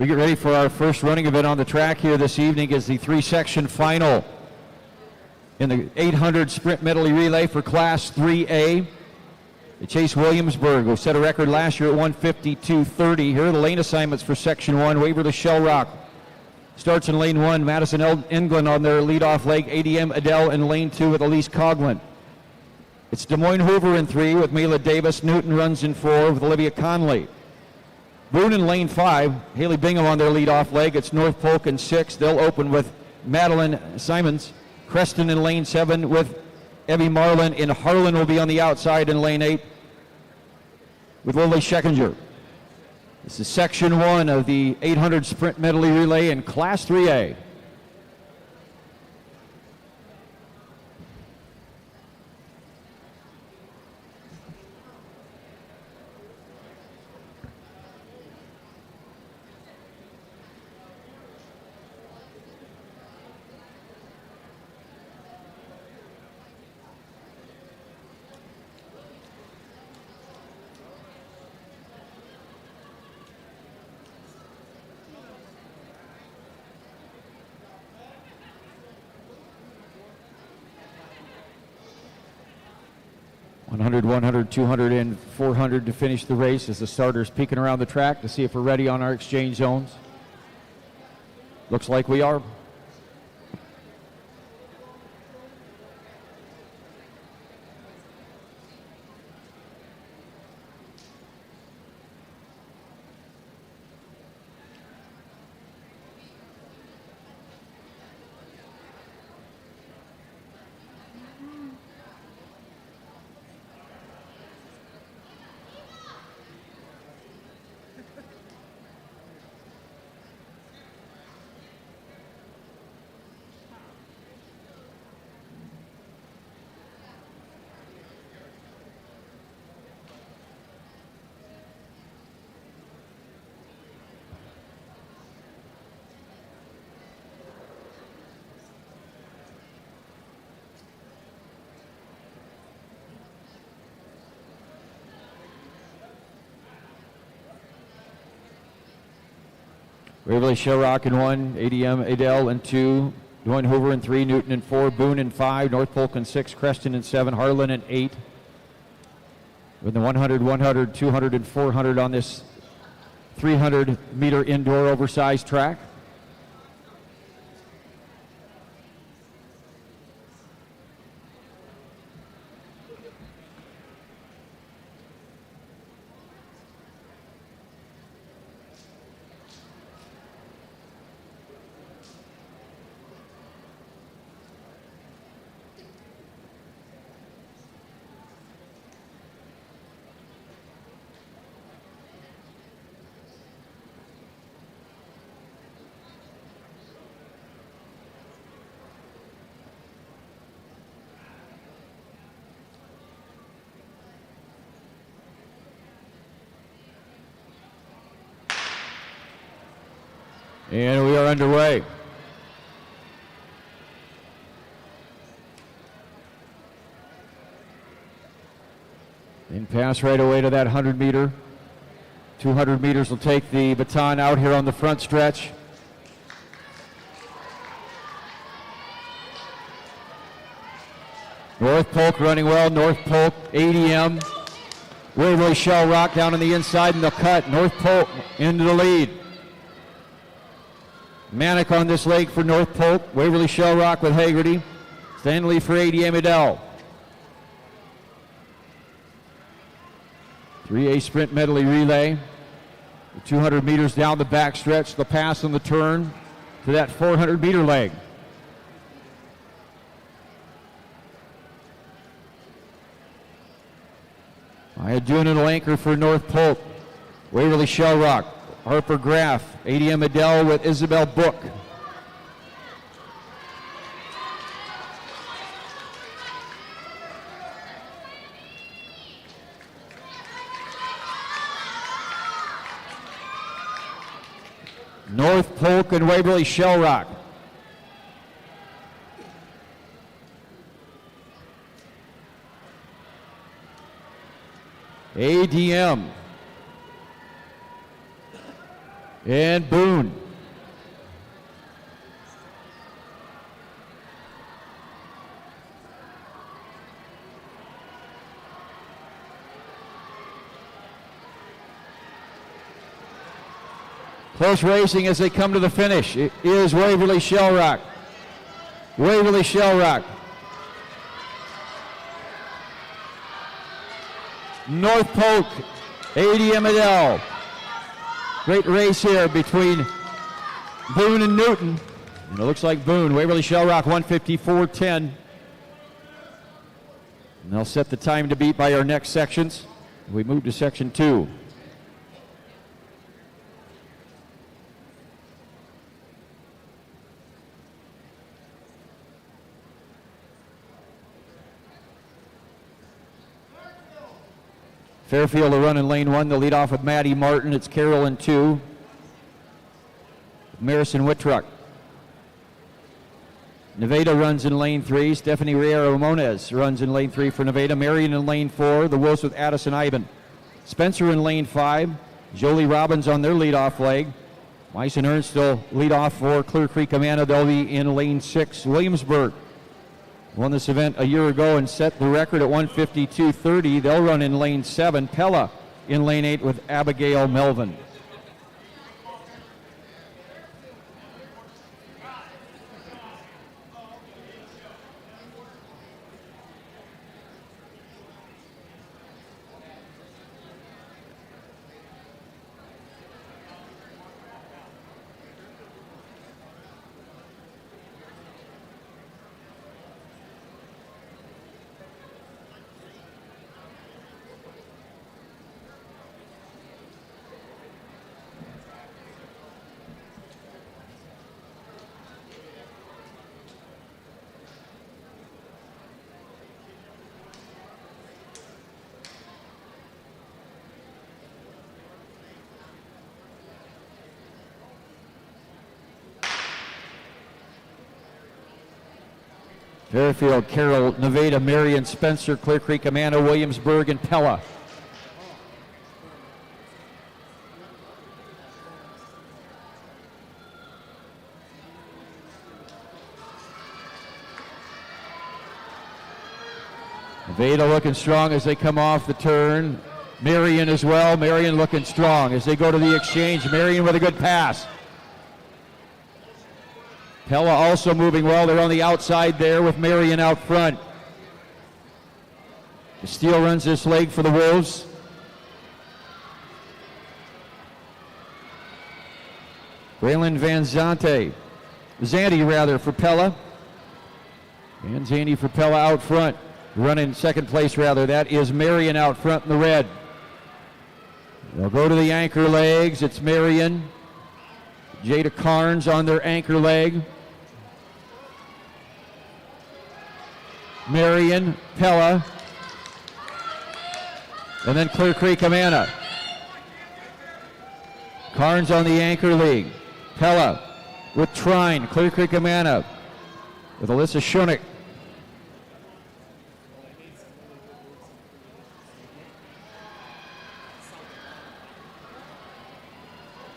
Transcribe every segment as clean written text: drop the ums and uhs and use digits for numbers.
We get ready for our first running event on the track here this evening is the three-section final in the 800 sprint medley relay for Class 3A. Chase Williamsburg, who set a record last year at 1:52:30. Here are the lane assignments for Section 1. Waverly Shell Rock starts in lane 1. Madison England on their leadoff leg. ADM Adele in lane 2 with Elise Coughlin. It's Des Moines Hoover in 3 with Mila Davis. Newton runs in 4 with Olivia Conley. Boone in lane 5. Haley Bingham on their leadoff leg. It's North Polk in 6. They'll open with Madeline Simons. Creston in lane 7 with Evie Marlin. In Harlan will be on the outside in lane 8 with Lily Scheckinger. This is Section 1 of the 800 sprint medley relay in Class 3A. $100, $100, $200, and $400 to finish the race as the starters peeking around the track to see if we're ready on our exchange zones. Looks like we are. Waverly Shell Rock in 1, ADM Adele in 2, Des Moines Hoover in 3, Newton in 4, Boone in 5, North Polk in 6, Creston in 7, Harlan in 8. With the 100, 100, 200, and 400 on this 300-meter indoor oversized track. And we are underway. And pass right away to that 100 meter. 200 meters will take the baton out here on the front stretch. North Polk running well. North Polk, ADM. Waverly Shell Rock down on the inside in the cut. North Polk into the lead. Manick on this leg for North Polk. Waverly Shell Rock with Hagerty. Stanley for ADM Adele. 3A sprint medley relay. 200 meters down the backstretch. The pass on the turn to that 400-meter leg. I had doing an anchor for North Polk. Waverly Shell Rock. Harper Graff, ADM Adele with Isabel Book. North Polk and Waverly Shell Rock. ADM and Boone. Close racing as they come to the finish. It is Waverly Shellrock. Waverly Shellrock. North Polk, A.D. Amadell. Great race here between Boone and Newton. And it looks like Boone, Waverly Shellrock 154.10. And they'll set the time to beat by our next sections. We move to section 2. Fairfield will run in lane 1. They'll lead off with Maddie Martin. It's Carroll in 2. Marison Whitruck. Nevada runs in lane 3. Stephanie Riera Ramones runs in lane 3 for Nevada. Marion in lane 4. The Wolves with Addison Iben. Spencer in lane 5. Jolie Robbins on their leadoff leg. Weiss and Ernst will lead off for Clear Creek Amana. They'll be in lane 6. Williamsburg won this event a year ago and set the record at 152.30. They'll run in lane 7. Pella in lane 8 with Abigail Melvin. Fairfield, Carroll, Nevada, Marion, Spencer, Clear Creek, Amana, Williamsburg, and Pella. Nevada looking strong as they come off the turn. Marion as well. Marion looking strong as they go to the exchange. Marion with a good pass. Pella also moving well. They're on the outside there with Marion out front. Steele runs this leg for the Wolves. Braylon Van Zante. Zanti for Pella. Van Zanti for Pella out front. Running second place rather. That is Marion out front in the red. They'll go to the anchor legs. It's Marion. Jada Carnes on their anchor leg. Marion, Pella, and then Clear Creek Amana. Carnes on the anchor leg. Pella with Trine. Clear Creek Amana with Alyssa Schoenig.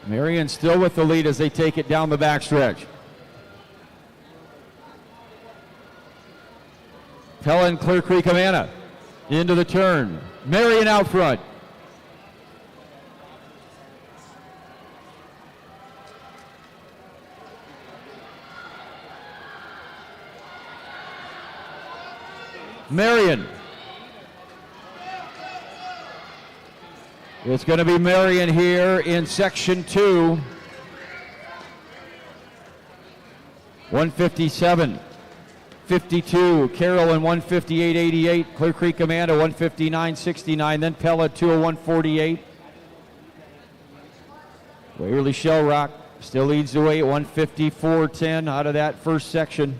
Marion still with the lead as they take it down the backstretch. Pella and Clear Creek Amana into the turn. Marion out front. Marion. It's going to be Marion here in section 2. 157.52. Carroll in 158.88. Clear Creek Amanda 159.69. Then Pella 201.48. Waverly Shellrock still leads the way at 154.10 out of that first section.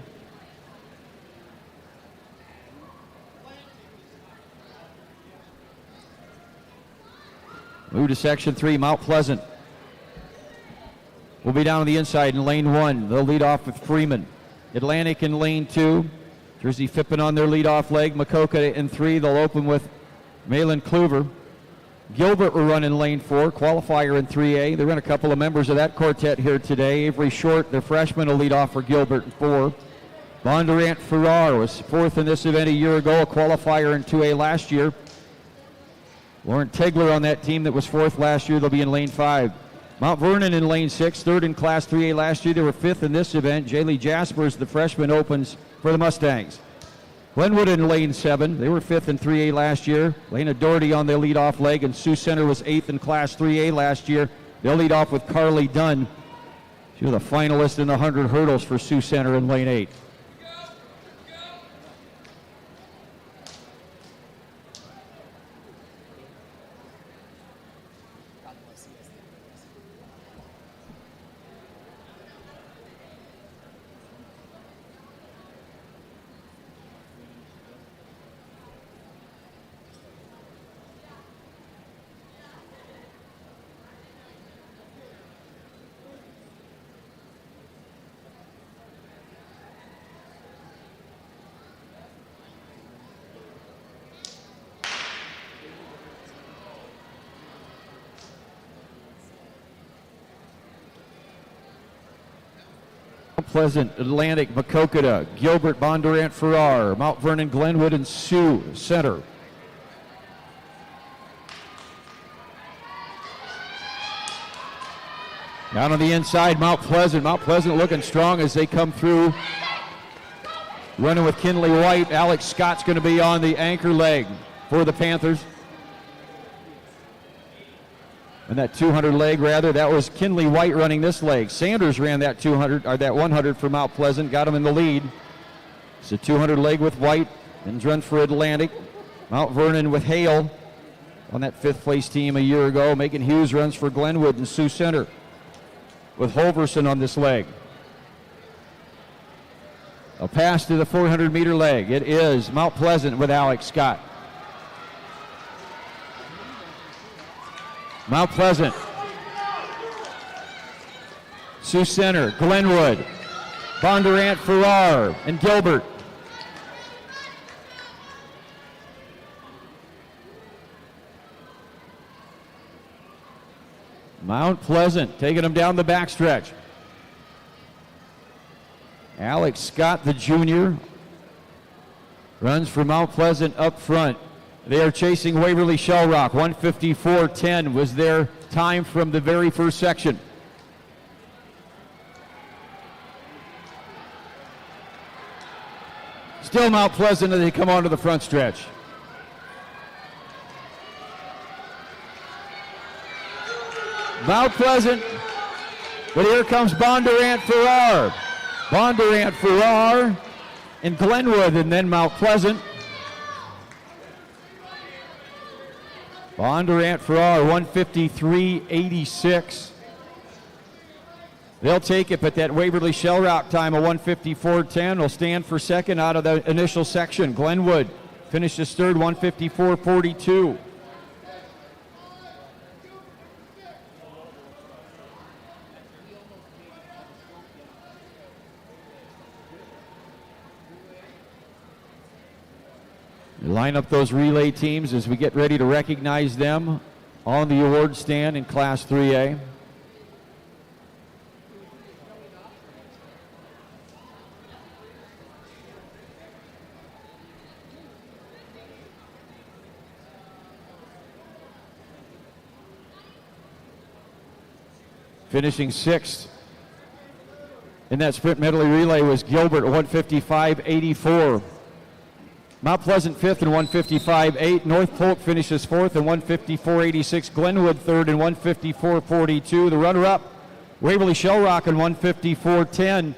Move to section 3, Mount Pleasant. We'll be down on the inside in lane 1. They'll lead off with Freeman. Atlantic in lane 2. Jersey Fippen on their leadoff leg. Makoka in 3. They'll open with Malin Kluver. Gilbert will run in lane 4, qualifier in 3A. They run a couple of members of that quartet here today. Avery Short, the freshman, will lead off for Gilbert in 4. Bondurant Farrar was 4th in this event a year ago, a qualifier in 2A last year. Lauren Tegler on that team that was 4th last year. They'll be in lane 5. Mount Vernon in lane 6, 3rd in Class 3A last year. They were 5th in this event. Jaylee Jaspers, the freshman, opens for the Mustangs. Glenwood in lane 7. They were 5th in 3A last year. Lena Doherty on the leadoff leg, and Sioux Center was 8th in Class 3A last year. They'll lead off with Carly Dunn. She was a finalist in the 100 hurdles for Sioux Center in lane 8. Pleasant, Atlantic, Macokota, Gilbert, Bondurant, Farrar, Mount Vernon, Glenwood, and Sioux Center. Down on the inside, Mount Pleasant. Mount Pleasant looking strong as they come through. Running with Kinley White. Alex Scott's going to be on the anchor leg for the Panthers. And that 200 leg, rather, that was Kinley White running this leg. Sanders ran that 200 or that 100 for Mount Pleasant, got him in the lead. It's a 200 leg with White and run for Atlantic. Mount Vernon with Hale on that 5th place team a year ago. Megan Hughes runs for Glenwood and Sioux Center with Holverson on this leg. A pass to the 400 meter leg. It is Mount Pleasant with Alex Scott. Mount Pleasant, Sioux Center, Glenwood, Bondurant, Farrar, and Gilbert. Mount Pleasant taking them down the backstretch. Alex Scott, the junior, runs for Mount Pleasant up front. They are chasing Waverly Shell Rock. 154.10 was their time from the very first section. Still Mount Pleasant as they come onto the front stretch. Mount Pleasant, but here comes Bondurant Farrar. Bondurant Farrar and Glenwood, and then Mount Pleasant. Bondurant Farrar, 153.86. They'll take it, but that Waverly Shell Rock time of 154.10 will stand for second out of the initial section. Glenwood finishes third, 154.42. Line up those relay teams as we get ready to recognize them on the award stand in Class 3A. Finishing 6th in that sprint medley relay was Gilbert, 155.84. Mount Pleasant 5th and 155.8. North Polk finishes 4th and 154.86. Glenwood 3rd and 154.42. The runner-up, Waverly Shell Rock and 154.10.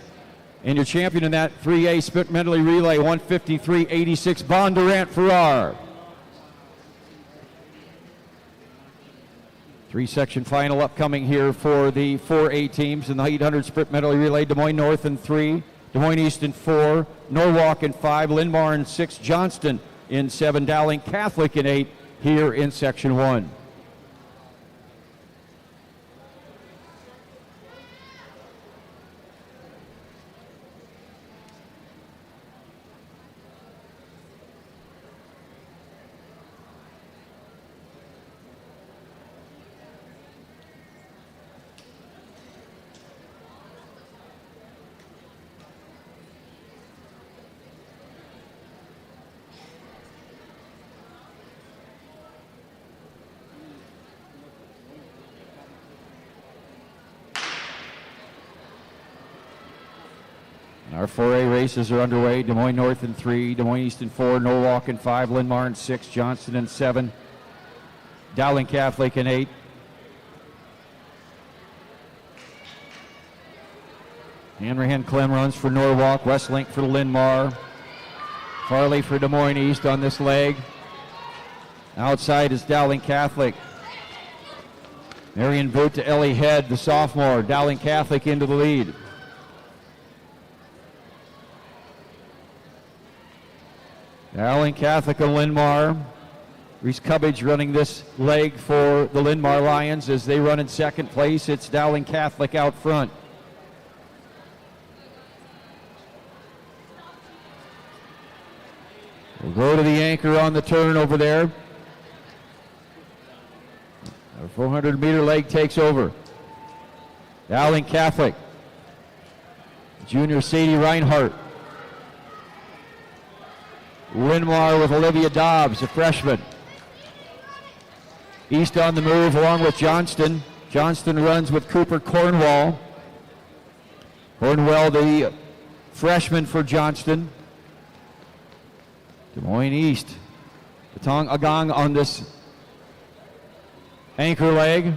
And your champion in that 3A sprint medley relay, 153.86, Bondurant Farrar. 3-section final upcoming here for the 4A teams in the 800 sprint medley relay. Des Moines North in 3. Des Moines East in 4, Norwalk in 5, Linn-Mar in 6, Johnston in 7, Dowling Catholic in 8 here in Section 1. Our 4A races are underway. Des Moines North in 3, Des Moines East in 4, Norwalk in 5, Linn-Mar in 6, Johnston in 7, Dowling Catholic in 8. Hanrahan Clem runs for Norwalk, Westlink for Linn-Mar, Farley for Des Moines East on this leg. Outside is Dowling Catholic. Marion Boot to Ellie Head, the sophomore. Dowling Catholic into the lead. Dowling Catholic and Linn-Mar. Reese Cubbage running this leg for the Linn-Mar Lions as they run in second place. It's Dowling Catholic out front. We'll go to the anchor on the turn over there. Our 400-meter leg takes over. Dowling Catholic. Junior Sadie Reinhardt. Linn-Mar with Olivia Dobbs, a freshman. East on the move along with Johnston. Johnston runs with Cooper Cornwall. Cornwall, the freshman for Johnston. Des Moines East. Patong Agong on this anchor leg.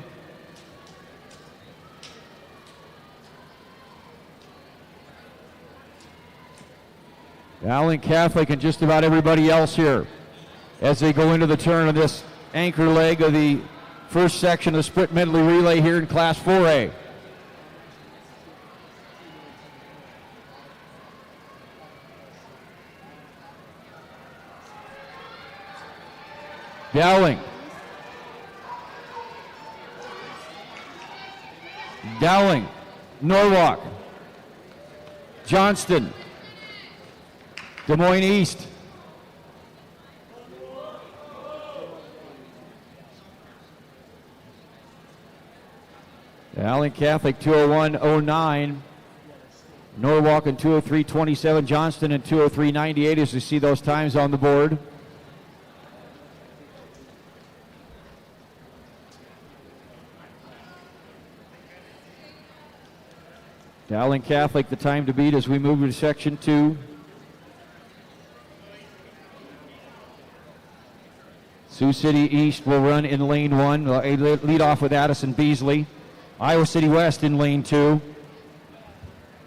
Dowling Catholic and just about everybody else here as they go into the turn of this anchor leg of the first section of the sprint medley relay here in Class 4A. Dowling. Dowling. Norwalk. Johnston. Des Moines East. Dowling Catholic 201.09. Norwalk in 203.27. Johnston in 203.98 as we see those times on the board. Dowling Catholic, the time to beat as we move to section 2. Sioux City East will run in lane 1. Lead off with Addison Beasley. Iowa City West in lane 2.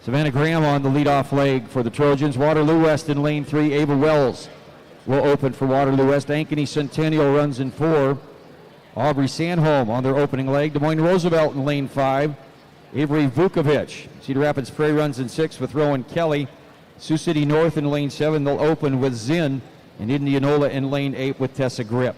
Savannah Graham on the leadoff leg for the Trojans. Waterloo West in lane 3. Ava Wells will open for Waterloo West. Ankeny Centennial runs in 4. Aubrey Sandholm on their opening leg. Des Moines Roosevelt in lane 5. Avery Vukovic. Cedar Rapids Prairie runs in 6 with Rowan Kelly. Sioux City North in lane 7. They'll open with Zinn. And Indianola in lane 8 with Tessa Grip.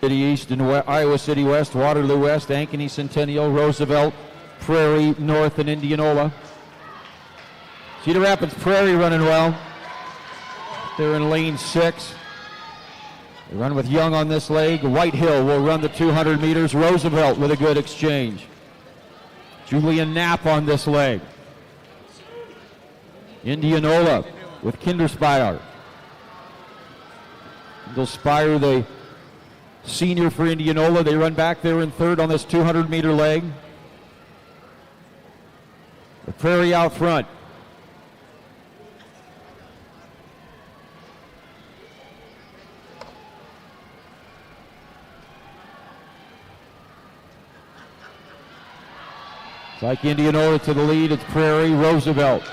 City East and Iowa City West, Waterloo West, Ankeny Centennial, Roosevelt, Prairie North, and Indianola. Cedar Rapids Prairie running well. They're in lane 6. They run with Young on this leg. Whitehill will run the 200 meters. Roosevelt with a good exchange. Julian Knapp on this leg. Indianola with Kinderspire. Kinderspire, the senior for Indianola. They run back there in 3rd on this 200-meter leg. The Prairie out front. It's like Indianola to the lead. It's Prairie, Roosevelt.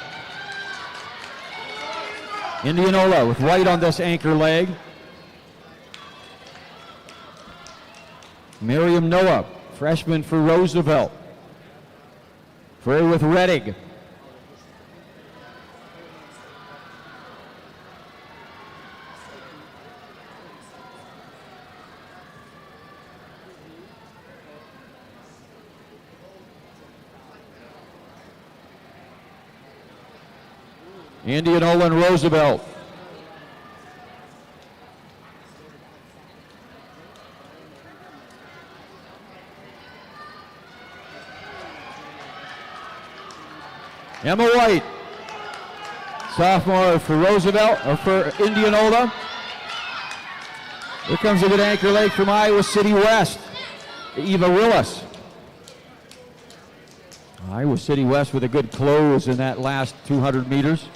Indianola with White on this anchor leg. Miriam Noah, freshman for Roosevelt. Frey with Rettig. Indianola and Roosevelt. Emma White, sophomore for Roosevelt, or for Indianola. Here comes a good anchor leg from Iowa City West, Eva Willis. Iowa City West with a good close in that last 200 meters.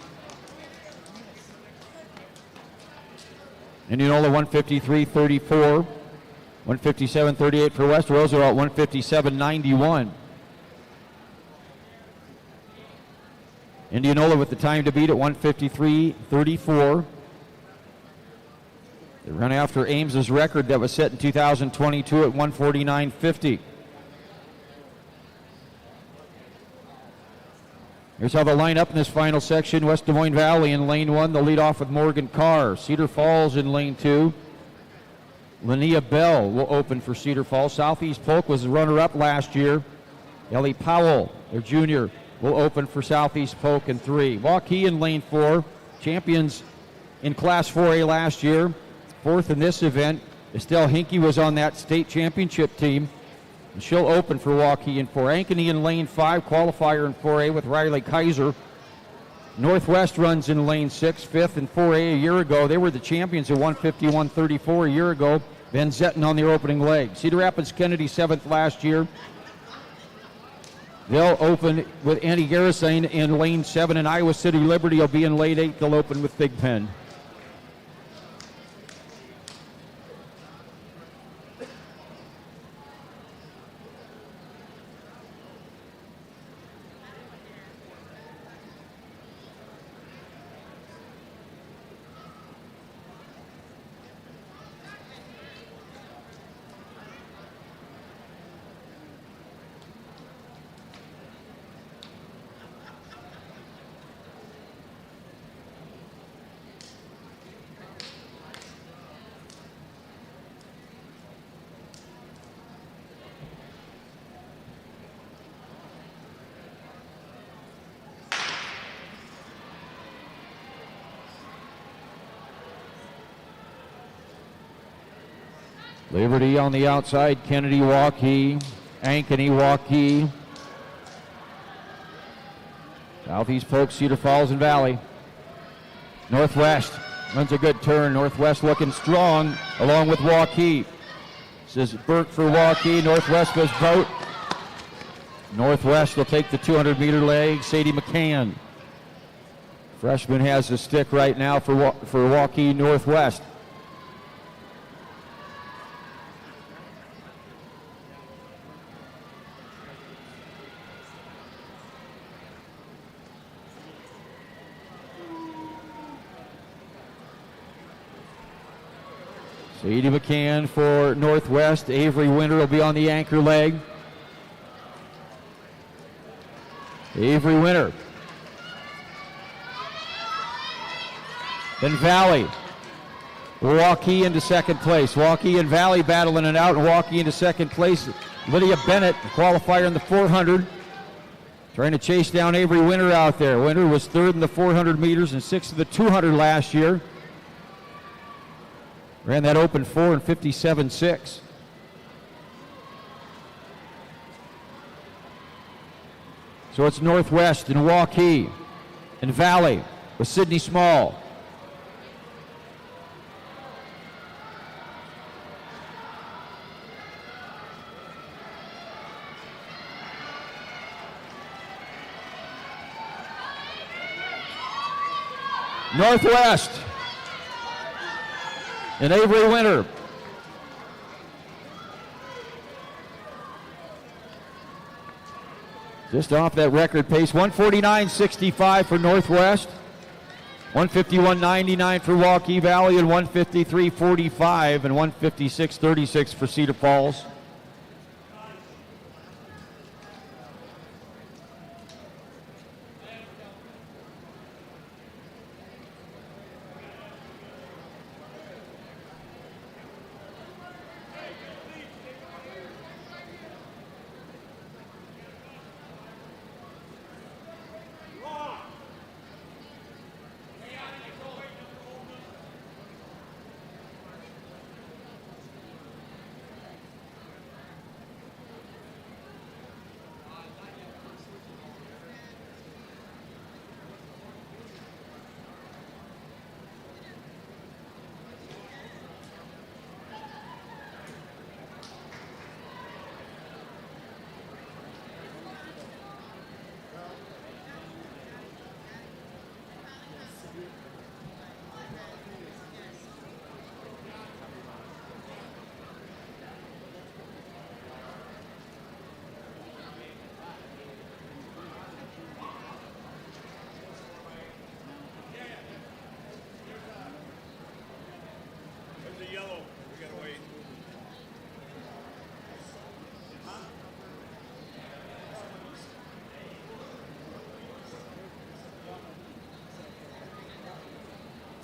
Indianola 153.34, 157.38 for West. Roosevelt 157.91. Indianola with the time to beat at 153.34. They run after Ames's record that was set in 2022 at 149.50. Here's how they'll line up in this final section. West Des Moines Valley in lane 1. They'll lead off with Morgan Carr. Cedar Falls in lane 2. Linnea Bell will open for Cedar Falls. Southeast Polk was the runner-up last year. Ellie Powell, their junior, will open for Southeast Polk in 3. Waukee in lane 4. Champions in Class 4A last year. Fourth in this event. Estelle Hinkie was on that state championship team. And she'll open for Waukee in 4. Ankeny in lane 5, qualifier in 4A with Riley Kaiser. Northwest runs in lane 6, fifth in 4A a year ago. They were the champions at 151.34 a year ago. Van Zetten on the opening leg. Cedar Rapids Kennedy 7th last year. They'll open with Annie Garrison in lane 7, and Iowa City Liberty will be in lane 8. They'll open with Big Pen. Liberty on the outside, Kennedy, Waukee, Ankeny, Waukee. Southeast Polk, Cedar Falls, and Valley. Northwest runs a good turn. Northwest looking strong along with Waukee. This is Burke for Waukee. Northwest goes Boat. Northwest will take the 200-meter leg. Sadie McCann. Freshman has the stick right now for Waukee Northwest. Sadie McCann for Northwest. Avery Winter will be on the anchor leg. Avery Winter. Then Valley. Waukee into second place. Waukee and Valley battling it out, and Waukee into second place. Lydia Bennett, the qualifier in the 400. Trying to chase down Avery Winter out there. Winter was third in the 400 meters and sixth in the 200 last year. Ran that open 4 and 57.6. So it's Northwest and Waukee and Valley with Sydney Small. Northwest and Avery Winter. Just off that record pace, 149.65 for Northwest, 151.99 for Waukee Valley, and 153.45 and 156.36 for Cedar Falls.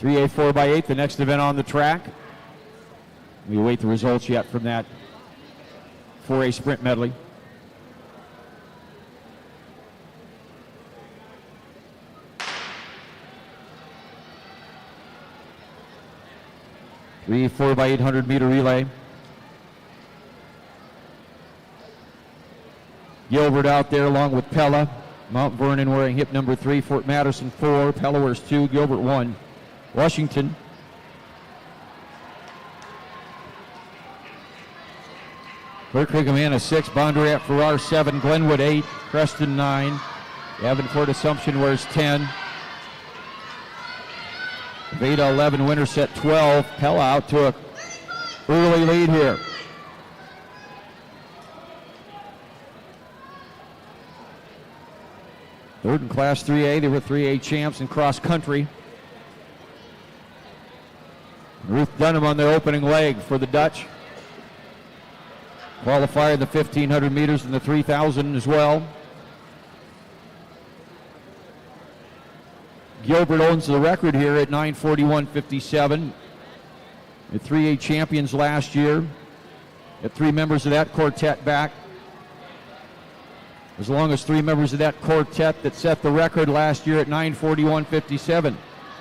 3A 4x8, the next event on the track. We await the results yet from that 4A sprint medley. Three 4x800 meter relay. Gilbert out there along with Pella. Mount Vernon wearing hip number 3, Fort Madison 4, Pella wears 2, Gilbert 1. Washington. Clear Creek Amana 6, Bondurant Farrar 7, Glenwood 8, Preston 9. Davenport Assumption wears 10. Veda 11, Winterset 12. Pella out to a early lead here. Third in Class 3A, they were 3A champs in cross country. Ruth Dunham on the opening leg for the Dutch. Qualifier the 1,500 meters and the 3,000 as well. Gilbert owns the record here at 9:41.57. The 3A champions last year. Got 3 members of that quartet back. As long as 3 members of that quartet that set the record last year at 9:41.57.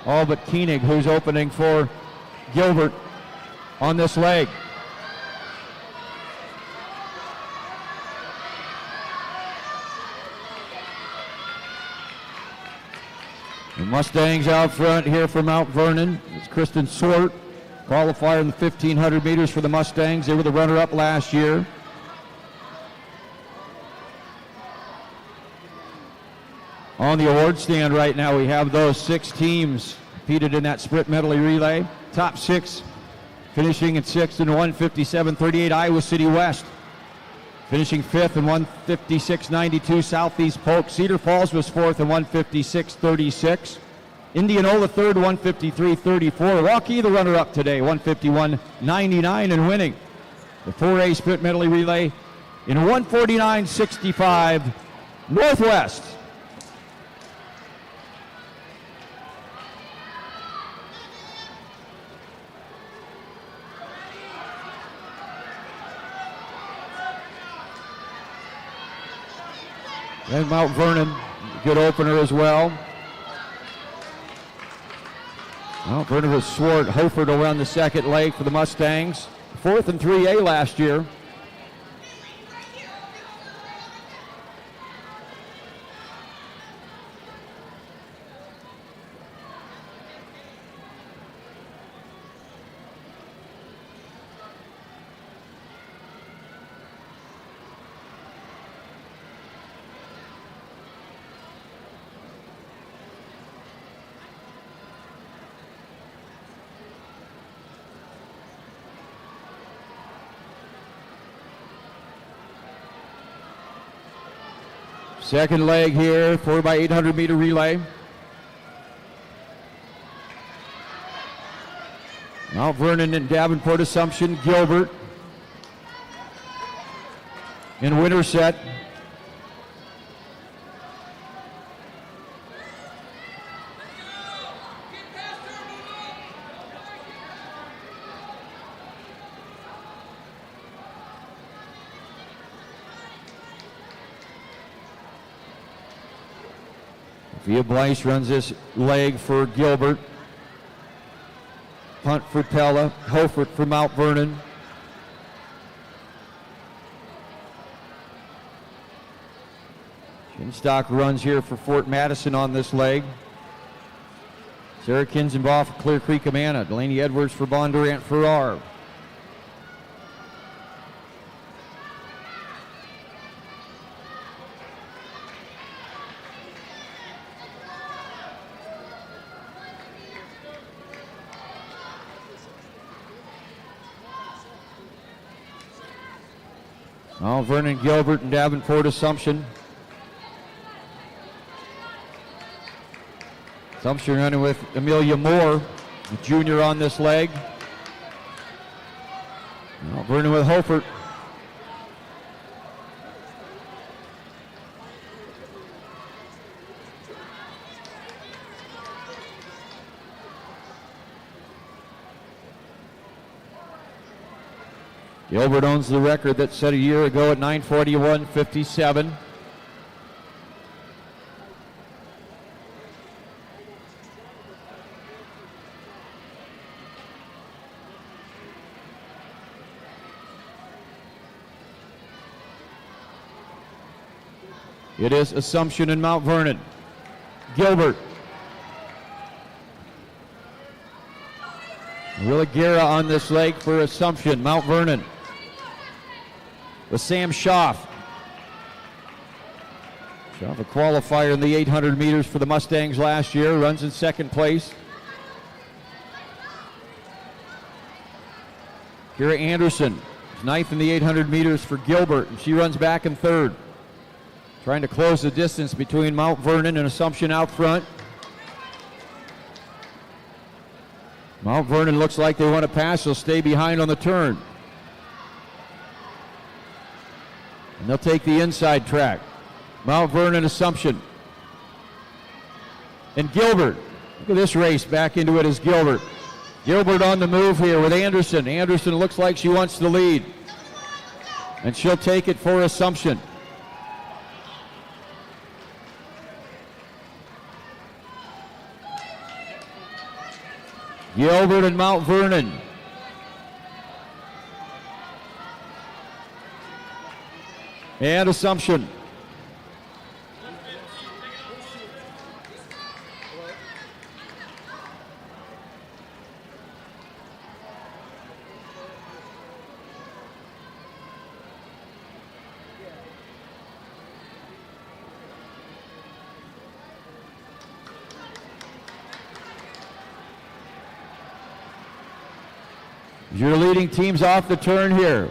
All but Koenig, who's opening for Gilbert on this leg. The Mustangs out front here for Mount Vernon. It's Kristen Swart, qualifier in the 1,500 meters for the Mustangs. They were the runner-up last year. On the award stand right now, we have those 6 teams competed in that sprint medley relay. Top 6 finishing in 6th in 1:57.38, Iowa City West. Finishing 5th in 1:56.92, Southeast Polk. Cedar Falls was 4th in 1:56.36. Indianola 3rd, 1:53.34. Waukee, the runner-up today, 1:51.99 and winning the 4A sprint medley relay in 1:49.65 Northwest. And Mount Vernon, good opener as well. Mount Vernon was Swart. Hofert around the second leg for the Mustangs. 4th in 3A last year. Second leg here, 4x800 meter relay. Mount Vernon and Davenport Assumption, Gilbert in Winterset. Via Blyce runs this leg for Gilbert. Punt for Pella. Hofert for Mount Vernon. Shinstock runs here for Fort Madison on this leg. Sarah Kinzenbaugh for Clear Creek Amana. Delaney Edwards for Bondurant Farrar. Mount Vernon, Gilbert, and Davenport Assumption. Assumption running with Amelia Moore, the junior on this leg. Mount Vernon with Hofert. Gilbert owns the record that set a year ago at 9:41.57. It is Assumption in Mount Vernon. Gilbert. Willigera on this leg for Assumption. Mount Vernon. With Sam Schaff. Schaff, a qualifier in the 800 meters for the Mustangs last year, runs in second place. Kira Anderson is ninth in the 800 meters for Gilbert, and she runs back in third. Trying to close the distance between Mount Vernon and Assumption out front. Mount Vernon looks like they want to pass. They'll stay behind on the turn. And they'll take the inside track. Mount Vernon, Assumption. And Gilbert. Look at this race. Back into it is Gilbert. Gilbert on the move here with Anderson. Anderson looks like she wants the lead. And she'll take it for Assumption. Gilbert and Mount Vernon. And Assumption. Your leading teams off the turn here.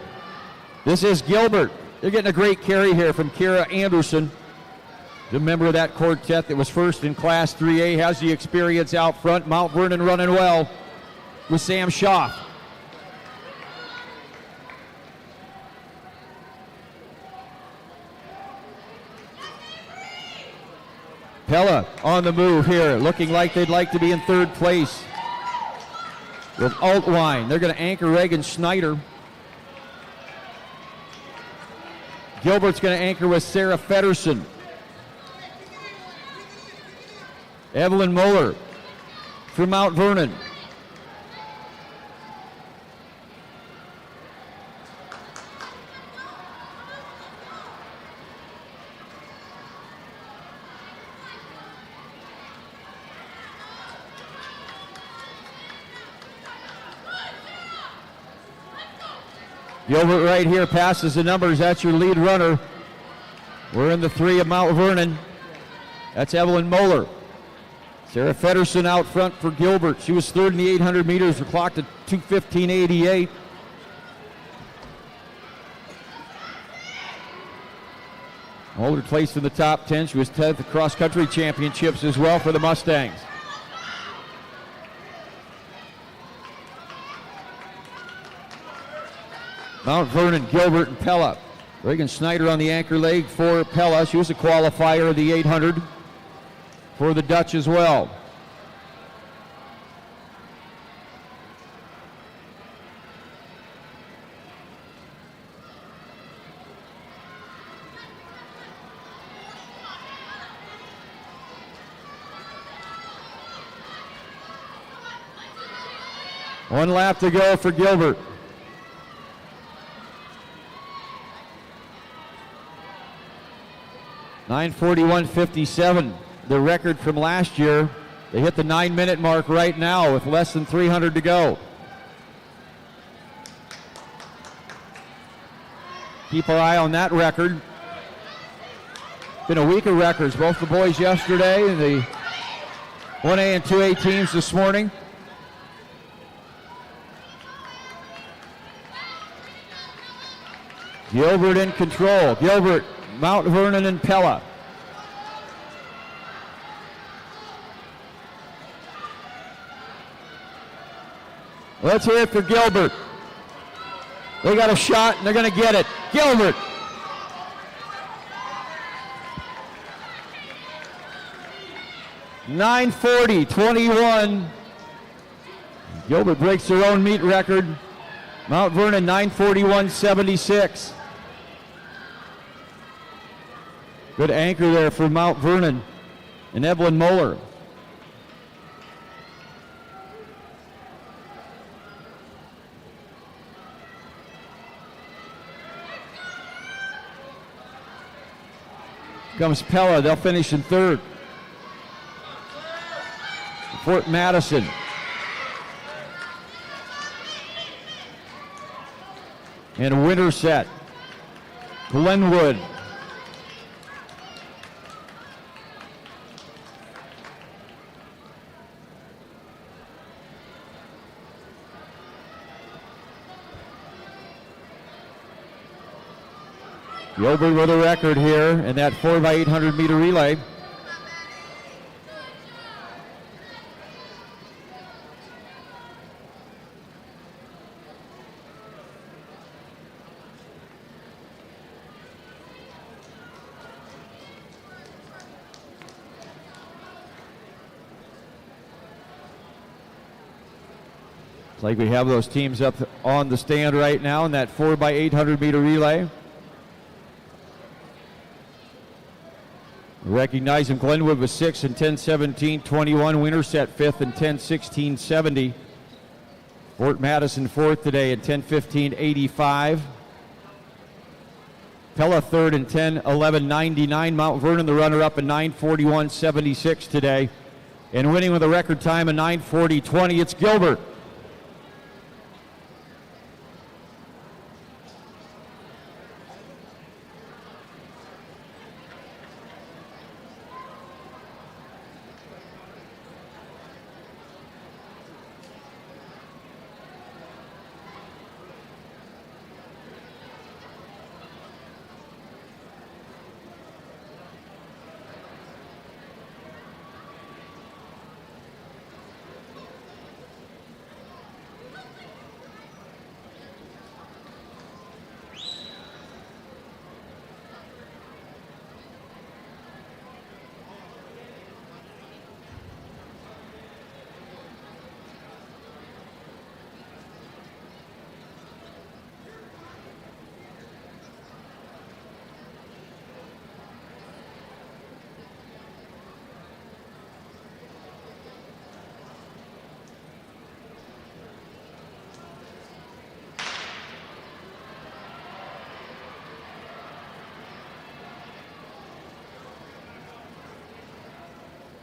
This is Gilbert. They're getting a great carry here from Kira Anderson. The member of that quartet that was first in Class 3A, has the experience out front. Mount Vernon running well with Sam Schaff. Pella on the move here, looking like they'd like to be in third place. With Altwine, they're going to anchor Reagan Schneider. Gilbert's going to anchor with Sarah Feddersen. Evelyn Moeller from Mount Vernon. Gilbert right here passes the numbers. That's your lead runner. We're in the three of Mount Vernon. That's Evelyn Moeller. Sarah Feddersen out front for Gilbert. She was third in the 800 meters. Her clocked at 2:15.88. Moeller placed in the top 10. She was 10th at cross-country championships as well for the Mustangs. Mount Vernon, Gilbert, and Pella. Reagan Schneider on the anchor leg for Pella. She was a qualifier of the 800 for the Dutch as well. One lap to go for Gilbert. .9:41.57, the record from last year. They hit the 9-minute mark right now with less than 300 to go. Keep our eye on that record. Been a week of records, both the boys yesterday and the 1A and 2A teams this morning. Gilbert in control. Gilbert, Mount Vernon, and Pella. Let's hear it for Gilbert. They got a shot and they're going to get it. Gilbert. .9:40.21. Gilbert breaks their own meet record Mount Vernon 9:41.76. Good anchor there for Mount Vernon and Evelyn Moeller. Comes Pella, they'll finish in third. Fort Madison. And a winner set. Glenwood. Gilbert with a record here in that 4x800 meter relay. It's like we have those teams up on the stand right now in that 4x800 meter relay. Recognize him. Glenwood was 6 in 10:17.21. Winner set 5th in 10:16.70. Fort Madison 4th today in 10:15.85. Pella 3rd in 10:11.99. Mount Vernon the runner-up in 9:41.76 today. And winning with a record time of 9:40.20, it's Gilbert.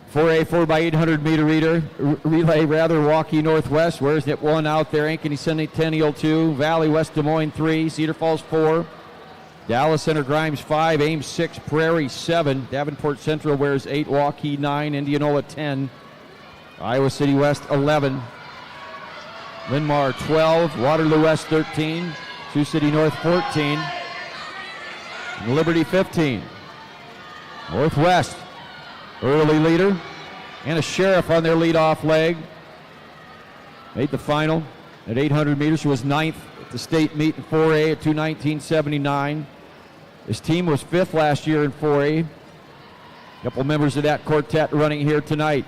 For a 4x800 meter relay, Waukee Northwest. Where's it one out there? Ankeny Centennial 2, Valley West Des Moines 3, Cedar Falls 4, Dallas Center Grimes 5, Ames 6, Prairie 7, Davenport Central wears 8, Waukee 9, Indianola 10, Iowa City West 11, Linmar 12, Waterloo West 13, Sioux City North 14, and Liberty 15. Northwest, early leader, and a Sheriff on their leadoff leg. Made the final at 800 meters. She was 9th at the state meet in 4A at 2:19.79. His team was 5th last year in 4A. A couple members of that quartet running here tonight.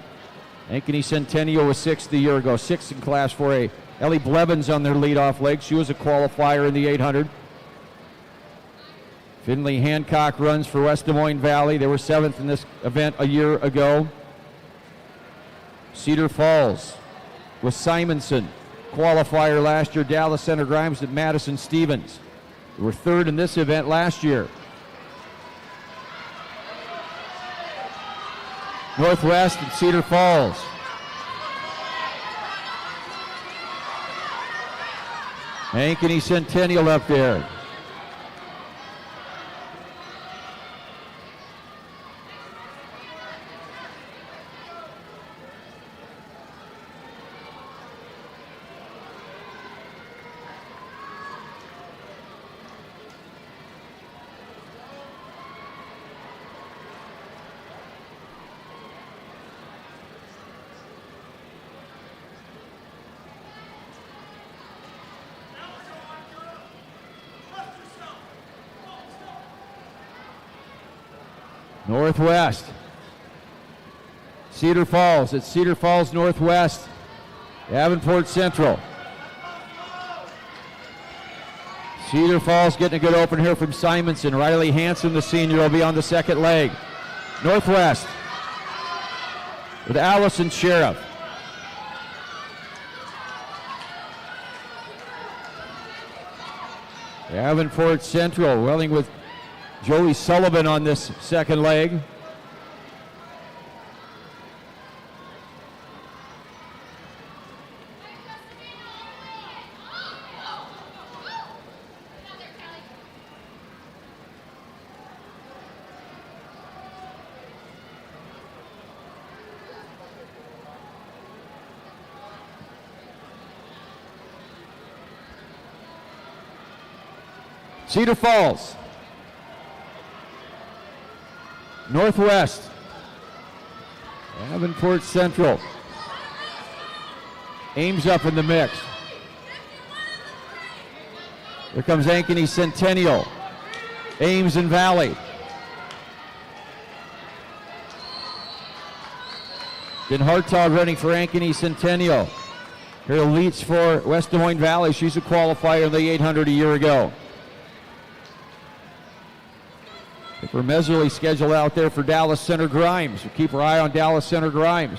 Ankeny Centennial was 6th a year ago, 6th in Class 4A. Ellie Blevins on their leadoff leg. She was a qualifier in the 800. Finley Hancock runs for West Des Moines Valley. They were 7th in this event a year ago. Cedar Falls was Simonson, qualifier last year. Dallas Center Grimes at Madison Stevens. They were 3rd in this event last year. Northwest and Cedar Falls. Ankeny Centennial up there. Northwest. Cedar Falls. It's Cedar Falls Northwest. Davenport Central. Cedar Falls getting a good open here from Simonson. Riley Hanson, the senior, will be on the second leg. Northwest with Allison Sheriff. Davenport Central running with Joey Sullivan on this second leg. Cedar Falls, Northwest, Davenport Central, Ames up in the mix. Here comes Ankeny Centennial, Ames and Valley. Then Hartog running for Ankeny Centennial. Here Leach for West Des Moines Valley. She's a qualifier in the 800 a year ago. For Meserly scheduled out there for Dallas Center Grimes. We'll keep our eye on Dallas Center Grimes.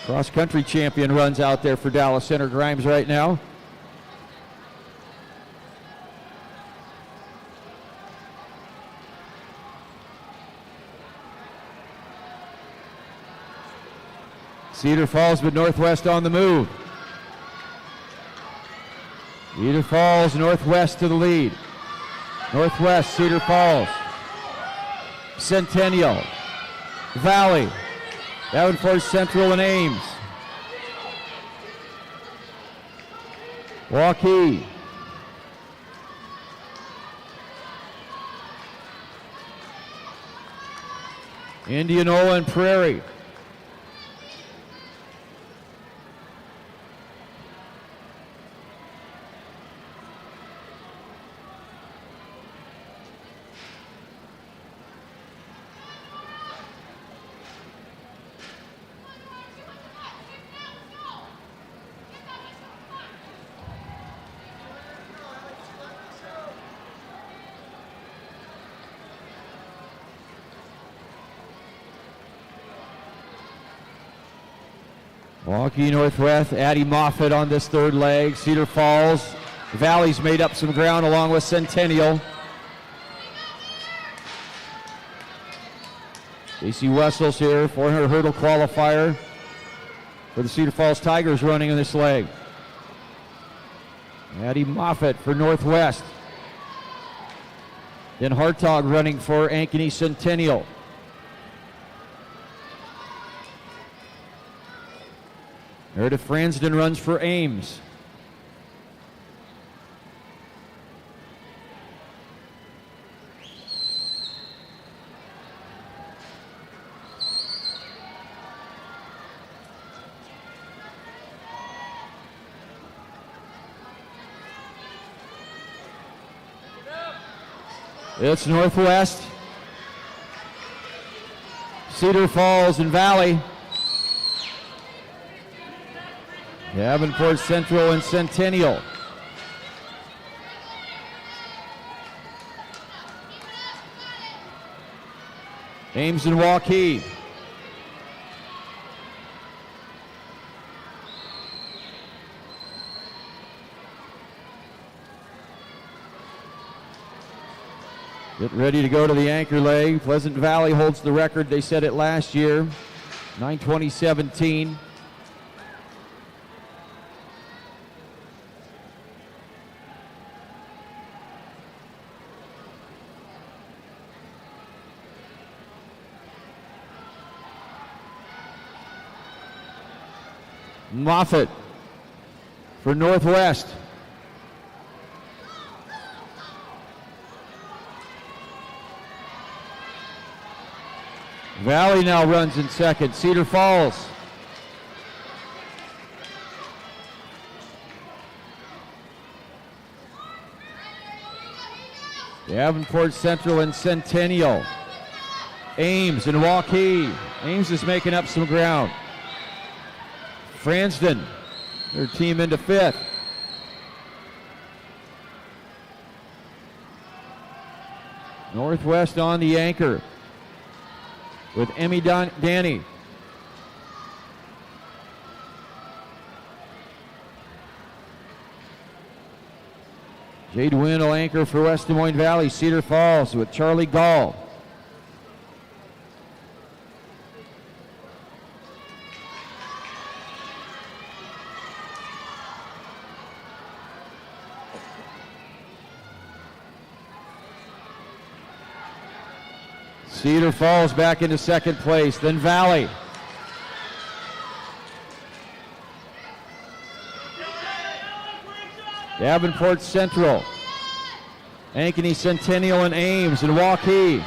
Cross-country champion runs out there for Dallas Center Grimes right now. Cedar Falls with Northwest on the move. Cedar Falls, Northwest to the lead. Northwest, Cedar Falls. Centennial, Valley, Davenport Central and Ames. Waukee. Indianola and Prairie. Waukee Northwest, Addie Moffitt on this third leg. Cedar Falls, Valley's made up some ground along with Centennial. Casey Wessels here, 400 hurdle qualifier for the Cedar Falls Tigers running in this leg. Addie Moffitt for Northwest. Then Hartog running for Ankeny Centennial. Meredith Fransden runs for Ames. It's Northwest, Cedar Falls and Valley. Davenport Central and Centennial. Ames and Waukee. Get ready to go to the anchor leg. Pleasant Valley holds the record. They set it last year, 9:20:17. Moffitt for Northwest. Valley now runs in second. Cedar Falls. Davenport Central and Centennial. Ames and Waukee. Ames is making up some ground. Fransden Their team into fifth. Northwest on the anchor with Emmy Danny. Jade Wynn will anchor for West Des Moines Valley. Cedar Falls with Charlie Gall. Cedar Falls back into second place, then Valley. Davenport Central, Ankeny Centennial and Ames and Waukee.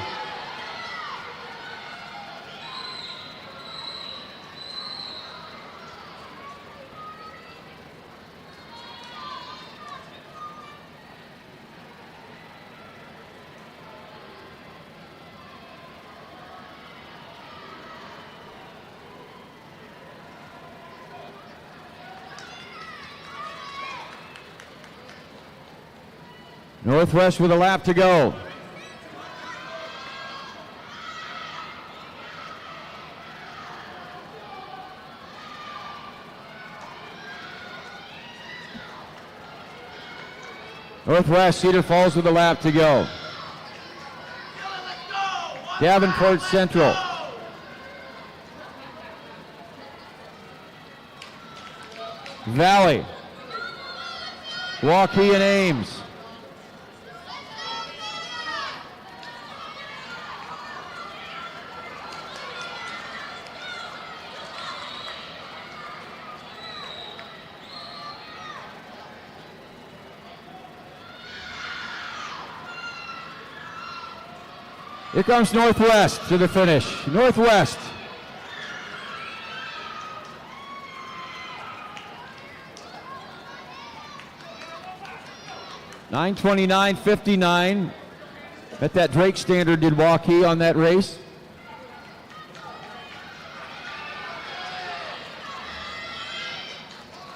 Northwest with a lap to go. Northwest, Cedar Falls with a lap to go. Davenport Central. Valley. Waukee and Ames. Here comes Northwest to the finish. Northwest. (9:29.59). Bet that Drake standard did Waukee on that race.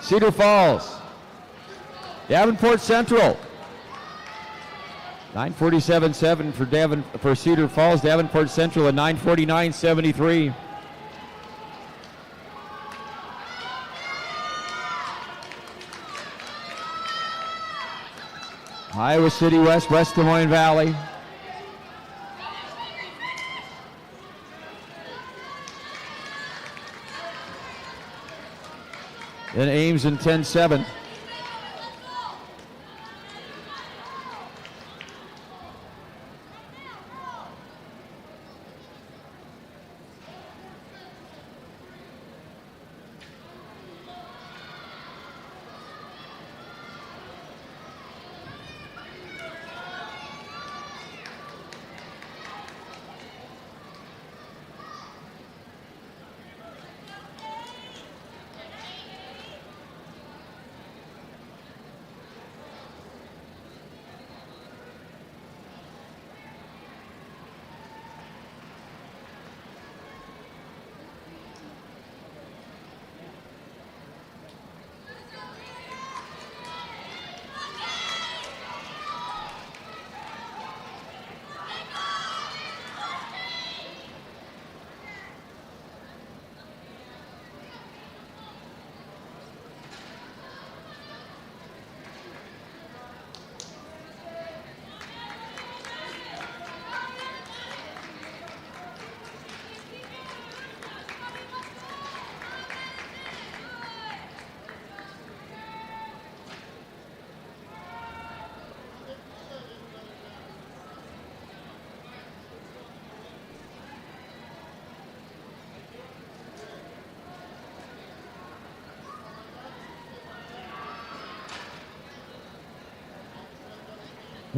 Cedar Falls. Davenport Central. 9:47.7 for Cedar Falls. Davenport Central at 9:49.73. Iowa City West, West Des Moines Valley. Then Ames in 10-7.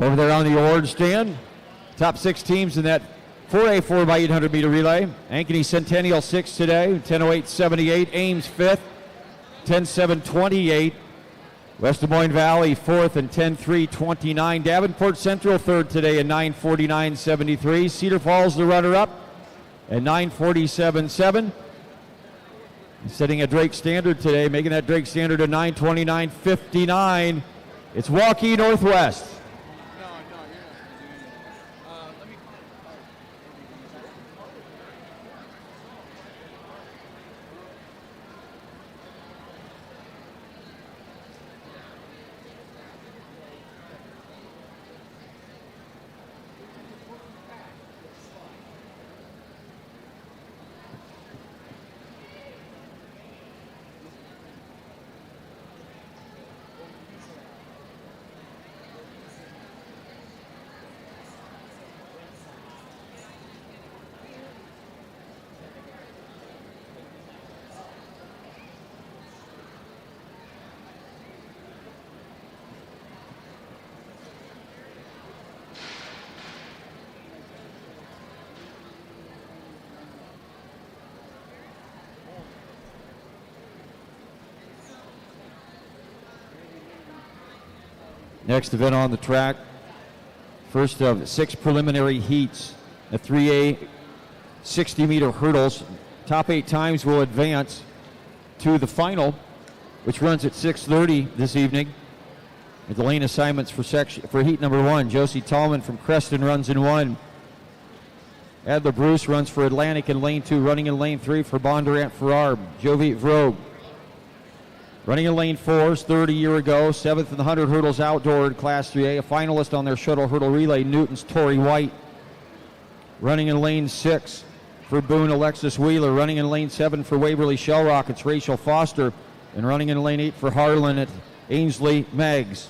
Over there on the award stand, top 6 teams in that 4A 4x800 meter relay. Ankeny Centennial 6th today, 10:08.78. Ames 5th, 10:07.28. West Des Moines Valley 4th and 10:03.29. Davenport Central 3rd today at 9:49.73. Cedar Falls the runner-up at 9:47.7. Setting a Drake standard today, making that Drake standard a 9:29.59. It's Waukee Northwest. Next event on the track, first of 6 preliminary heats, a 3A 60-meter hurdles. Top 8 times will advance to the final, which runs at 6:30 this evening. With the lane assignments for heat number 1, Josie Tallman from Creston runs in 1. Adler Bruce runs for Atlantic in lane 2, running in lane 3 for Bondurant Farrar, Jovit Vroeg. Running in lane 4, third a year ago, 7th in the 100 hurdles outdoor in Class 3A, a finalist on their shuttle hurdle relay, Newton's Tori White. Running in lane 6 for Boone, Alexis Wheeler. Running in lane 7 for Waverly Shell Rockets, Rachel Foster. And running in lane 8 for Harlan at Ainsley Meggs.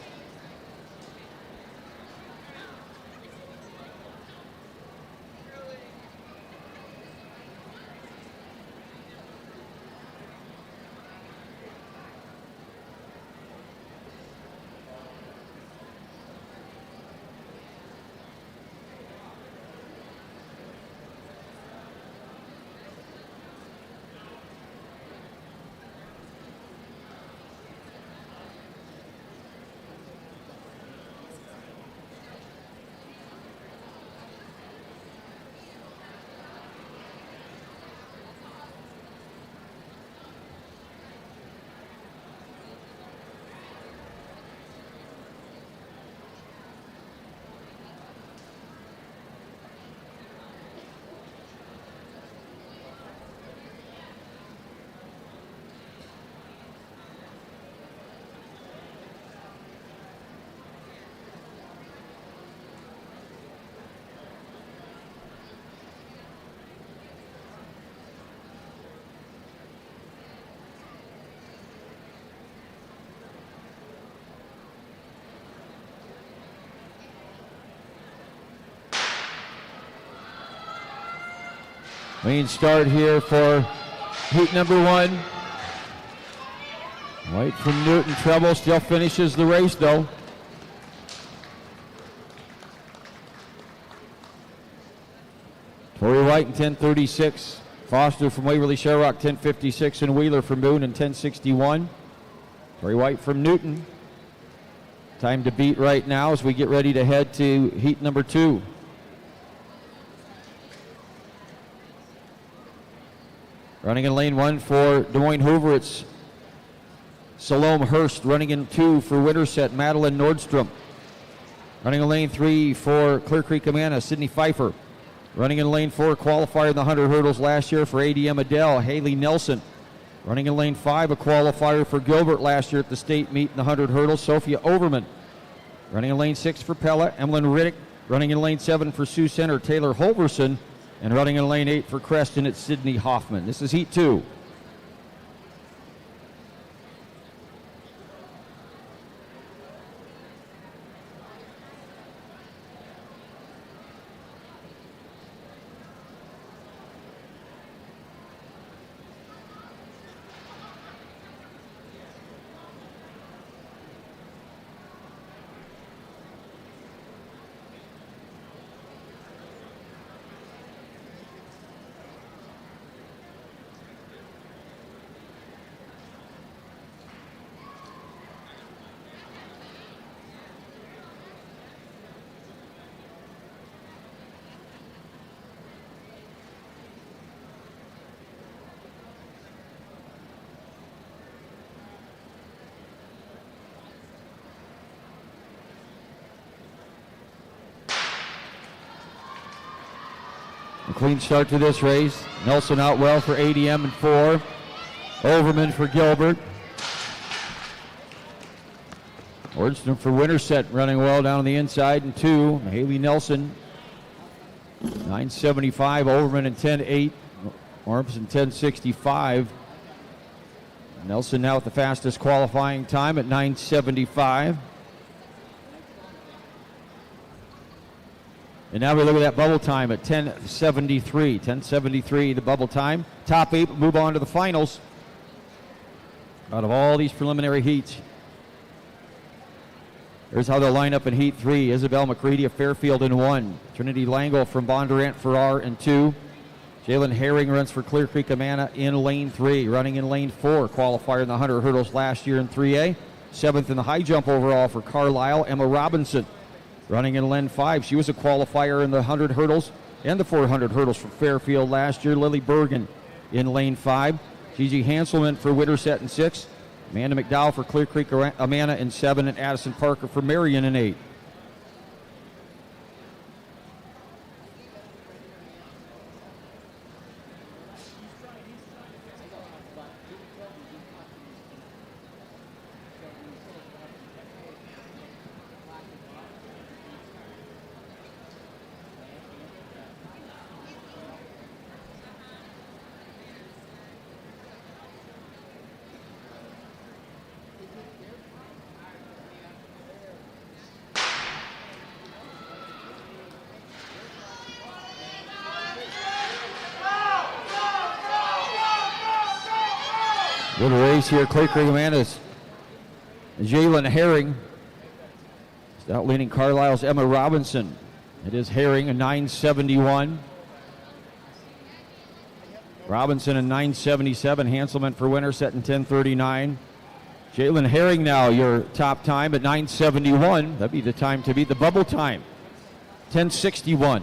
Main start here for heat number 1. White from Newton Treble still finishes the race though. Tori White in 10:36. Foster from Waverly Sherrock 10:56, and Wheeler from Boone in 10:61. Tori White from Newton. Time to beat right now as we get ready to head to heat number 2. Running in lane 1 for Des Moines Hoover, it's Salome Hurst. Running in 2 for Winterset, Madeline Nordstrom. Running in lane 3 for Clear Creek Amana, Sydney Pfeiffer. Running in lane 4, qualifier in the 100 hurdles last year for ADM Adele, Haley Nelson. Running in lane 5, a qualifier for Gilbert last year at the state meet in the 100 hurdles, Sophia Overman. Running in lane 6 for Pella, Emlyn Riddick. Running in lane 7 for Sioux Center, Taylor Holverson. And running in lane 8 for Creston, it's Sydney Hoffman. This is heat 2. A clean start to this race. Nelson out well for ADM in 4. Overman for Gilbert. Ordston for Winterset running well down the inside in 2. Haley Nelson, 9:75. Overman in 10:8. Orms in 10:65. Nelson now at the fastest qualifying time at 9:75. And now we look at that bubble time at 10:73. 10:73 the bubble time. Top 8 move on to the finals out of all these preliminary heats. Here's how they'll line up in Heat 3. Isabel McCready of Fairfield in 1. Trinity Langle from Bondurant Farrar in 2. Jalen Herring runs for Clear Creek Amana in lane 3. Running in lane 4, qualifier in the 100 hurdles last year in 3A. 7th in the high jump overall for Carlisle, Emma Robinson. Running in lane 5. She was a qualifier in the 100 hurdles and the 400 hurdles for Fairfield last year. Lily Bergen in lane 5. Gigi Hanselman for Winterset in 6. Amanda McDowell for Clear Creek Amana in 7. And Addison Parker for Marion in 8. Good race here. Clear Creek Amanda's Jalen Herring is outleading Carlisle's Emma Robinson. It is Herring, a 9:71. Robinson in 9:77. Hanselman for Winterset in 10:39. Jalen Herring now your top time at 9:71. That'd be the time to beat the bubble time. 10:61.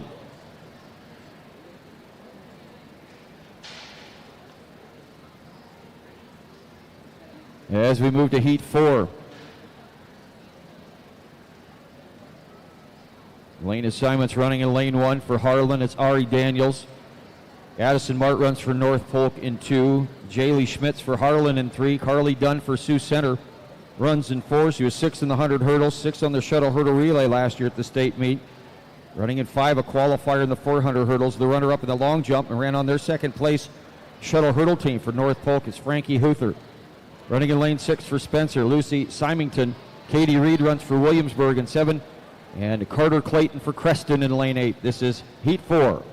As we move to Heat 4. Lane assignments running in lane 1 for Harlan. It's Ari Daniels. Addison Mart runs for North Polk in 2. Jaylee Schmitz for Harlan in 3. Carly Dunn for Sioux Center runs in 4. She was 6th in the 100 hurdles, 6th on the shuttle hurdle relay last year at the state meet. Running in 5, a qualifier in the 400 hurdles. The runner-up in the long jump and ran on their second place shuttle hurdle team for North Polk is Frankie Huther. Running in lane 6 for Spencer, Lucy Symington. Katie Reed runs for Williamsburg in 7. And Carter Clayton for Creston in lane 8. This is Heat 4.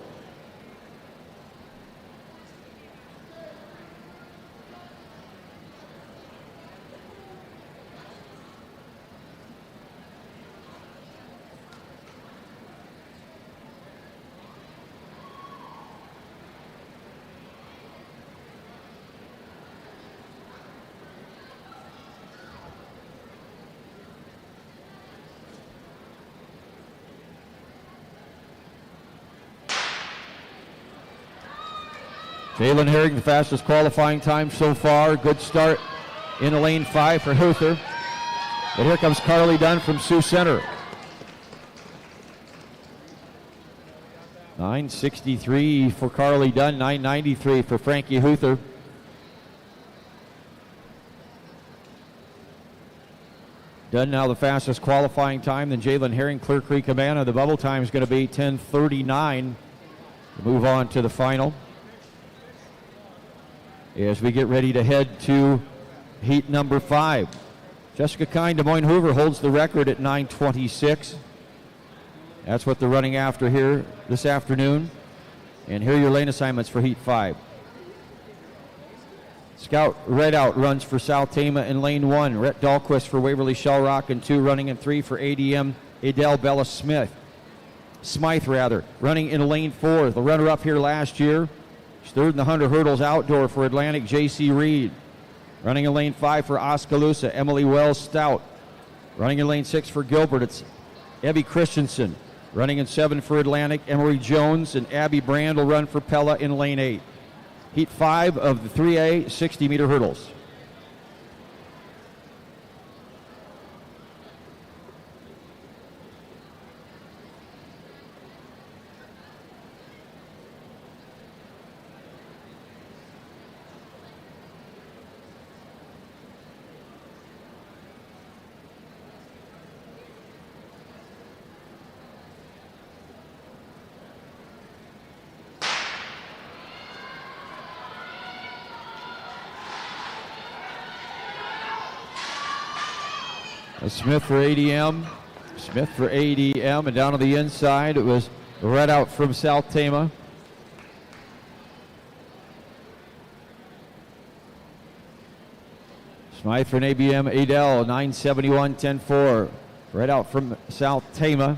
Jalen Herring, the fastest qualifying time so far. Good start in lane 5 for Huther. But here comes Carly Dunn from Sioux Center. 9:63 for Carly Dunn, 9:93 for Frankie Huther. Dunn now the fastest qualifying time than Jalen Herring, Clear Creek Amana. The bubble time is going to be 10:39 to move on to the final. As we get ready to head to heat number 5. Jessica Kine, Des Moines Hoover holds the record at 9:26. That's what they're running after here this afternoon. And here are your lane assignments for heat 5. Scout Redout runs for South Tama in lane 1. Rhett Dahlquist for Waverly Shellrock in 2. Running in 3 for ADM, Adele Bella Smythe, running in lane 4. The runner-up here last year. She's 3rd in the 100 hurdles outdoor for Atlantic, J.C. Reed. Running in lane 5 for Oskaloosa, Emily Wells Stout. Running in lane 6 for Gilbert, it's Abby Christensen. Running in 7 for Atlantic, Emery Jones, and Abby Brand will run for Pella in lane 8. Heat 5 of the 3A 60-meter hurdles. Smith for ADM. Smith for ADM, and down to the inside, it was Red out from South Tama. Smythe for an ABM Adel, 971, 10-4. Red out from South Tama.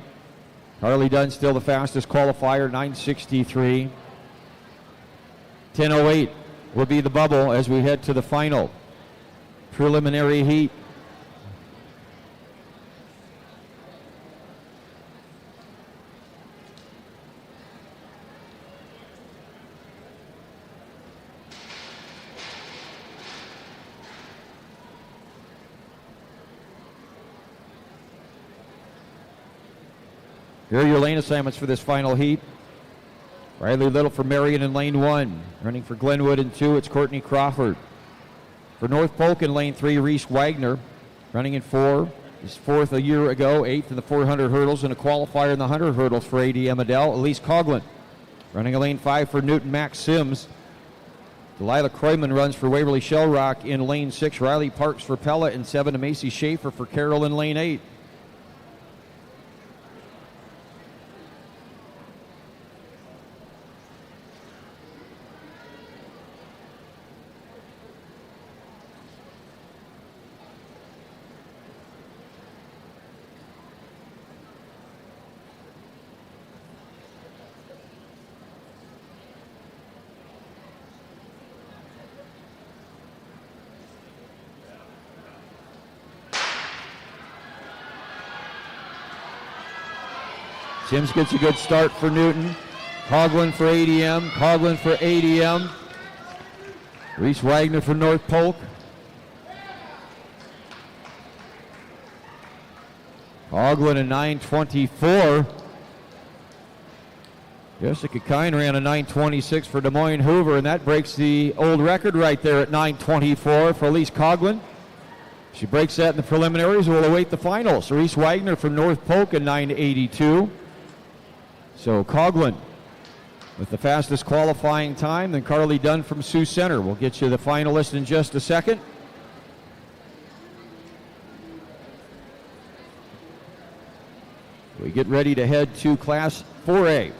Harley Dunn still the fastest qualifier, 963. 10:08 will be the bubble as we head to the final. Preliminary heat. Here are your lane assignments for this final heat. Riley Little for Marion in lane 1. Running for Glenwood in 2, it's Courtney Crawford. For North Polk in lane 3, Reese Wagner. Running in 4, his 4th a year ago, 8th in the 400 hurdles, and a qualifier in the 100 hurdles for ADM Adele, Elise Coughlin. Running in lane 5 for Newton Max Sims. Delilah Kroyman runs for Waverly Shellrock in lane 6. Riley Parks for Pella in 7, and Macy Schaefer for Carroll in lane 8. Sims gets a good start for Newton. Coughlin for ADM. Coughlin for ADM. Reese Wagner for North Polk. Coughlin in 9:24. Jessica Kine ran a 9:26 for Des Moines Hoover, and that breaks the old record right there at 9:24 for Elise Coughlin. She breaks that in the preliminaries. We'll await the finals. Reese Wagner from North Polk in 9:82. So Coughlin with the fastest qualifying time, then Carly Dunn from Sioux Center. We'll get you the finalists in just a second. We get ready to head to Class 4A.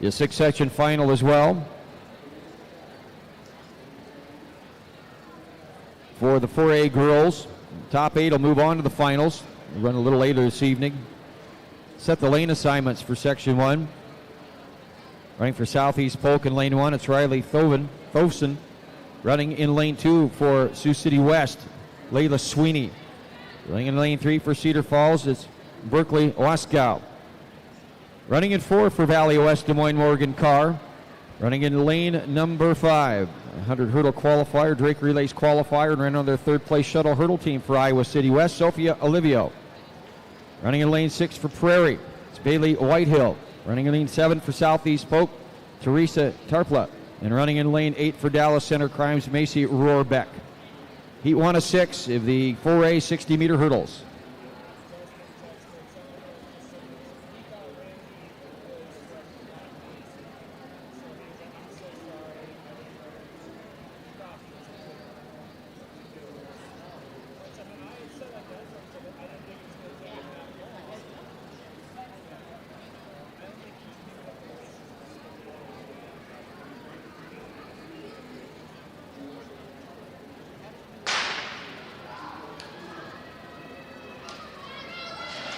Your 6-section final as well. For the 4A girls, top 8 will move on to the finals. We'll run a little later this evening. Set the lane assignments for Section 1. Running for Southeast Polk in lane 1, it's Riley Thofson. Running in lane 2 for Sioux City West, Layla Sweeney. Running in lane 3 for Cedar Falls, it's Berkeley Waskow. Running in 4 for Valley West, Des Moines Morgan Carr. Running in lane number 5, 100 hurdle qualifier, Drake Relays qualifier, and ran on their 3rd place shuttle hurdle team for Iowa City West, Sophia Olivio. Running in lane 6 for Prairie, it's Bailey Whitehill. Running in lane 7 for Southeast Polk, Teresa Tarpla. And running in lane 8 for Dallas Center Crimes, Macy Rohrbeck. Heat 1 of 6 of the 4A 60-meter hurdles.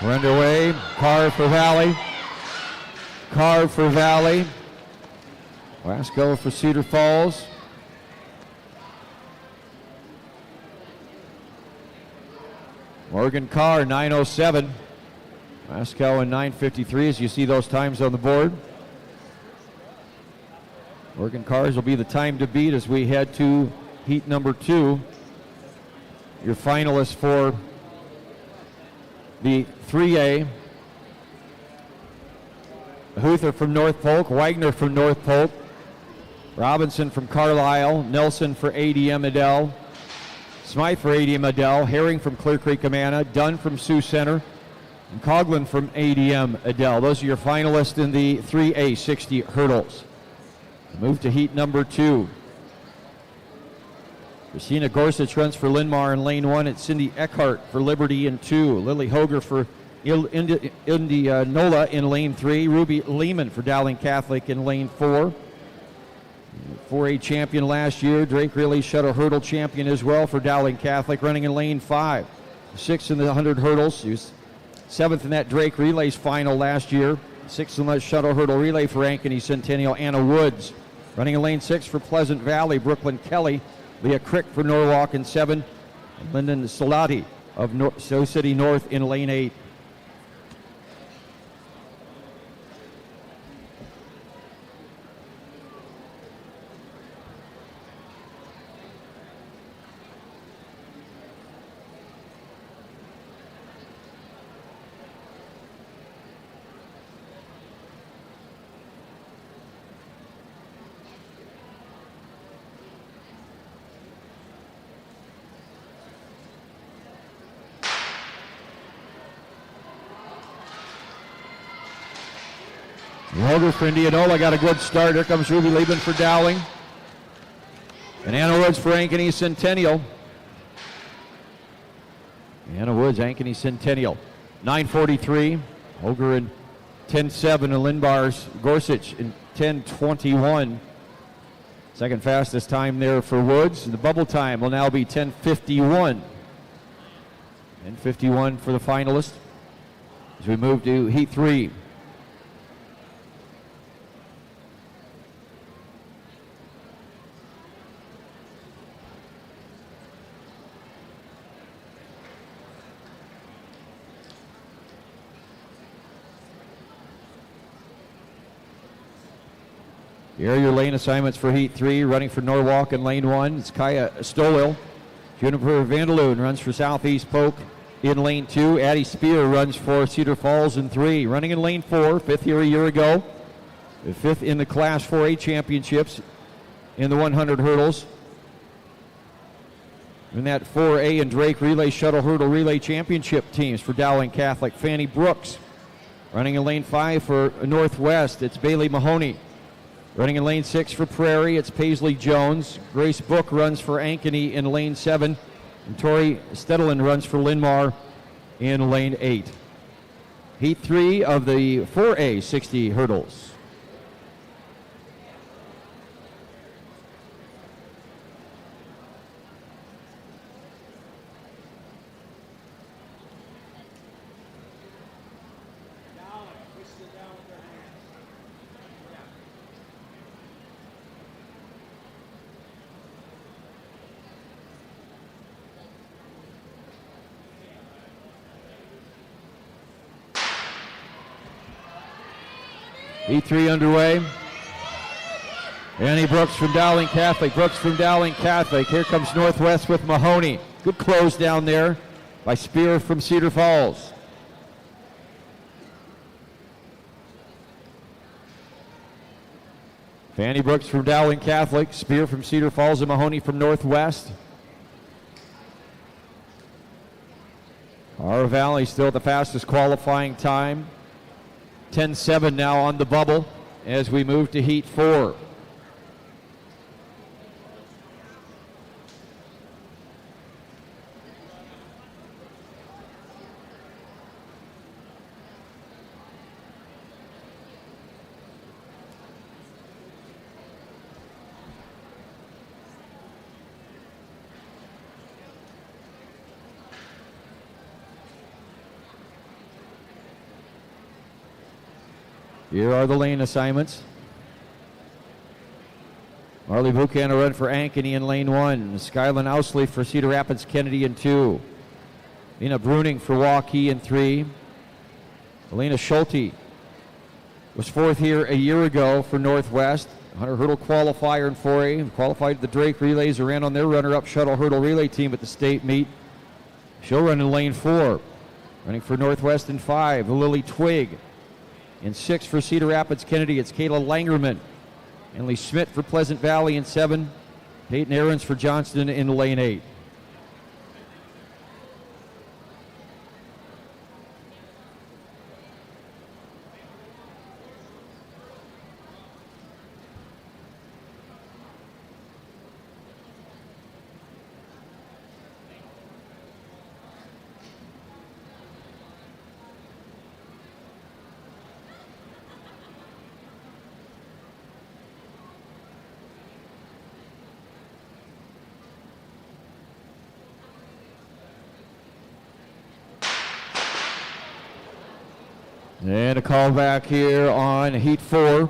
We're underway. Carr for Valley. Carr for Valley. Wasco for Cedar Falls. Morgan Carr, 9:07. Wasco in 9:53 as you see those times on the board. Morgan Carr's will be the time to beat as we head to heat number 2. Your finalists for the 3A. Huther from North Polk, Wagner from North Polk, Robinson from Carlisle, Nelson for ADM Adel, Smythe for ADM Adel, Herring from Clear Creek Amana, Dunn from Sioux Center, and Coughlin from ADM Adel. Those are your finalists in the 3A 60 hurdles. Move to heat number 2. Christina Gorsuch runs for Linmar in lane 1. It's Cindy Eckhart for Liberty in 2. Lily Hoger for Indianola in lane 3. Ruby Lehman for Dowling Catholic in lane 4. 4A champion last year. Drake Relay Shuttle Hurdle champion as well for Dowling Catholic, running in lane 5. 6th in the 100 hurdles. He was 7th in that Drake Relays final last year. 6th in the Shuttle Hurdle Relay for Ankeny Centennial. Anna Woods running in lane 6 for Pleasant Valley. Brooklyn Kelly, Leah Crick for Norwalk in 7. And Lyndon Solati of Sioux City North in lane 8. Hoger for Indianola got a good start. Here comes Ruby Lieben for Dowling. And Anna Woods for Ankeny Centennial. Anna Woods, Ankeny Centennial. 9:43. Hoger in 10:7. And Linbar's Gorsuch in 10:21. Second fastest time there for Woods. The bubble time will now be 10:51. 10:51 for the finalists as we move to heat 3. Here are your lane assignments for heat 3. Running for Norwalk in lane 1. It's Kaya Stowell. Juniper Vandaloon runs for Southeast Polk in lane 2. Addie Spear runs for Cedar Falls in 3. Running in lane 4. 5th here a year ago. 5th in the Class 4A championships in the 100 hurdles. In that 4A and Drake Relay Shuttle Hurdle Relay Championship teams for Dowling Catholic. Fanny Brooks running in lane 5 for Northwest. It's Bailey Mahoney. Running in lane 6 for Prairie, it's Paisley Jones. Grace Book runs for Ankeny in lane 7. And Tori Stedelin runs for Linmar in lane 8. Heat 3 of the 4A 60 hurdles. Heat 3 underway. Annie Brooks from Dowling Catholic. Brooks from Dowling Catholic. Here comes Northwest with Mahoney. Good close down there by Spear from Cedar Falls. Fanny Brooks from Dowling Catholic. Spear from Cedar Falls and Mahoney from Northwest. Our Valley still the fastest qualifying time. 10:07 now on the bubble as we move to heat 4. Here are the lane assignments. Marley Buchanan run for Ankeny in lane 1. Skyland Ousley for Cedar Rapids Kennedy in 2. Lena Bruning for Waukee in 3. Elena Schulte was 4th here a year ago for Northwest. 100 hurdle qualifier in 4A. Qualified the Drake Relays, who ran on their runner-up shuttle hurdle relay team at the state meet. She'll run in lane 4. Running for Northwest in 5, Lily Twig. In 6 for Cedar Rapids Kennedy, it's Kayla Langerman. Emily Schmidt for Pleasant Valley in 7. Peyton Aarons for Johnston in lane 8. And a call back here on Heat 4.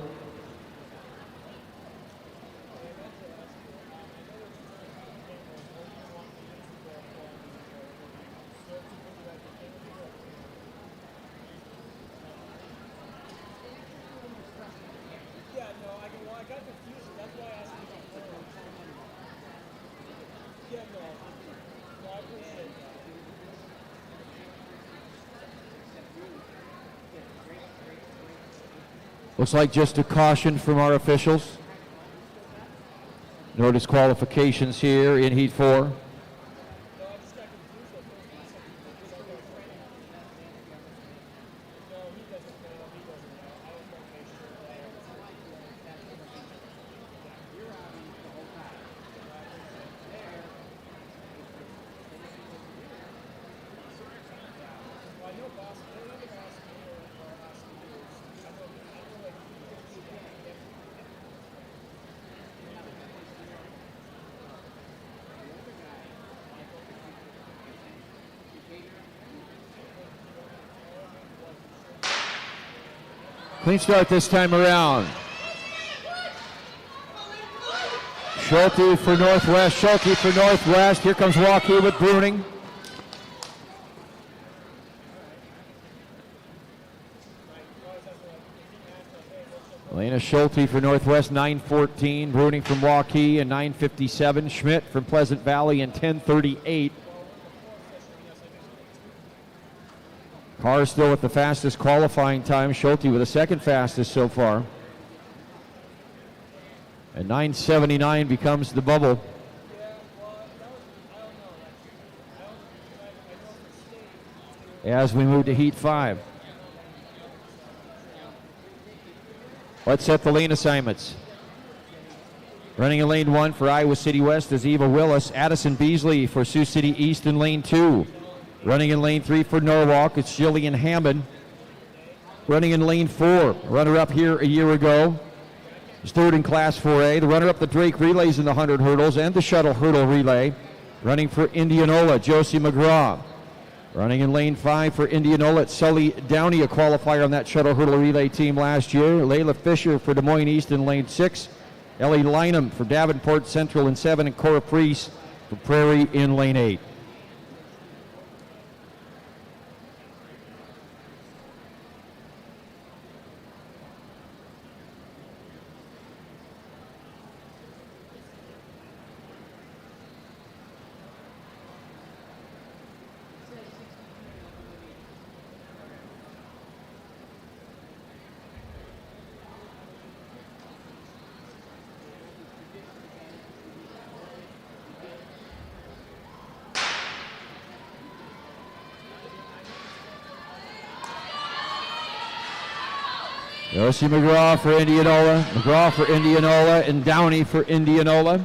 Looks like just a caution from our officials. No disqualifications here in Heat 4. Clean start this time around. Schulte for Northwest, Schulte for Northwest. Here comes Waukee with Bruning. Elena Schulte for Northwest, 9:14. Bruning from Waukee in 9:57. Schmidt from Pleasant Valley in 10:38. Carr still with the fastest qualifying time. Schulte with the second fastest so far. And 9:79 becomes the bubble. As we move to Heat 5. Let's set the lane assignments. Running in lane 1 for Iowa City West is Eva Willis. Addison Beasley for Sioux City East in lane 2. Running in lane 3 for Norwalk, it's Jillian Hammond. Running in lane 4, runner-up here a year ago. Is third in Class 4A. The runner-up, the Drake Relays in the 100 hurdles and the Shuttle hurdle relay. Running for Indianola, Josie McGraw. Running in lane 5 for Indianola, it's Sully Downey, a qualifier on that Shuttle hurdle relay team last year. Layla Fisher for Des Moines East in lane 6. Ellie Lynham for Davenport Central in 7. And Cora Priest for Prairie in lane 8. Josie McGraw for Indianola, and Downey for Indianola.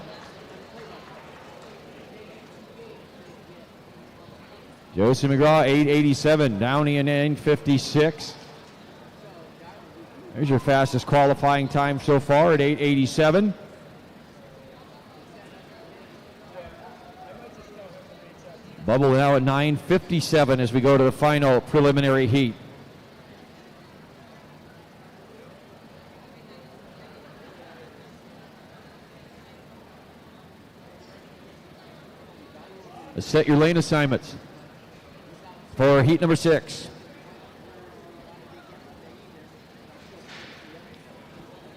Josie McGraw, 8:87. Downey in 9:56. There's your fastest qualifying time so far at 8:87. Bubble now at 9:57 as we go to the final preliminary heat. Let's set your lane assignments for heat number 6.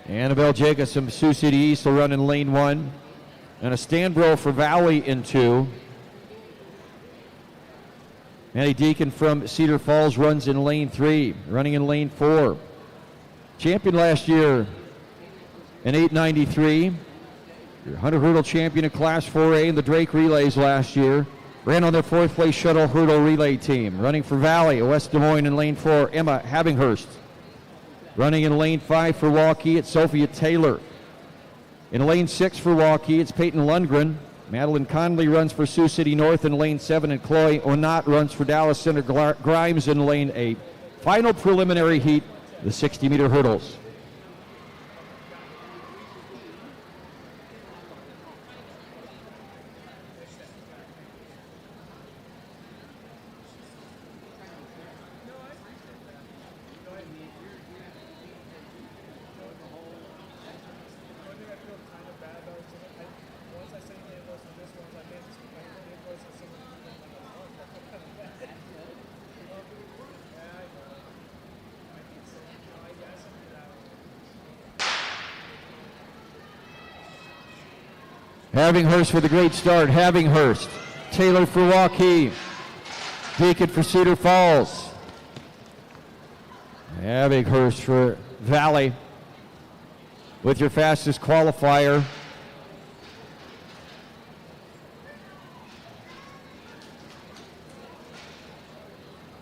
Annabelle Jacobs from Sioux City East will run in lane 1. And a Stanbro for Valley in 2. Manny Deacon from Cedar Falls runs in lane 3, running in lane 4. Champion last year in 893. Your 100 hurdle champion in Class 4A in the Drake Relays last year. Ran on their 4th place Shuttle hurdle relay team. Running for Valley, West Des Moines in lane 4, Emma Habinghurst. Running in lane 5 for Waukee, it's Sophia Taylor. In lane 6 for Waukee, it's Peyton Lundgren. Madeline Conley runs for Sioux City North in lane 7, and Chloe Onat runs for Dallas Center Grimes in lane 8. Final preliminary heat, the 60-meter hurdles. Habinghurst with a great start. Habinghurst. Taylor for Waukee. Deacon for Cedar Falls. Habinghurst for Valley with your fastest qualifier.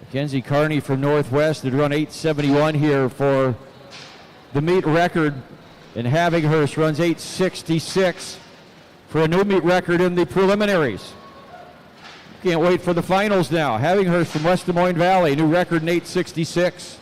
Mackenzie Carney from Northwest had run 8:71 here for the meet record, and Habinghurst runs 8:66 for a new meet record in the preliminaries. Can't wait for the finals now. Habinghurst from West Des Moines Valley, new record in 8:66.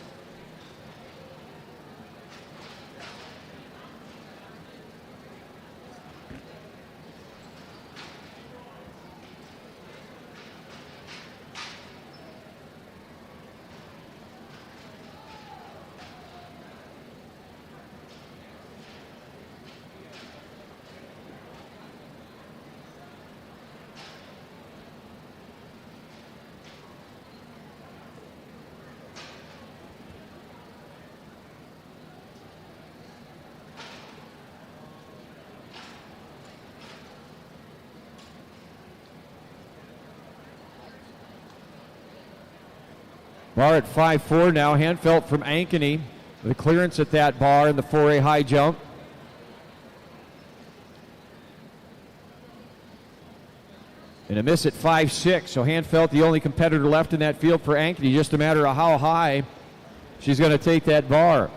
Bar at 5'4" now. Hanfelt from Ankeny with a clearance at that bar in the 4A high jump. And a miss at 5'6", so Hanfelt the only competitor left in that field for Ankeny. Just a matter of how high she's going to take that bar.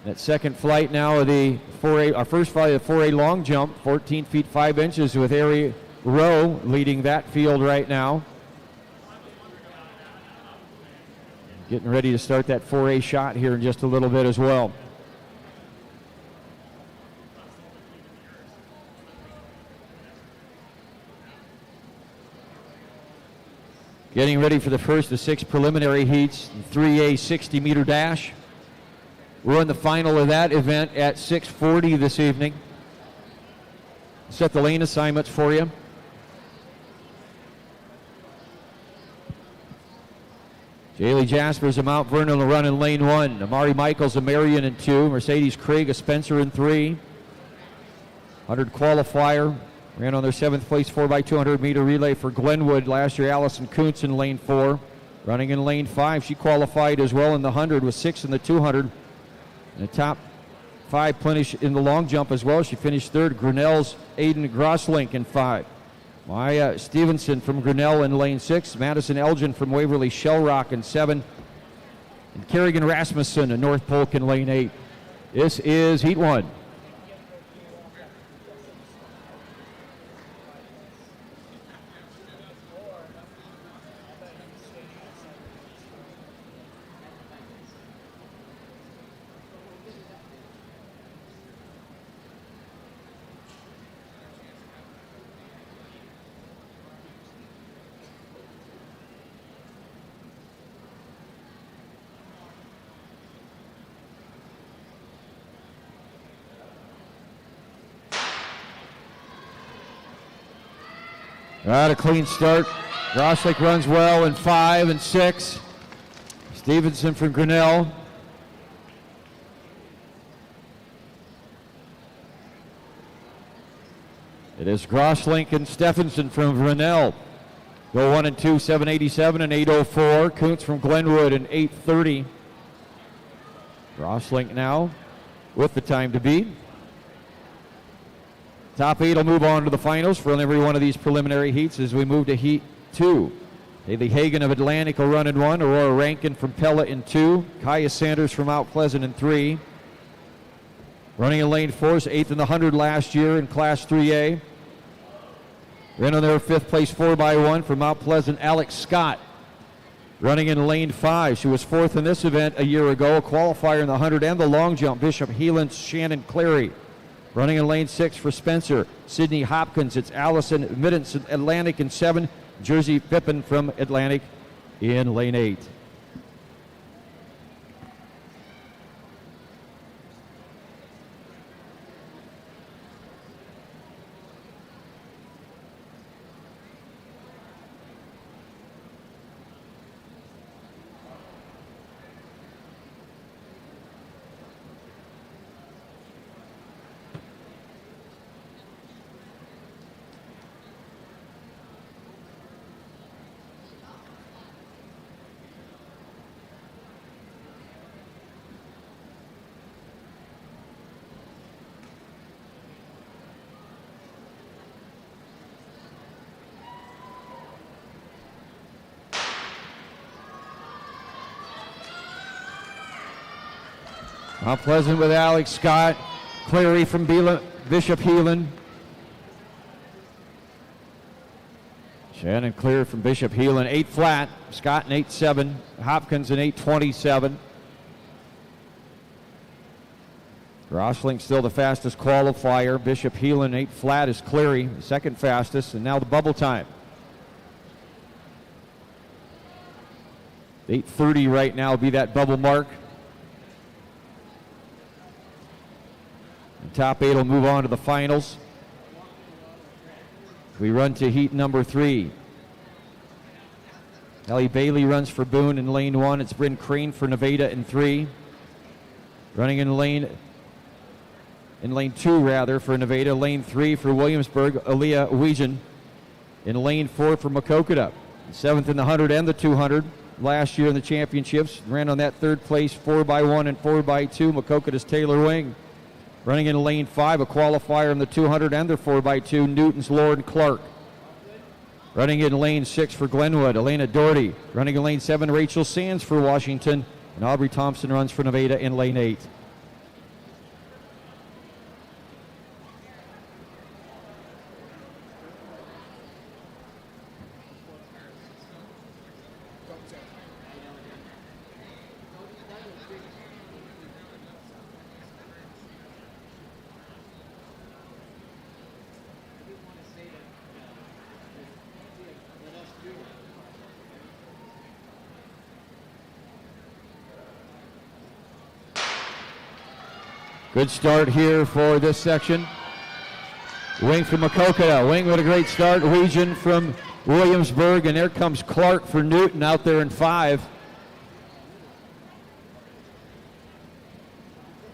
That second flight now of the 4A, our first flight of the 4A long jump, 14 feet 5 inches with Ari Rowe leading that field right now. Getting ready to start that 4A shot here in just a little bit as well. Getting ready for the first of 6 preliminary heats, 3A 60-meter dash. We're in the final of that event at 6:40 this evening. Set the lane assignments for you. Jaylee Jaspers of Mount Vernon will run in lane 1. Amari Michaels of Marion in 2. Mercedes Craig of Spencer in 3. 100 qualifier. Ran on their 7th place 4x200 meter relay for Glenwood last year. Allison Kuntz in lane 4. Running in lane 5. She qualified as well in the 100 with 6 in the 200. And the top 5 finish in the long jump as well. She finished 3rd. Grinnell's Aiden Grosslink in 5. Maya Stevenson from Grinnell in lane 6. Madison Elgin from Waverly Shellrock in 7. And Kerrigan Rasmussen of North Polk in lane 8. This is Heat 1. A clean start. Grosslink runs well in 5 and 6. Stevenson from Grinnell. It is Grosslink and Stephenson from Grinnell. Go 1 and 2, 787 and 804. Kuntz from Glenwood and 830. Crosslink now with the time to beat. Top 8 will move on to the finals for every one of these preliminary heats as we move to Heat 2. Haley Hagan of Atlantic will run in 1. Aurora Rankin from Pella in 2. Kaya Sanders from Mount Pleasant in 3. Running in lane 4 is 8th in the 100 last year in Class 3A. Then on their 5th place 4x1 from Mount Pleasant, Alex Scott. Running in lane 5. She was 4th in this event a year ago, a qualifier in the 100 and the long jump. Bishop Heelan's Shannon Clary. Running in lane 6 for Spencer, Sydney Hopkins. It's Allison Middens Atlantic in 7. Jersey Pippin from Atlantic in lane 8. Mount Pleasant with Alex Scott. Clary from Bishop Heelan. Shannon Clear from Bishop Heelan. 8 flat. Scott in 8.7. Hopkins in 8.27. Crosslink still the fastest qualifier. Bishop Heelan 8 flat is Cleary, the second fastest. And now the bubble time. 8:30 right now will be that bubble mark. The top 8 will move on to the finals. We run to heat number 3. Ellie Bailey runs for Boone in lane 1. It's Bryn Crane for Nevada in 3. Running in lane 2 for Nevada. Lane 3 for Williamsburg, Aaliyah Wiesen. In lane 4 for Maquoketa. 7th in the 100 and the 200. Last year in the championships. Ran on that 3rd place 4x1 and 4x2. Maquoketa's Taylor Wing. Running in lane 5, a qualifier in the 200 and the 4x2, Newton's Lord Clark. Running in lane 6 for Glenwood, Elena Doherty. Running in lane 7, Rachel Sands for Washington. And Aubrey Thompson runs for Nevada in lane 8. Good start here for this section. Wing from Maquoketa. Wing with a great start. Wiesen from Williamsburg. And there comes Clark for Newton out there in 5.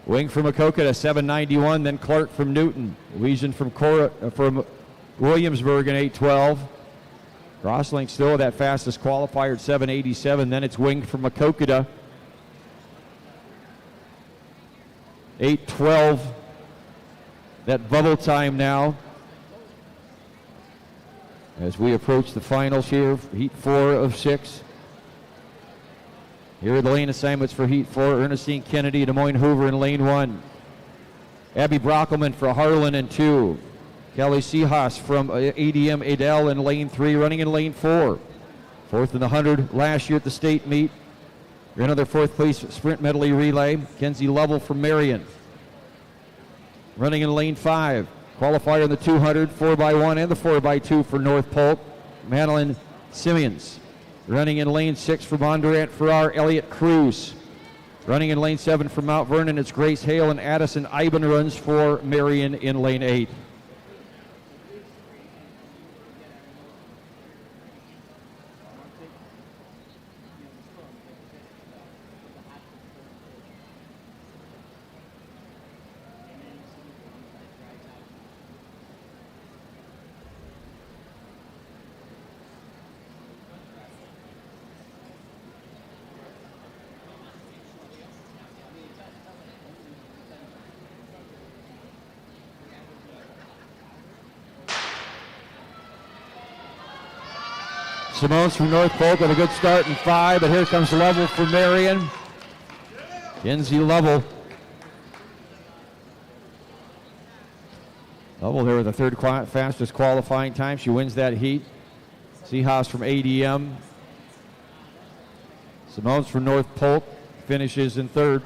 Wing from Maquoketa, 791. Then Clark from Newton. Wiesen from Williamsburg in 812. Crosslink still that fastest qualifier at 787. Then it's Wing from Maquoketa. 8:12, that bubble time now as we approach the finals here, heat 4 of 6. Here are the lane assignments for heat 4. Ernestine Kennedy, Des Moines Hoover in lane 1. Abby Brockelman for Harlan in 2. Kelly Seahas from ADM Adel in lane 3, running in lane 4. 4th in the 100 last year at the state meet. Another 4th place sprint medley relay. Kenzie Lovell from Marion. Running in lane 5. Qualifier in the 200, 4x1 and the 4x2 for North Polk. Madeline Simeons. Running in lane 6 for Bondurant Farrar, Elliott Cruz. Running in lane 7 for Mount Vernon, it's Grace Hale and Addison Iben runs for Marion in lane 8. Simone's from North Polk with a good start in 5, but here comes Lovell for Marion. Kenzie Lovell. Lovell here with the third fastest qualifying time. She wins that heat. Seahouse from ADM. Simone's from North Polk finishes in 3rd.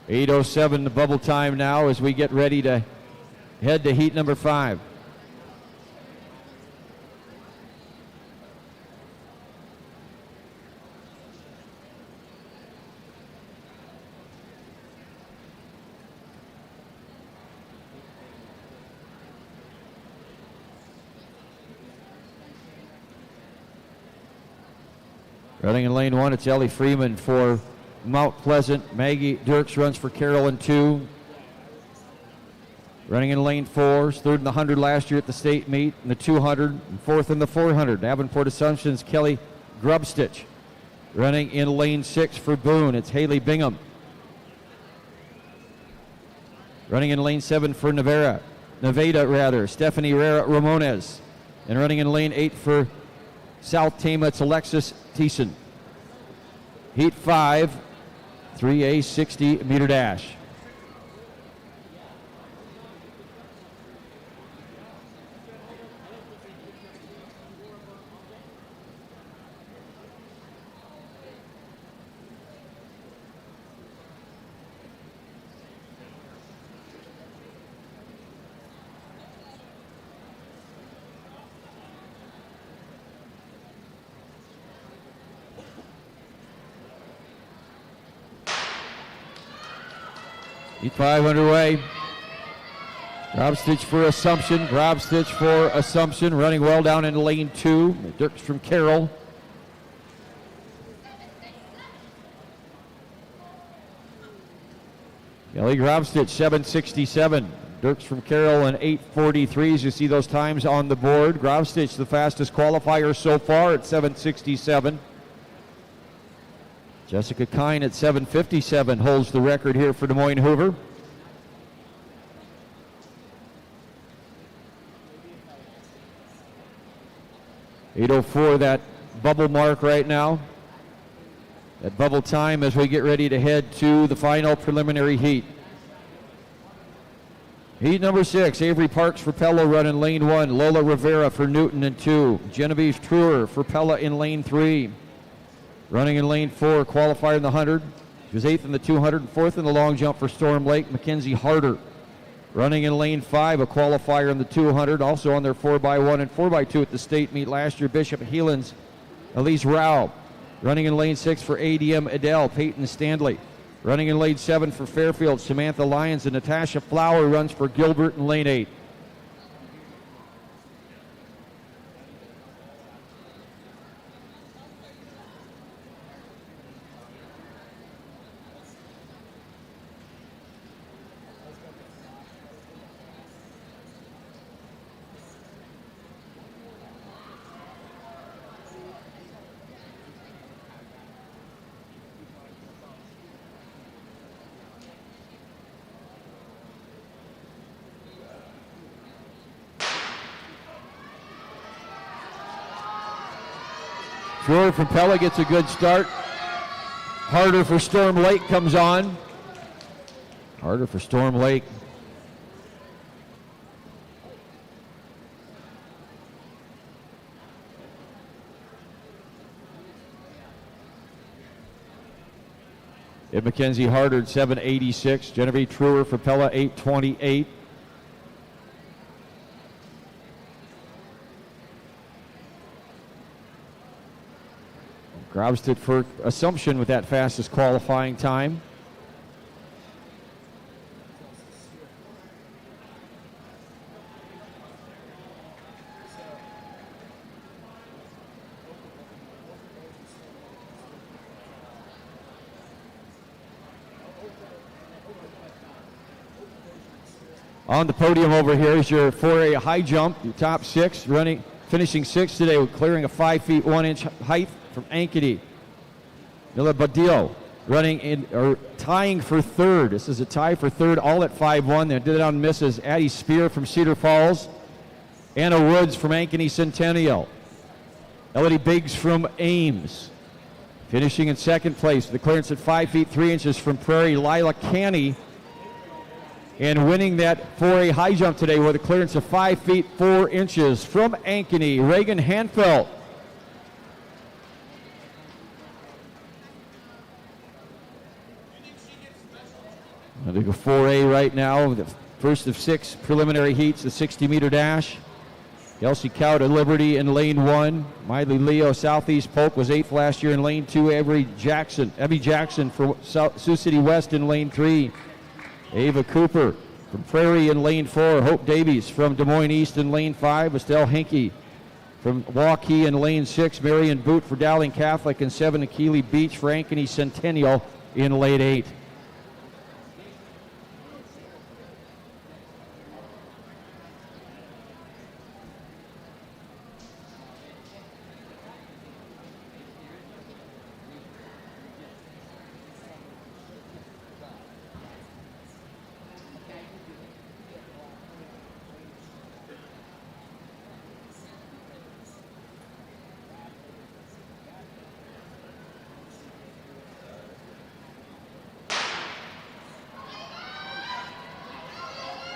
.807 the bubble time now as we get ready to head to heat number 5. Running in lane 1, it's Ellie Freeman for Mount Pleasant. Maggie Dirks runs for Carroll in 2. Running in lane 4, 3rd in the 100 last year at the state meet, in the 200, and 4th in the 400. Davenport Assumption's Kelly Grubstitch. Running in lane 6 for Boone, it's Haley Bingham. Running in lane 7 for Nevada, Stephanie Ramones. And running in lane 8 for South Tama, it's Alexis Thiessen. Heat 5, 3A 60-meter dash. Heat 5 underway. Grobstitch for Assumption. Running well down in lane 2. Dirks from Carroll. Kelly Grobstitch, 7:67. Dirks from Carroll in 8:43s. You see those times on the board. Grobstitch, the fastest qualifier so far at 7:67. Jessica Kine at 7:57 holds the record here for Des Moines Hoover. .804 that bubble mark right now. That bubble time as we get ready to head to the final preliminary heat. Heat number 6, Avery Parks for Pella run in lane 1. Lola Rivera for Newton in 2. Genevieve Truer for Pella in lane 3. Running in lane 4, qualifier in the 100. She was 8th in the 200 and 4th in the long jump for Storm Lake, Mackenzie Harder. Running in lane 5, a qualifier in the 200, also on their 4x1 and 4x2 at the state meet last year, Bishop Heelan's Elise Rao. Running in lane 6 for ADM Adele, Peyton Stanley. Running in lane 7 for Fairfield, Samantha Lyons, and Natasha Flower runs for Gilbert in lane 8. Truer from Pella gets a good start. Harder for Storm Lake comes on. Harder for Storm Lake. And Mackenzie Harder at 7:86. Genevieve Truer for Pella 8:28. Grobstitch for Assumption with that fastest qualifying time. On the podium over here is your 4A high jump, your top 6, finishing 6th today with clearing a 5 feet 1 inch height from Ankeny. Mila Badillo. running in, or tying for third. This is a tie for third, all at 5-1. They did it on misses. Addie Spear from Cedar Falls. Anna Woods from Ankeny Centennial. Elodie Biggs from Ames. Finishing in second place, the clearance at 5 feet 3 inches from Prairie, Lila Canny. And winning that 4A high jump today with a clearance of 5 feet 4 inches from Ankeny, Reagan Hanfeld. I think a 4A right now, the first of 6 preliminary heats, the 60-meter dash. Kelsey Cowd at Liberty in lane 1. Miley Leo, Southeast Polk, was 8th last year in lane 2. Abby Jackson for Sioux City West in lane 3. Ava Cooper from Prairie in lane 4. Hope Davies from Des Moines East in lane 5. Estelle Henke from Waukee in lane 6. Marion Boot for Dowling Catholic in 7. And Keeley Beach for Ankeny Centennial in lane 8.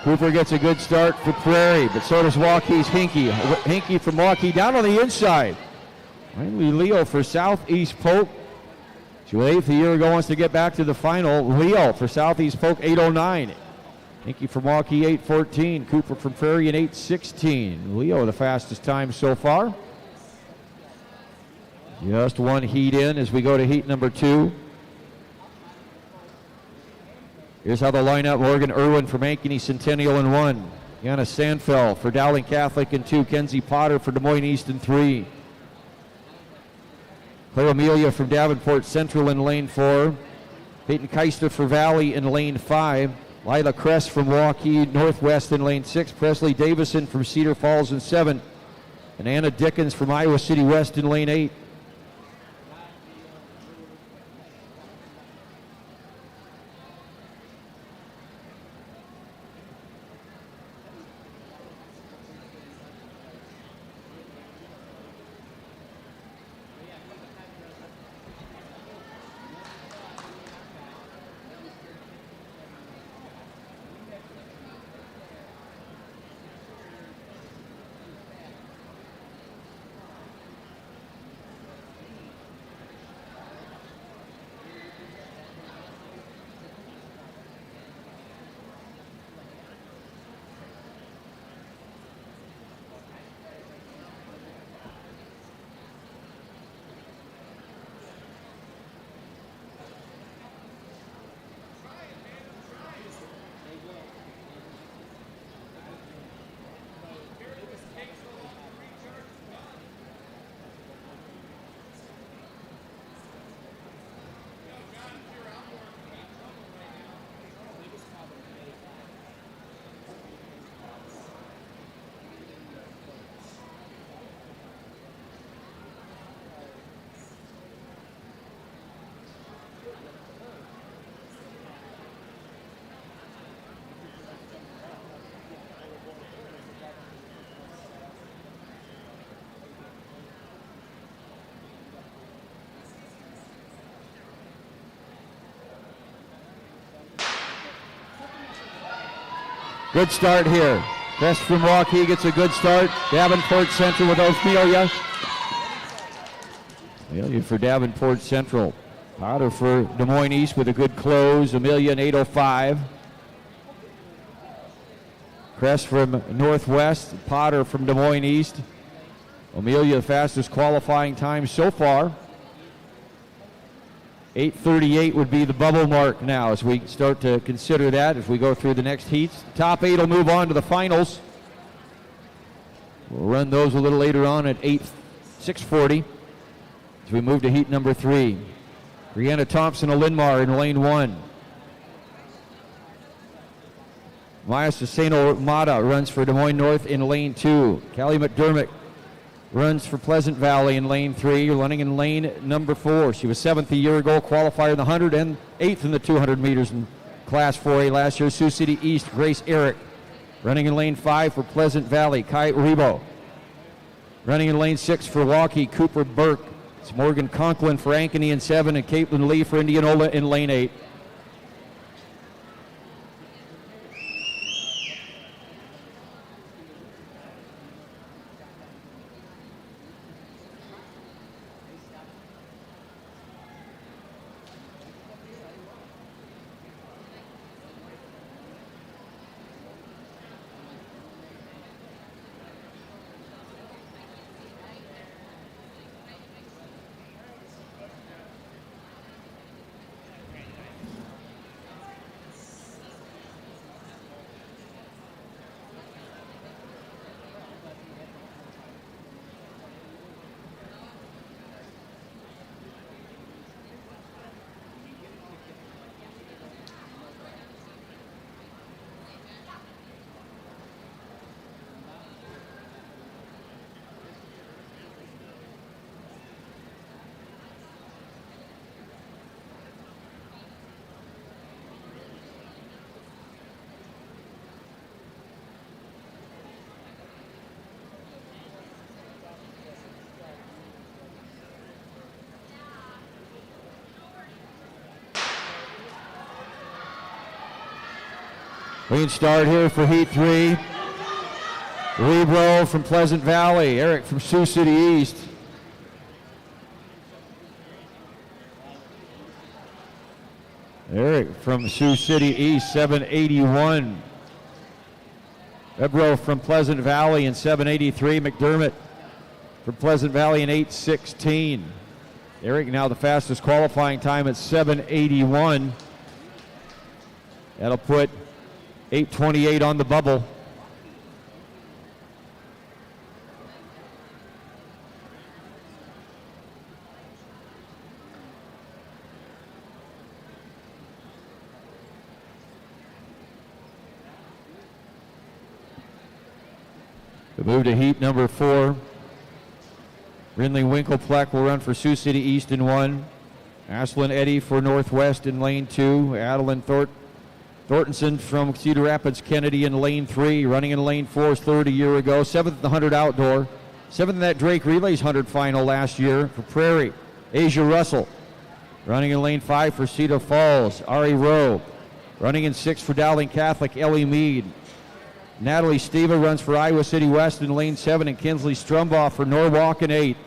Cooper gets a good start for Prairie, but so does Waukee's Hinkie. Hinkie from Waukee down on the inside. Finally, Leo for Southeast Polk. She was 8th a year ago, wants to get back to the final. Leo for Southeast Polk, 8:09. Hinkie from Waukee, 8:14. Cooper from Prairie in 8:16. Leo the fastest time so far. Just one heat in as we go to heat number 2. Here's how they'll line up. Morgan Irwin from Ankeny Centennial in 1. Anna Sandfeld for Dowling Catholic in 2. Kenzie Potter for Des Moines East in 3. Claire Amelia from Davenport Central in lane 4. Peyton Keister for Valley in lane 5. Lila Kress from Waukee Northwest in lane 6. Presley Davison from Cedar Falls in 7. And Anna Dickens from Iowa City West in lane 8. Good start here. Best from Waukee gets a good start. Davenport Central with Amelia. Amelia for Davenport Central. Potter for Des Moines East with a good close. Amelia in 8:05. Kress from Northwest. Potter from Des Moines East. Amelia the fastest qualifying time so far. 8:38 would be the bubble mark now as we start to consider that as we go through the next heats. The top 8 will move on to the finals. We'll run those a little later on at 6:40 as we move to heat number 3. Brianna Thompson of Linmar in lane 1. Maya Saseno Mata runs for Des Moines North in lane 2. Callie McDermott runs for Pleasant Valley in lane 3, running in lane number 4. She was 7th a year ago, qualifier in the 100 and 8th in the 200 meters in Class 4A last year. Sioux City East, Grace Eric. Running in lane 5 for Pleasant Valley, Kai Rebo. Running in lane 6 for Waukee, Cooper Burke. It's Morgan Conklin for Ankeny in 7 and Caitlin Lee for Indianola in lane 8. Clean start here for Heat 3. Rebro from Pleasant Valley. Eric from Sioux City East. Eric from Sioux City East, 781. Rebro from Pleasant Valley in 783. McDermott from Pleasant Valley in 816. Eric now the fastest qualifying time at 781. That'll put 8:28 on the bubble. The move to heat number 4. Rinley Winklepleck will run for Sioux City East in 1. Ashlyn Eddy for Northwest in lane 2. Adeline Thorntonson from Cedar Rapids Kennedy in lane 3. Running in lane 4 is 3rd a year ago. 7th at the 100 outdoor. 7th in that Drake Relays 100 final last year for Prairie. Asia Russell. Running in lane 5 for Cedar Falls. Ari Rowe. Running in 6 for Dowling Catholic, Ellie Mead. Natalie Steva runs for Iowa City West in lane 7, and Kinsley Strumbaugh for Norwalk in 8.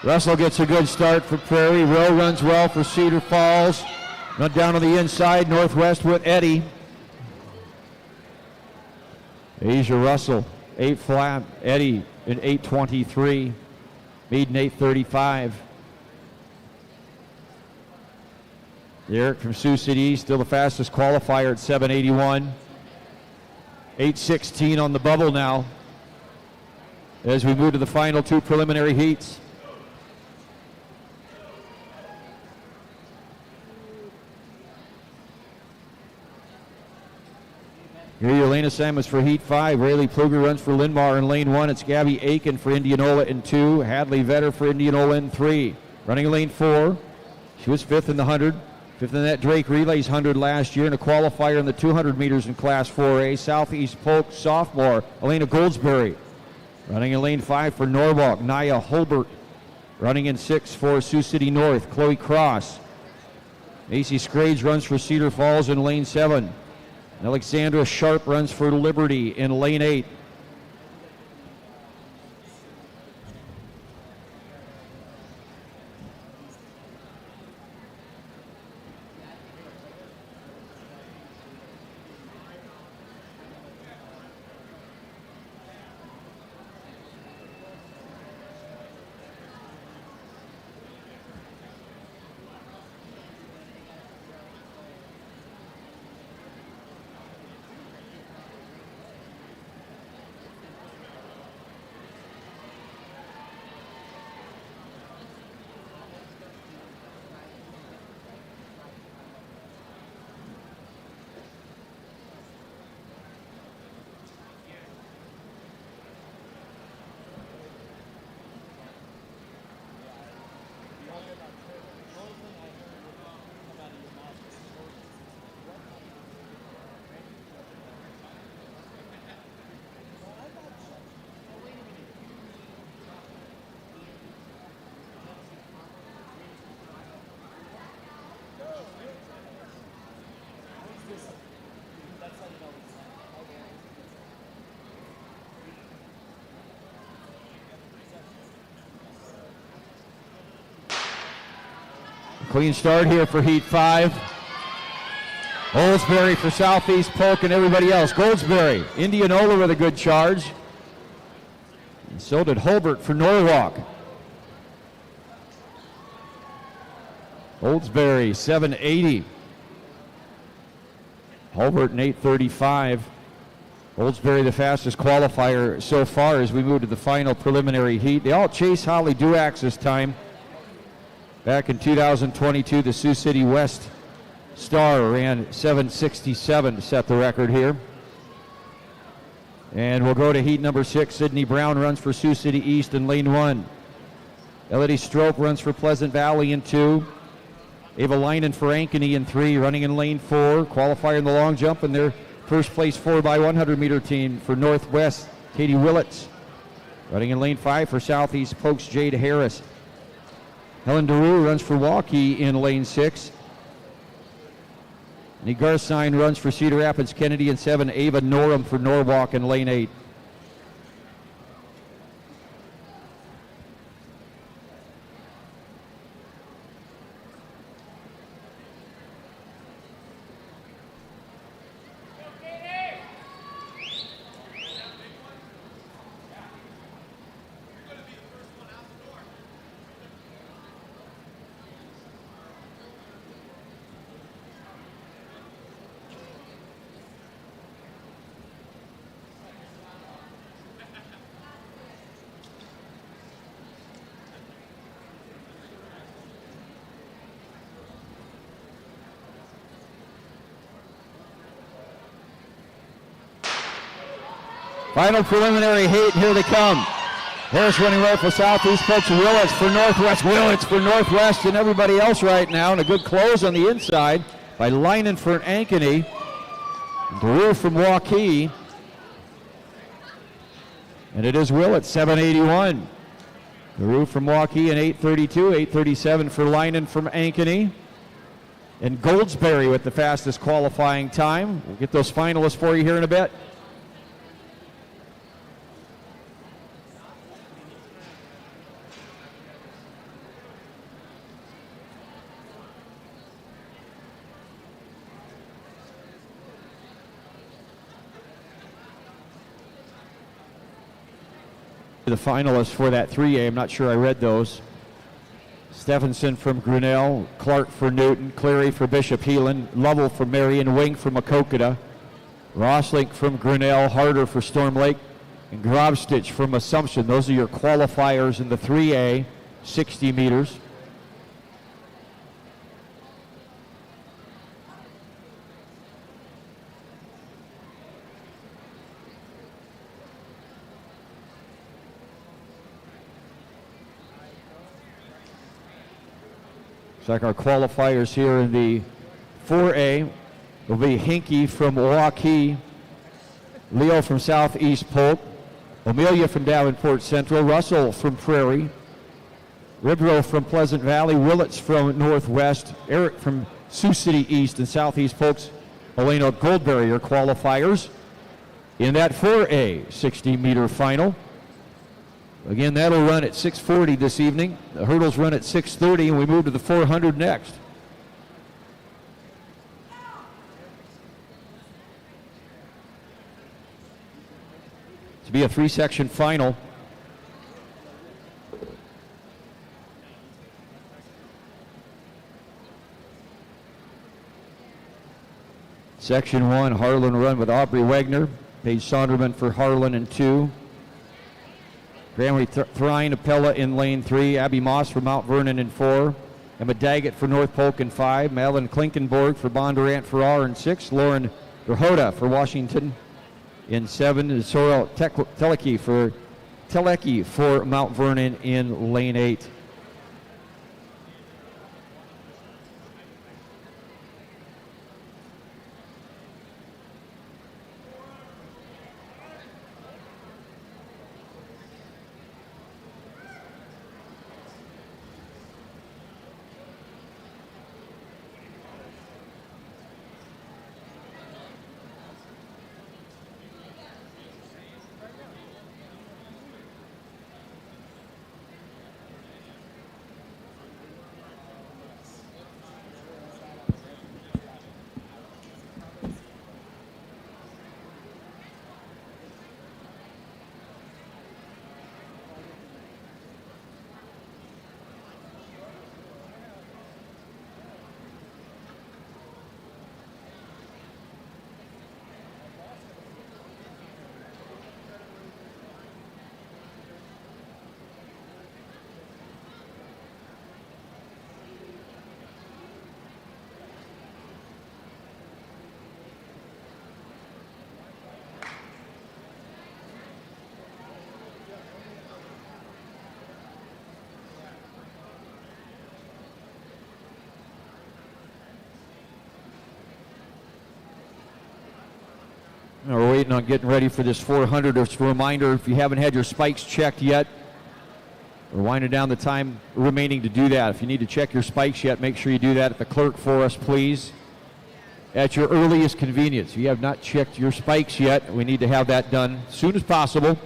Russell gets a good start for Prairie. Rowe runs well for Cedar Falls. Run down on the inside, Northwest with Eddy. Asia Russell, 8 flat. Eddy in 8:23. Mead in 8:35. Eric from Sioux City East, still the fastest qualifier at 7:81. 8:16 on the bubble now as we move to the final 2 preliminary heats. Here are your lane assignments for Heat 5. Rayleigh Pluger runs for Linmar in lane 1. It's Gabby Aiken for Indianola in 2. Hadley Vetter for Indianola in 3. Running in lane 4. She was 5th in the 100. 5th in that Drake Relays 100 last year, and a qualifier in the 200 meters in Class 4A. Southeast Polk sophomore, Elena Goldsberry. Running in lane 5 for Norwalk, Naya Holbert. Running in 6 for Sioux City North, Chloe Cross. Macy Scrage runs for Cedar Falls in lane 7. Alexandra Sharp runs for Liberty in lane 8. Clean start here for Heat 5. Goldsberry for Southeast Polk and everybody else. Goldsberry, Indianola with a good charge. And so did Holbert for Norwalk. Goldsberry, 780. Holbert in 835. Goldsberry the fastest qualifier so far as we move to the final preliminary heat. They all chase Holly Duax this time. Back in 2022, the Sioux City West Star ran 767 to set the record here. And we'll go to heat number 6. Sydney Brown runs for Sioux City East in lane 1. Elodie Strope runs for Pleasant Valley in 2. Ava Leinen for Ankeny in 3, running in lane 4. Qualifier in the long jump in their first place 4x100 meter team for Northwest, Katie Willits. Running in lane 5 for Southeast Polk's Jade Harris. Helen DeRue runs for Waukee in lane 6. Nick Garstein runs for Cedar Rapids Kennedy in 7. Ava Norum for Norwalk in lane 8. Final preliminary heat, here they come. Harris running right for Southeast Polk, Willits for Northwest, Willits for Northwest, and everybody else right now. And a good close on the inside by Leinen for Ankeny. DeRue from Waukee. And it is Willits, 781. DeRue from Waukee in 832, 837 for Leinen from Ankeny. And Goldsberry with the fastest qualifying time. We'll get those finalists for you here in a bit. The finalists for that 3A, I'm not sure I read those. Stephenson from Grinnell, Clark for Newton, Cleary for Bishop Heelan, Lovell for Marion, Wing for Makokata, Rosslink from Grinnell, Harder for Storm Lake, and Grobstich from Assumption. Those are your qualifiers in the 3A, 60 meters. Looks like our qualifiers here in the 4A will be Hinkie from Waukee, Leo from Southeast Polk, Amelia from Davenport Central, Russell from Prairie, Ribro from Pleasant Valley, Willits from Northwest, Eric from Sioux City East, and Southeast Polk's Elena Goldberry are qualifiers in that 4A 60-meter final. Again, that'll run at 6:40 this evening. The hurdles run at 6:30, and we move to the 400 next. To be a 3-section final. Section 1, Harlan run with Aubrey Wagner. Paige Sonderman for Harlan in 2. Grammy Thrine Appella in lane 3. Abby Moss for Mount Vernon in 4. Emma Daggett for North Polk in 5. Madeline Klinkenborg for Bondurant Farrar in 6. Lauren Verhoda for Washington in 7. Sorrel Telecki for Mount Vernon in lane 8. We're waiting on getting ready for this 400. Just a reminder, if you haven't had your spikes checked yet, we're winding down the time remaining to do that. If you need to check your spikes yet, make sure you do that at the clerk for us, please, at your earliest convenience. If you have not checked your spikes yet, we need to have that done as soon as possible.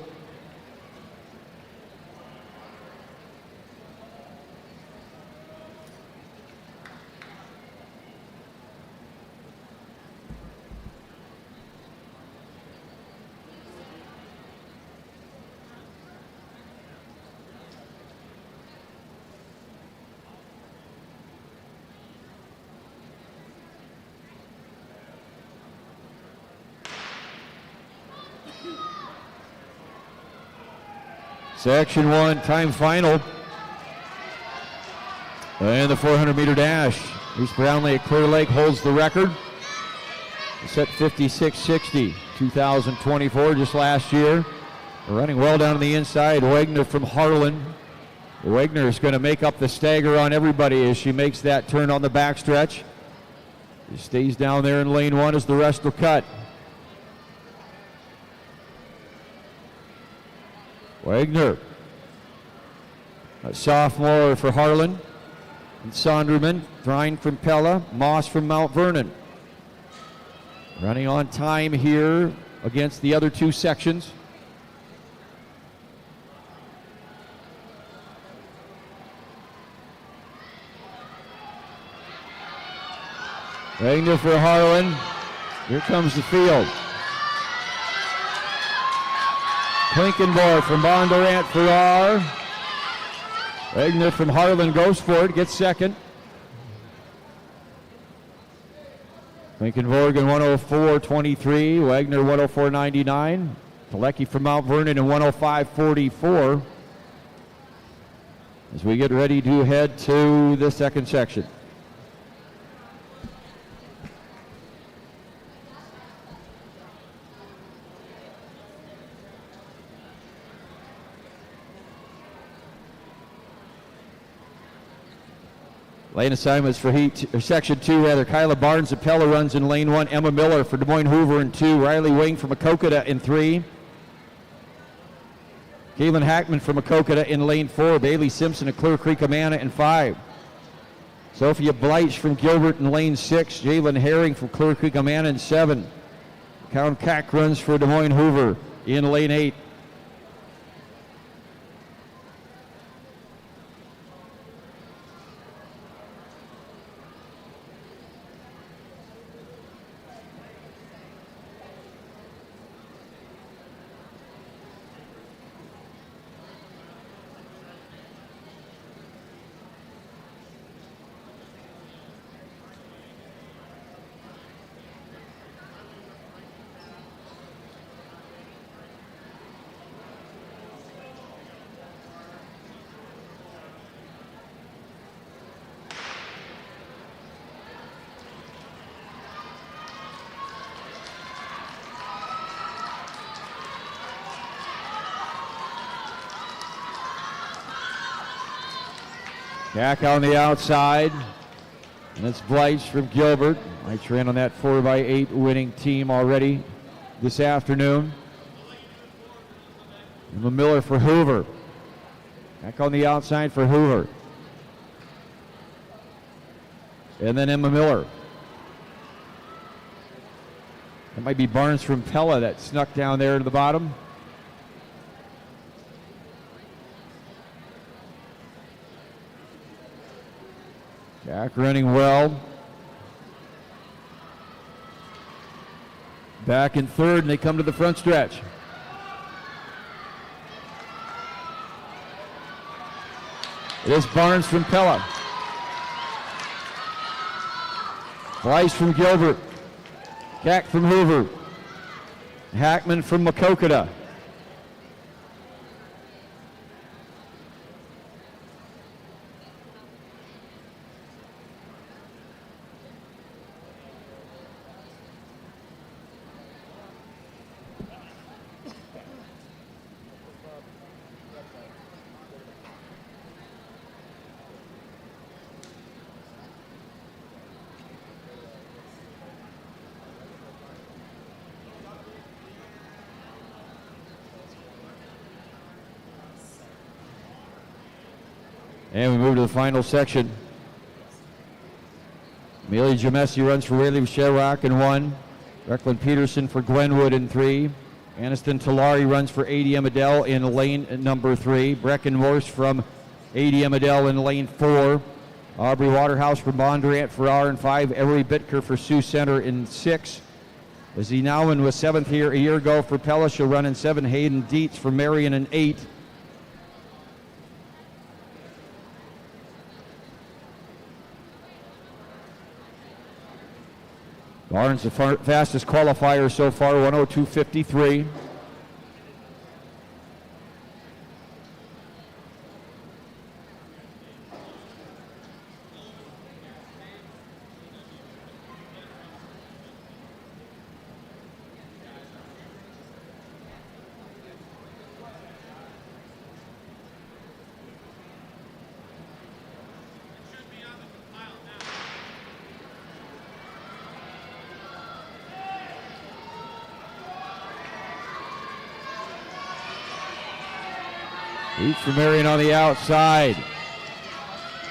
Section 1 time final. And the 400-meter dash. Reese Brownlee at Clear Lake holds the record. Set 56.60, 2024, just last year. Running well down the inside. Wagner from Harlan. Wagner is going to make up the stagger on everybody as she makes that turn on the backstretch. She stays down there in lane 1 as the rest will cut. Wagner, a sophomore for Harlan. And Sonderman, Thrine from Pella, Moss from Mount Vernon. Running on time here against the other two sections. Wagner for Harlan. Here comes the field. Klinkenborg from Bondurant Farrar. Wagner from Harlan goes for it, gets second. Klinkenborg in 104.23, Wagner 104.99. Pilecki from Mount Vernon in 105.44. As we get ready to head to the second section. Lane assignments for Heat, or Section 2 rather. Kyla Barnes of Pella runs in lane 1. Emma Miller for Des Moines Hoover in 2. Riley Wing from Maquoketa in 3. Caitlin Hackman from Maquoketa in lane 4. Bailey Simpson of Clear Creek Amana in 5. Sophia Bleich from Gilbert in lane 6. Jalen Herring from Clear Creek Amana in 7. Count Cack runs for Des Moines Hoover in lane 8. Cack on the outside, and it's Bleich from Gilbert. Bleich ran on that 4x8 winning team already this afternoon. Emma Miller for Hoover. Cack on the outside for Hoover. And then Emma Miller. That might be Barnes from Pella that snuck down there to the bottom. Jack running well. Back in third, and they come to the front stretch. It is Barnes from Pella. Weiss from Gilbert. Cack from Hoover. Hackman from Maquoketa. And we move to the final section. Amelia Jamesi runs for Whaley Shellrock in 1. Recklin Peterson for Glenwood in 3. Aniston Talari runs for ADM Adele in lane number 3. Brecken Morse from ADM Adele in lane 4. Aubrey Waterhouse for Bondurant for R in 5. Everly Bitker for Sioux Center in 6. Lizzie Nauman was 7th here a year ago for Pella. She'll run in 7. Hayden Dietz for Marion in 8. Barnes, the fastest qualifier so far, 102.53. Each for Marion on the outside.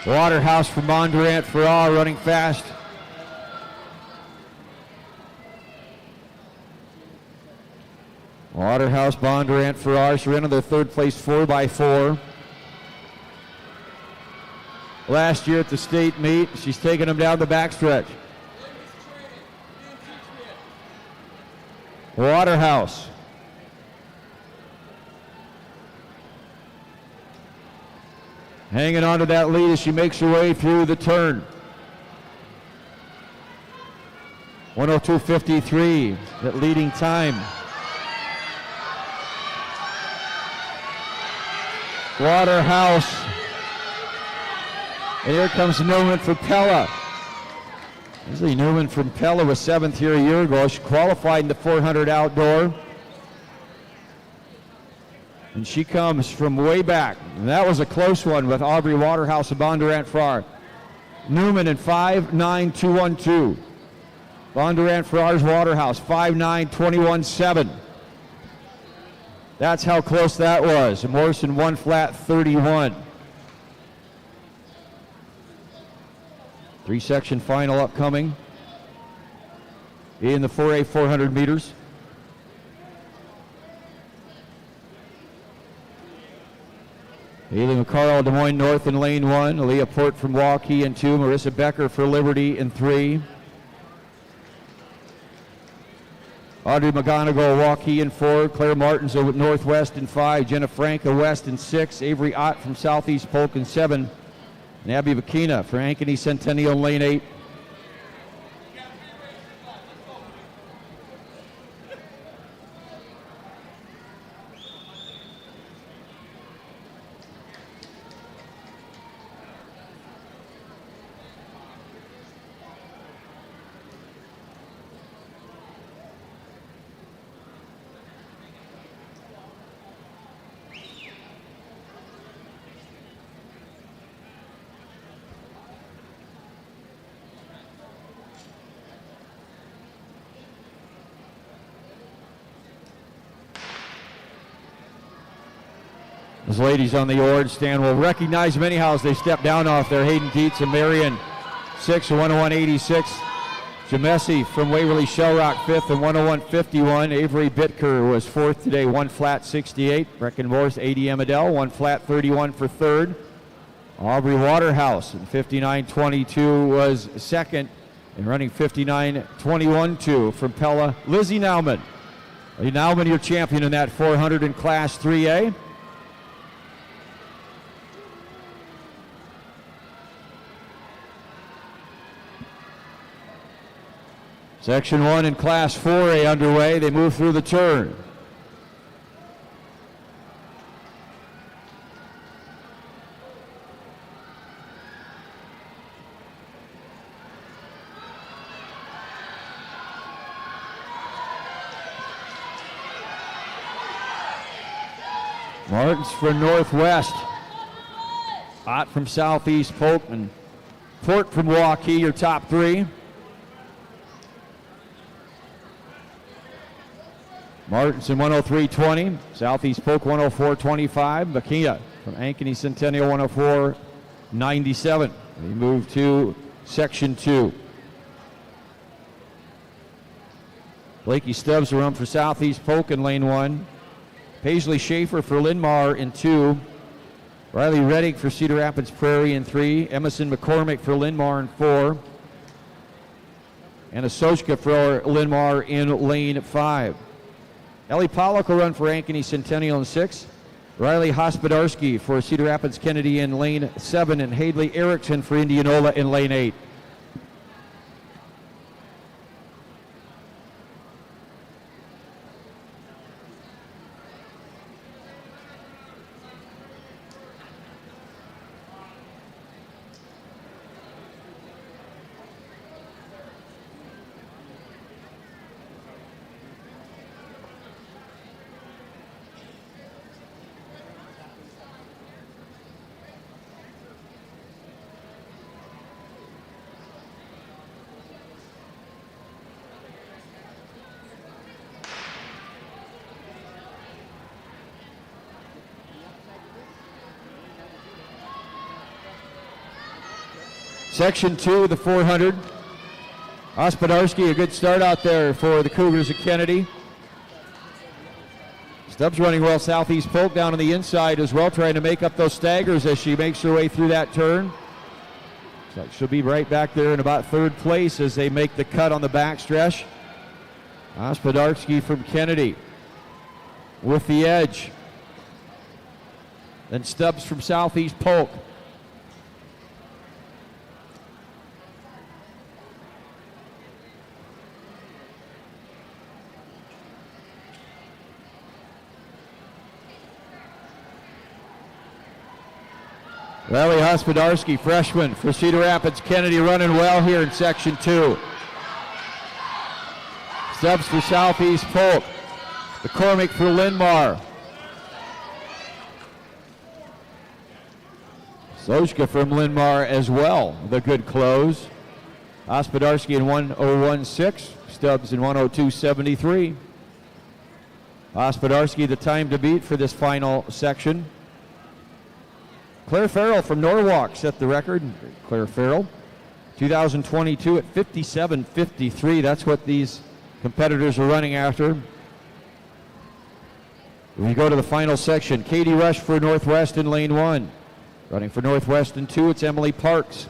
Waterhouse for Bondurant for R running fast. Waterhouse, Bondurant for R. She's in their 3rd place 4x4. Last year at the state meet, she's taking them down the backstretch. Waterhouse. Hanging on to that lead as she makes her way through the turn. 102.53, that leading time. Waterhouse. And here comes Newman for Pella. Leslie Newman from Pella was 7th here a year ago. She qualified in the 400 outdoor. And she comes from way back. And that was a close one with Aubrey Waterhouse and Bondurant Farr. Newman in 5.9.212. Bondurant Farr's Waterhouse 5.9.21.7. That's how close that was. And Morrison 1 flat 31. 3-section final upcoming in the 4A 400 meters. Haley McCarl, Des Moines North in lane 1. Aaliyah Port from Waukee in 2. Marissa Becker for Liberty in 3. Audrey McGonigal, Waukee in 4. Claire Martins of Northwest in 5. Jenna Franca West in 6. Avery Ott from Southeast Polk in 7. And Abby Bakina for Ankeny Centennial in lane 8. Those ladies on the orange stand will recognize them anyhow as they step down off there. Hayden Dietz and Marion, 6 and 101.86. Jamesi from Waverly Shellrock, 5th and 101.51. Avery Bitker was 4th today, 1 flat 68. Brecken Morse, ADM Adele, 1 flat 31 for 3rd. Aubrey Waterhouse in 59.22 was 2nd, and running 59.21.2 from Pella, Lizzie Nauman. Lizzie Nauman, your champion in that 400 in Class 3A. Section 1 in Class 4A underway. They move through the turn. Martins for Northwest. Ott from Southeast Polk and Port from Waukee, your top 3. Martinson 103.20, Southeast Polk 104.25, Bakina from Ankeny Centennial 104 97. We move to Section 2. Blakey Stubbs will run for Southeast Polk in lane 1. Paisley Schaefer for Linmar in 2. Riley Reddick for Cedar Rapids Prairie in 3. Emerson McCormick for Linmar in 4. And Asoshka for Linmar in lane 5. Ellie Pollock will run for Ankeny Centennial in 6. Riley Hospodarski for Cedar Rapids Kennedy in lane 7. And Hadley Erickson for Indianola in lane 8. Section 2, the 400. Hospodarski, a good start out there for the Cougars of Kennedy. Stubbs running well. Southeast Polk down on the inside as well, trying to make up those staggers as she makes her way through that turn. So she'll be right back there in about third place as they make the cut on the backstretch. Hospodarski from Kennedy with the edge. Then Stubbs from Southeast Polk. Riley Hospodarski, freshman for Cedar Rapids Kennedy, running well here in Section 2. Stubbs for Southeast Polk. McCormick for Linmar. Soshka from Linmar as well. The good close. Hospodarski in 1:01.6. Stubbs in 1:02.73. Hospodarski the time to beat for this final section. Claire Farrell from Norwalk set the record. Claire Farrell, 2022 at 57.53. That's what these competitors are running after. We go to the final section. Katie Rush for Northwest in lane 1. Running for Northwest in 2, it's Emily Parks.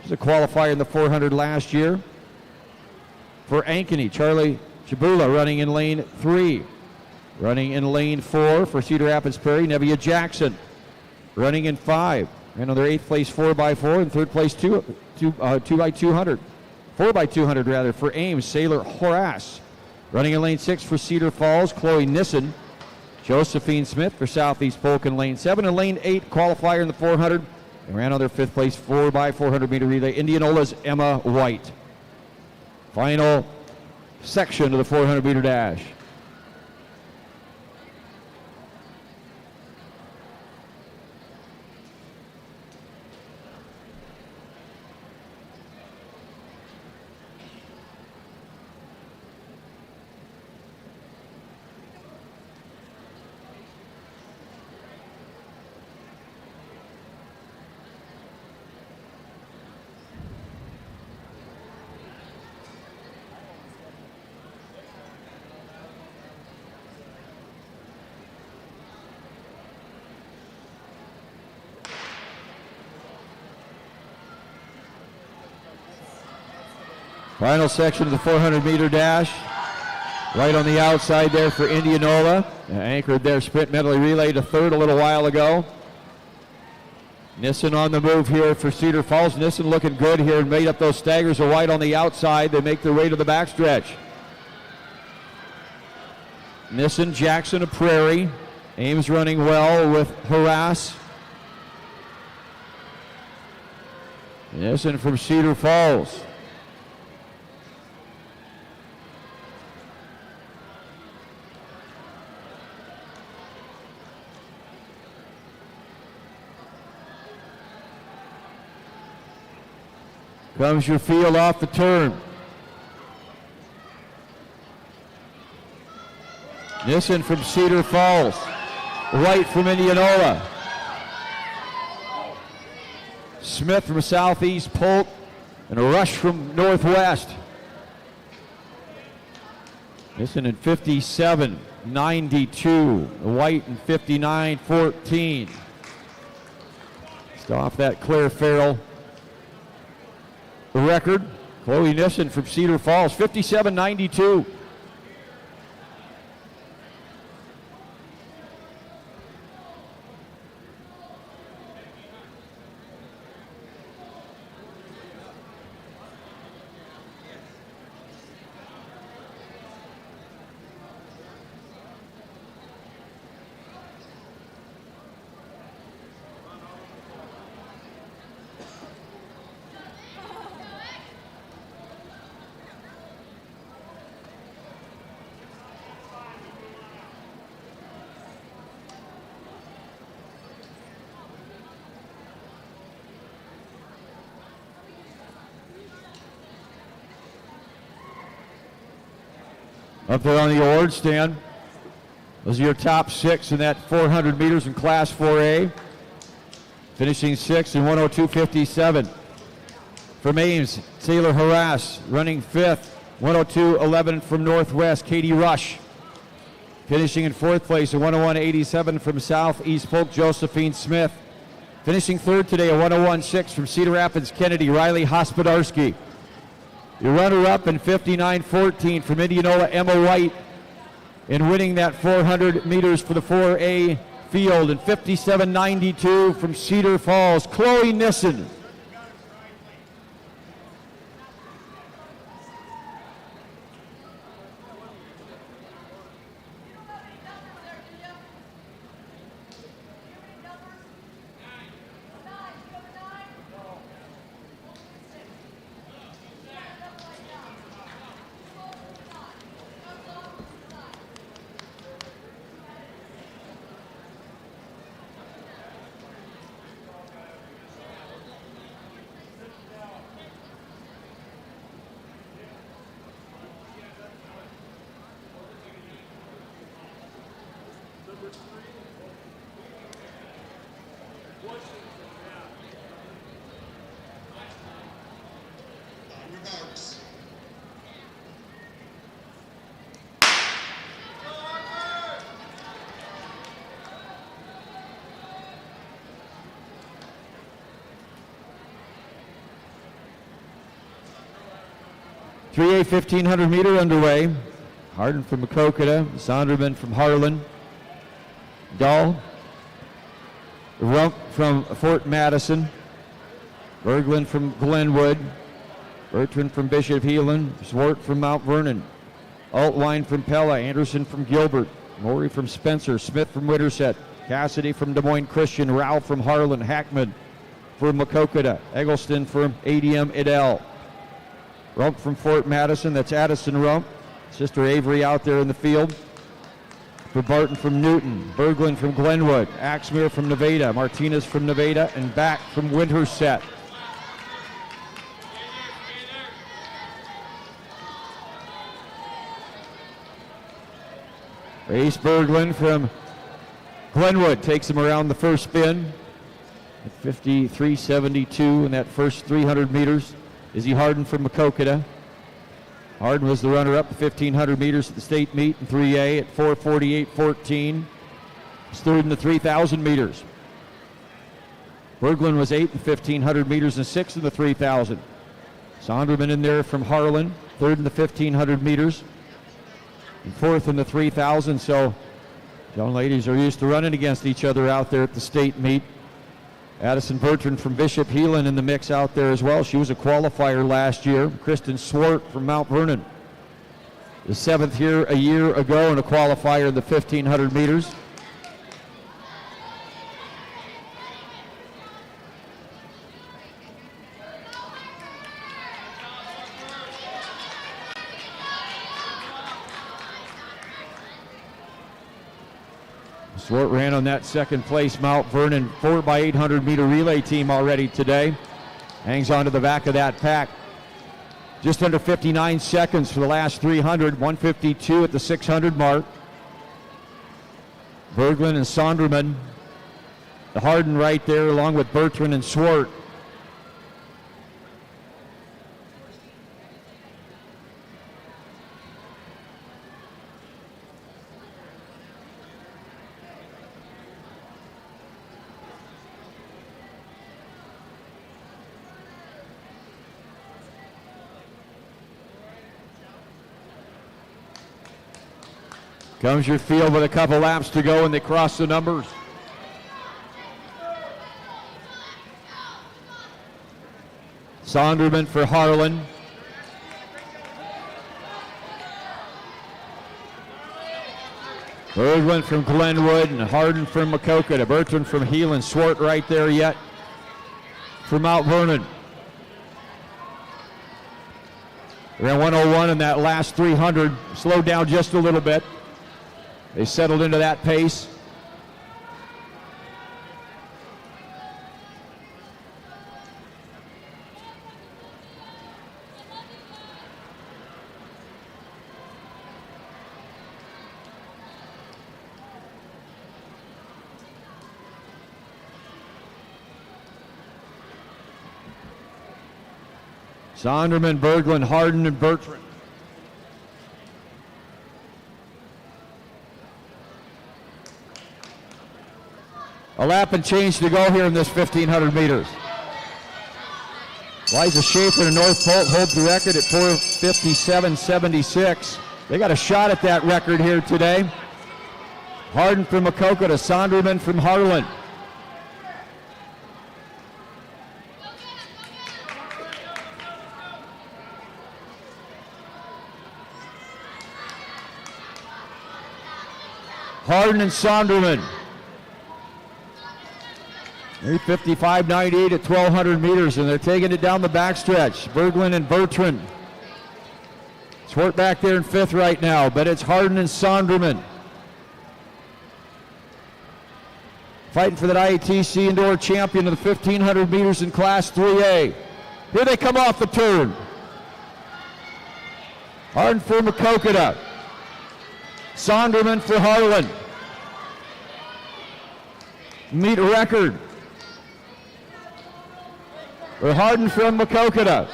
She's a qualifier in the 400 last year. For Ankeny, Charlie Chabula running in lane 3. Running in lane 4 for Cedar Rapids Prairie, Nevia Jackson. Running in 5. And on their 8th place 4x4 and 3rd place 2x200. 4x200 rather for Ames, Sailor Horace. Running in lane 6 for Cedar Falls, Chloe Nissen. Josephine Smith for Southeast Polk in lane 7. And lane 8 qualifier in the 400. And ran on their 5th place 4x400 meter relay, Indianola's Emma White. Final section of the 400 meter dash. Final section of the 400 meter dash. Right on the outside there for Indianola. Anchored their sprint medley relay to 3rd a little while ago. Nissen on the move here for Cedar Falls. Nissen looking good here and made up those staggers are wide on the outside. They make their way to the backstretch. Nissen, Jackson of Prairie. Ames running well with Harass. Nissen from Cedar Falls. Comes your field off the turn. Nissen from Cedar Falls. White from Indianola. Smith from southeast, Polk, and a rush from northwest. Missing in 57.92. White in 59.14. Just off that Claire Farrell record. Chloe Nissen from Cedar Falls, 57.92. Up there on the award stand, those are your top 6 in that 400 meters in Class 4A. Finishing 6th in 102.57. From Ames, Taylor Harass running 5th, 102.11 from Northwest, Katie Rush. Finishing in 4th place at 101.87 from Southeast Polk, Josephine Smith. Finishing 3rd today at 101.6 from Cedar Rapids, Kennedy, Riley Hospodarski. Your runner-up in 59.14 from Indianola, Emma White, in winning that 400 meters for the 4A field, and 57.92 from Cedar Falls, Chloe Nissen. .3A 1500 meter underway. Harden from Maquoketa, Sonderman from Harlan, Dahl, Rump from Fort Madison, Berglund from Glenwood, Bertrand from Bishop Heelan, Swart from Mount Vernon, Altwine from Pella, Anderson from Gilbert, Morey from Spencer, Smith from Winterset, Cassidy from Des Moines Christian, Ralph from Harlan, Hackman from Maquoketa, Eggleston from ADM Idel. Rump from Fort Madison, that's Addison Rump. Sister Avery out there in the field. For Barton from Newton, Berglund from Glenwood, Axmere from Nevada, Martinez from Nevada, and back from Winterset. Ace Berglund from Glenwood takes him around the first spin at 53.72 in that first 300 meters. Izzy Harden from Maquoketa. Harden was the runner-up at 1,500 meters at the state meet in 3A at 4:48.14. He's third in the 3,000 meters. Berglund was 8th in 1,500 meters and 6th in the 3,000. Sonderman in there from Harlan, 3rd in the 1,500 meters and 4th in the 3,000. So young ladies are used to running against each other out there at the state meet. Addison Bertrand from Bishop Heelan in the mix out there as well. She was a qualifier last year. Kristen Swart from Mount Vernon, the 7th here a year ago and a qualifier in the 1,500 meters. Swart ran on that second place Mount Vernon 4x800 meter relay team already today. Hangs on to the back of that pack. Just under 59 seconds for the last 300, 152 at the 600 mark. Berglund and Sonderman, the Harden right there along with Bertrand and Swart. Comes your field with a couple laps to go, and they cross the numbers. Sonderman for Harlan. Berglund from Glenwood and Hardin from Maquoketa. Bertrand from Heelan. Swart right there yet for Mount Vernon. Ran 101 in that last 300. Slowed down just a little bit. They settled into that pace. Sonderman, Berglund, Hardin, and Bertrand. A lap and change to go here in this 1,500 meters. Liza Schaefer and North Polk hold the record at 4:57.76. They got a shot at that record here today. Hardin from Maquoketa, Sonderman from Harlan. Hardin and Sonderman. 55.98 at 1,200 meters, and they're taking it down the backstretch. Berglund and Bertrand. Swart back there in fifth right now, but it's Hardin and Sonderman. Fighting for that IATC indoor champion of the 1,500 meters in Class 3A. Here they come off the turn. Hardin for Maquoketa. Sonderman for Harlan. Meet record. For Hardin from Maquoketa.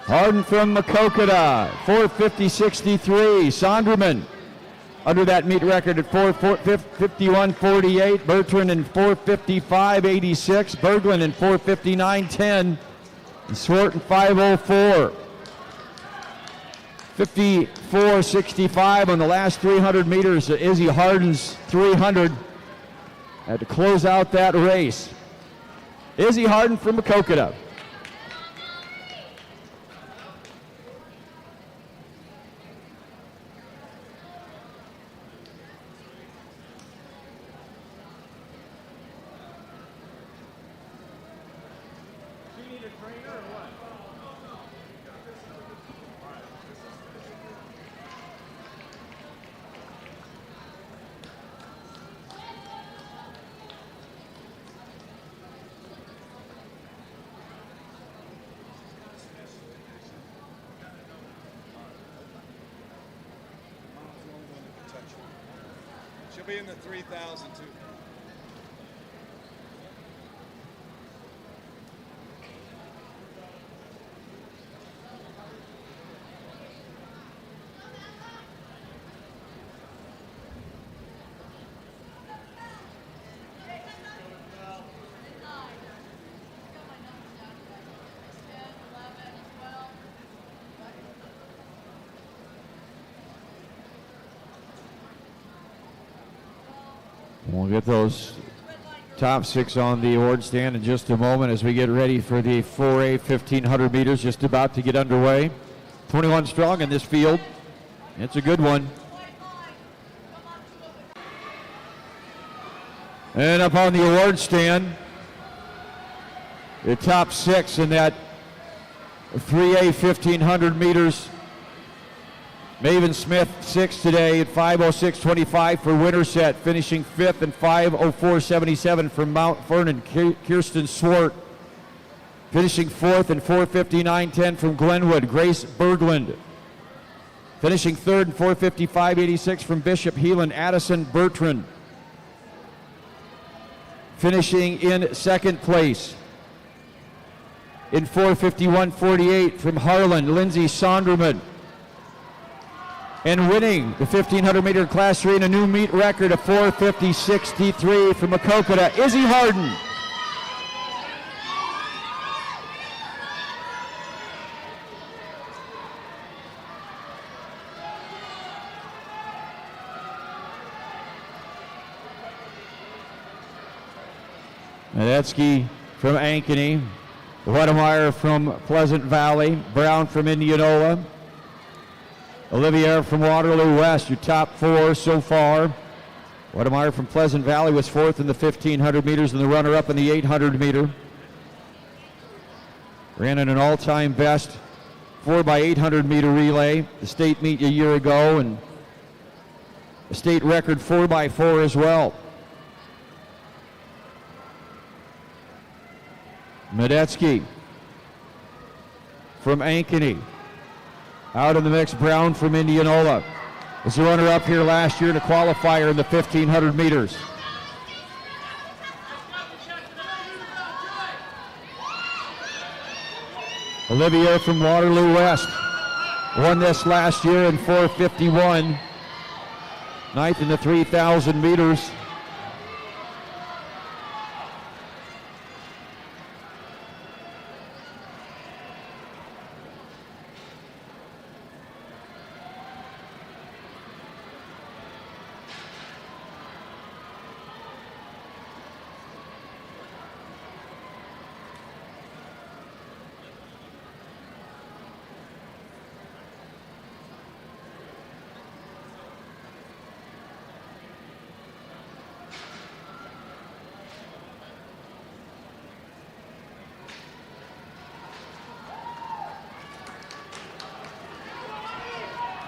Hardin from Maquoketa, 4:50.63. Sonderman under that meet record at 4:51.48. Bertrand in 4:55.86. Berglund in 4:59.10. And Swart in 5:04. 54.65 on the last 300 meters. Izzy Hardin's 300 had to close out that race. Izzy Hardin from Maquoketa. She'll be in the 3,000 too. We'll get those top six on the award stand in just a moment as we get ready for the 4A 1,500 meters, just about to get underway. 21 strong in this field. It's a good one. And up on the award stand, the top six in that 3A 1,500 meters. Maven Smith, sixth today at 5:06.25 for Winterset, finishing fifth and 5:04.77 from Mount Vernon. Kirsten Swart finishing fourth and 4:59.10 from Glenwood. Grace Berglund finishing third and 4:55.86 from Bishop Heelan. Addison Bertrand finishing in second place in 4:51.48 from Harlan. Lindsay Sonderman. And winning the 1,500 meter class 3 in a new meet record of 4:50.63 from Maquoketa, Izzy Hardin. Medeski from Ankeny, Wedemeyer from Pleasant Valley, Brown from Indianola, Olivier from Waterloo West, your top four so far. Wedemeyer from Pleasant Valley was fourth in the 1,500 meters and the runner-up in the 800 meter. Ran in an all-time best 4x800 meter relay, the state meet a year ago, and a state record 4x4 as well. Medeski from Ankeny. Out in the mix, Brown from Indianola. Was the runner-up here last year in a qualifier in the 1,500 meters. Olivier from Waterloo West won this last year in 4:51. Ninth in the 3,000 meters.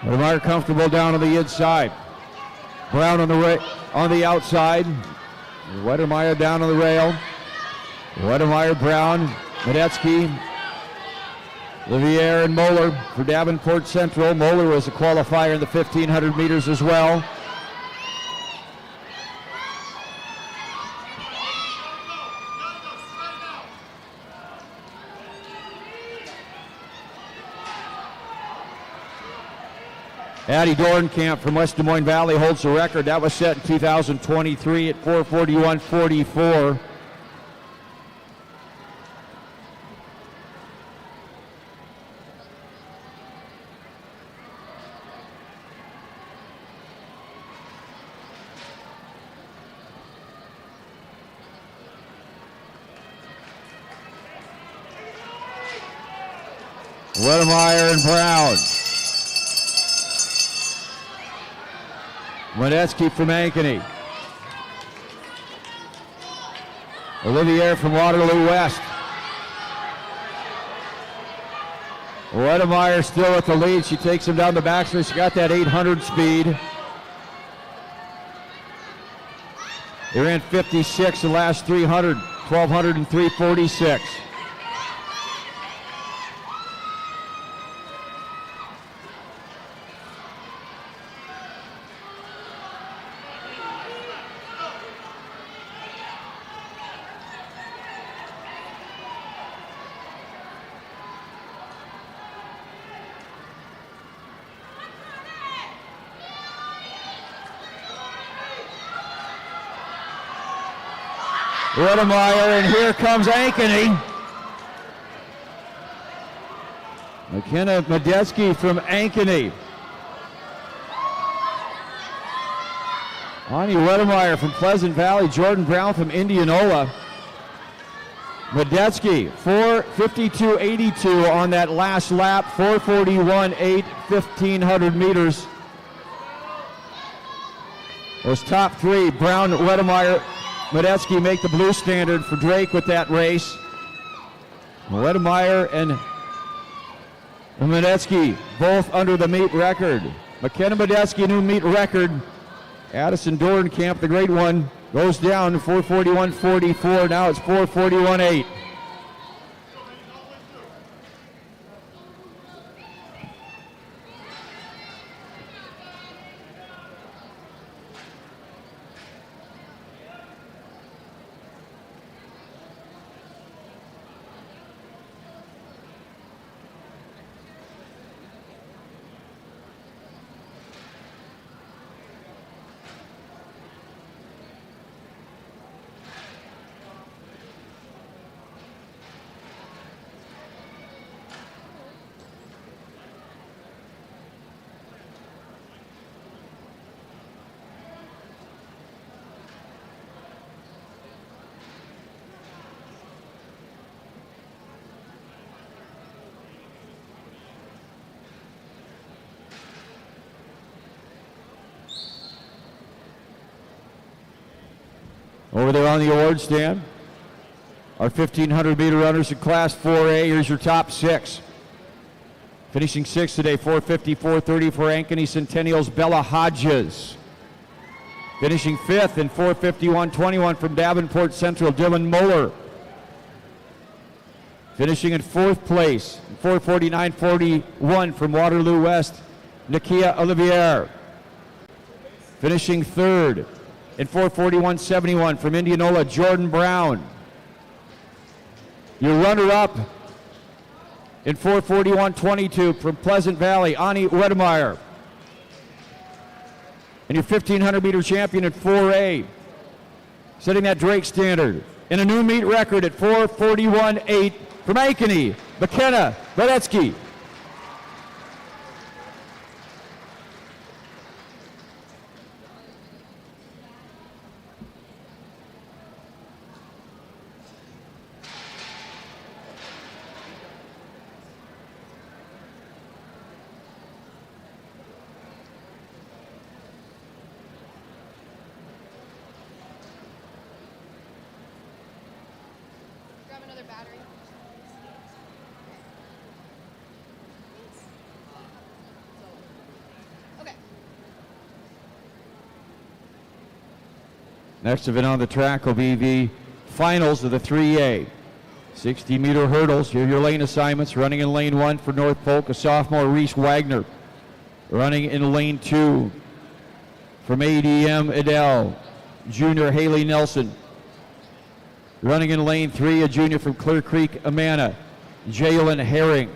Wedemeyer comfortable down on the inside. Brown on the outside. Wedemeyer down on the rail. Wedemeyer, Brown, Medeski, Olivier, and Moeller for Davenport Central. Moeller was a qualifier in the 1,500 meters as well. Addie Dornkamp from West Des Moines Valley holds the record. That was set in 2023 at 4:41.44. Wedemeyer and Brown. Medeski from Ankeny. Olivier from Waterloo West. Wedemeyer still with the lead. She takes him down the backstretch. She got that 800 speed. They ran 56 the last 300, 1,200 and 3:46. Wedemeyer, and here comes Ankeny. McKenna Medeski from Ankeny. Ani Wedemeyer from Pleasant Valley. Jordan Brown from Indianola. Medeski, 4:52.82 on that last lap. 4:41.8, 1,500 meters. Those top three, Brown, Wedemeyer, Medeski make the blue standard for Drake with that race. Wedemeyer and Medeski both under the meet record. McKenna Medeski, new meet record. Addison Dornkamp, the great one, goes down to 4:41.44. Now it's 4:41.8. Over there on the award stand, our 1,500-meter runners in Class 4A. Here's your top 6. Finishing 6th today, 4:50, 4:30 for Ankeny Centennial's Bella Hodges. Finishing 5th in 4:51.21 from Davenport Central, Dylan Muller. Finishing in 4th place, 4:49.41 from Waterloo West, Nakia Olivier. Finishing 3rd in 4:41.71 from Indianola, Jordan Brown. Your runner-up in 4:41.22 from Pleasant Valley, Ani Wedemeyer. And your 1,500-meter champion at 4A, setting that Drake standard in a new meet record at 4:41.8 from Ankeny, McKenna Beletsky. Next event on the track will be the finals of the 3A. 60-meter hurdles. Here are your lane assignments. Running in lane 1 for North Polk, a sophomore, Reese Wagner. Running in lane 2 from ADM Adele, junior Haley Nelson. Running in lane 3, a junior from Clear Creek, Amana, Jalen Herring.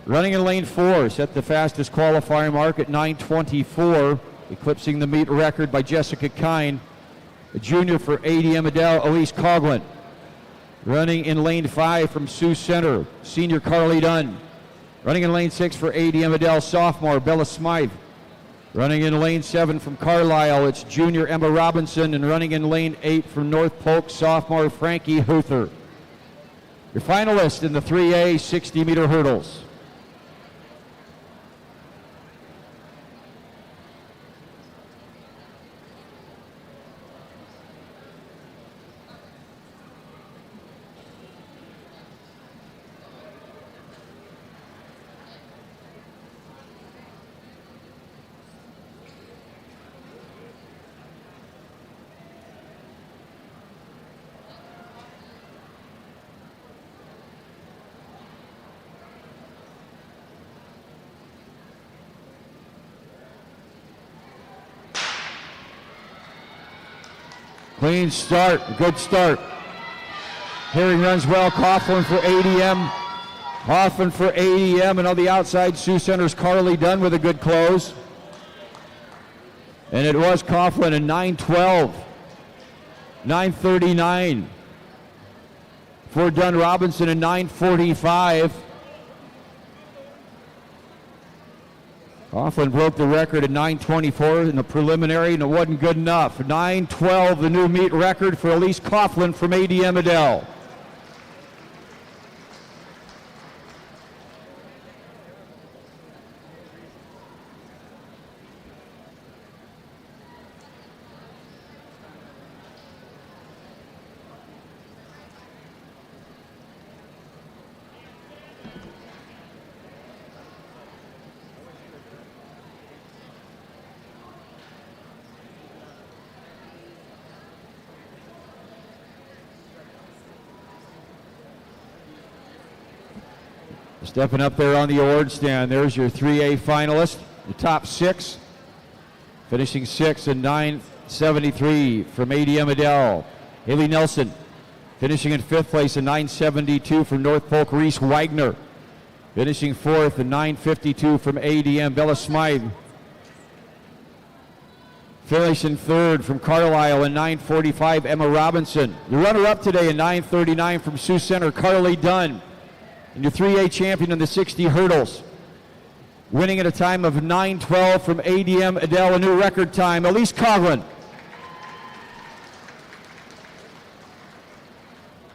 Running in lane 4, set the fastest qualifying mark at 9:24, eclipsing the meet record by Jessica Kine. A junior for ADM Adele, Elise Coughlin. Running in lane 5 from Sioux Center, senior Carly Dunn. Running in lane 6 for ADM Adele, sophomore Bella Smythe. Running in lane 7 from Carlisle, it's junior Emma Robinson. And running in lane 8 from North Polk, sophomore Frankie Huther. Your finalists in the 3A 60-meter hurdles. Clean start, good start. Herring runs well, Coughlin for ADM. Hoffman for ADM, and on the outside, Sioux Center's Carly Dunn with a good close. And it was Coughlin in 9:12, 9:39. For Dunn Robinson in 9:45. Coughlin broke the record at 9:24 in the preliminary, and it wasn't good enough. 9:12, the new meet record for Elise Coughlin from ADM Adele. Stepping up there on the award stand, there's your 3A finalist, the top 6. Finishing 6th in 9:73 from ADM Adele, Haley Nelson. Finishing in 5th place in 9:72 from North Polk, Reese Wagner. Finishing 4th in 9:52 from ADM, Bella Smythe. Finishing 3rd from Carlisle in 9:45, Emma Robinson. The runner-up today in 9:39 from Sioux Center, Carly Dunn. And your 3A champion in the 60 hurdles. Winning at a time of 9:12 from ADM Adele, a new record time, Elise Coughlin.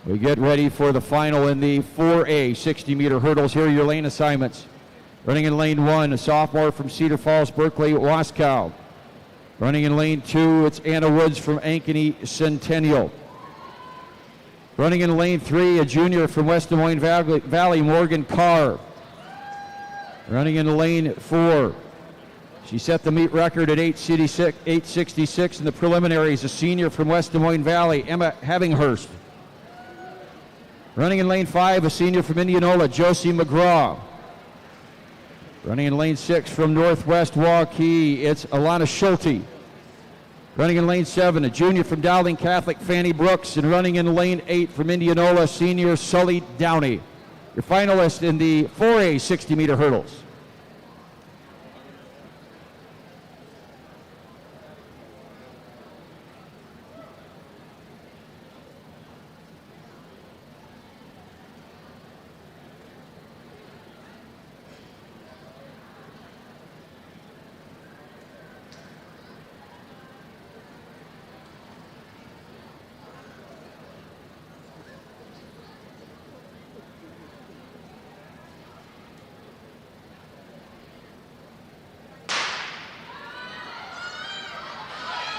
We get ready for the final in the 4A 60-meter hurdles. Here are your lane assignments. Running in lane 1, a sophomore from Cedar Falls, Berkeley, Wascow. Running in lane 2, it's Anna Woods from Ankeny Centennial. Running in lane 3, a junior from West Des Moines Valley, Morgan Carr. Running in lane 4, she set the meet record at 8:66 in the preliminaries, a senior from West Des Moines Valley, Emma Havinghurst. Running in lane 5, a senior from Indianola, Josie McGraw. Running in lane 6 from Northwest Waukee, it's Alana Schulte. Running in lane 7, a junior from Dowling Catholic, Fanny Brooks. And running in lane 8 from Indianola, senior Sully Downey. Your finalist in the 4A 60-meter hurdles.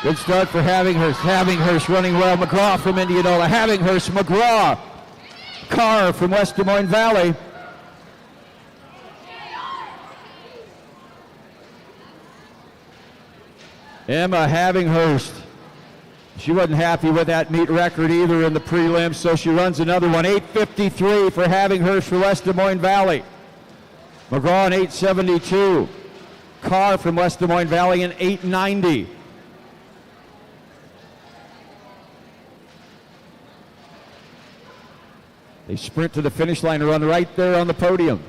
Good start for Havinghurst. Havinghurst running well. McGraw from Indianola. Havinghurst, McGraw. Carr from West Des Moines Valley. Emma Havinghurst. She wasn't happy with that meet record either in the prelims, so she runs another one. 8:53 for Havinghurst for West Des Moines Valley. McGraw in 8:72. Carr from West Des Moines Valley in 8:90. They sprint to the finish line and run right there on the podium.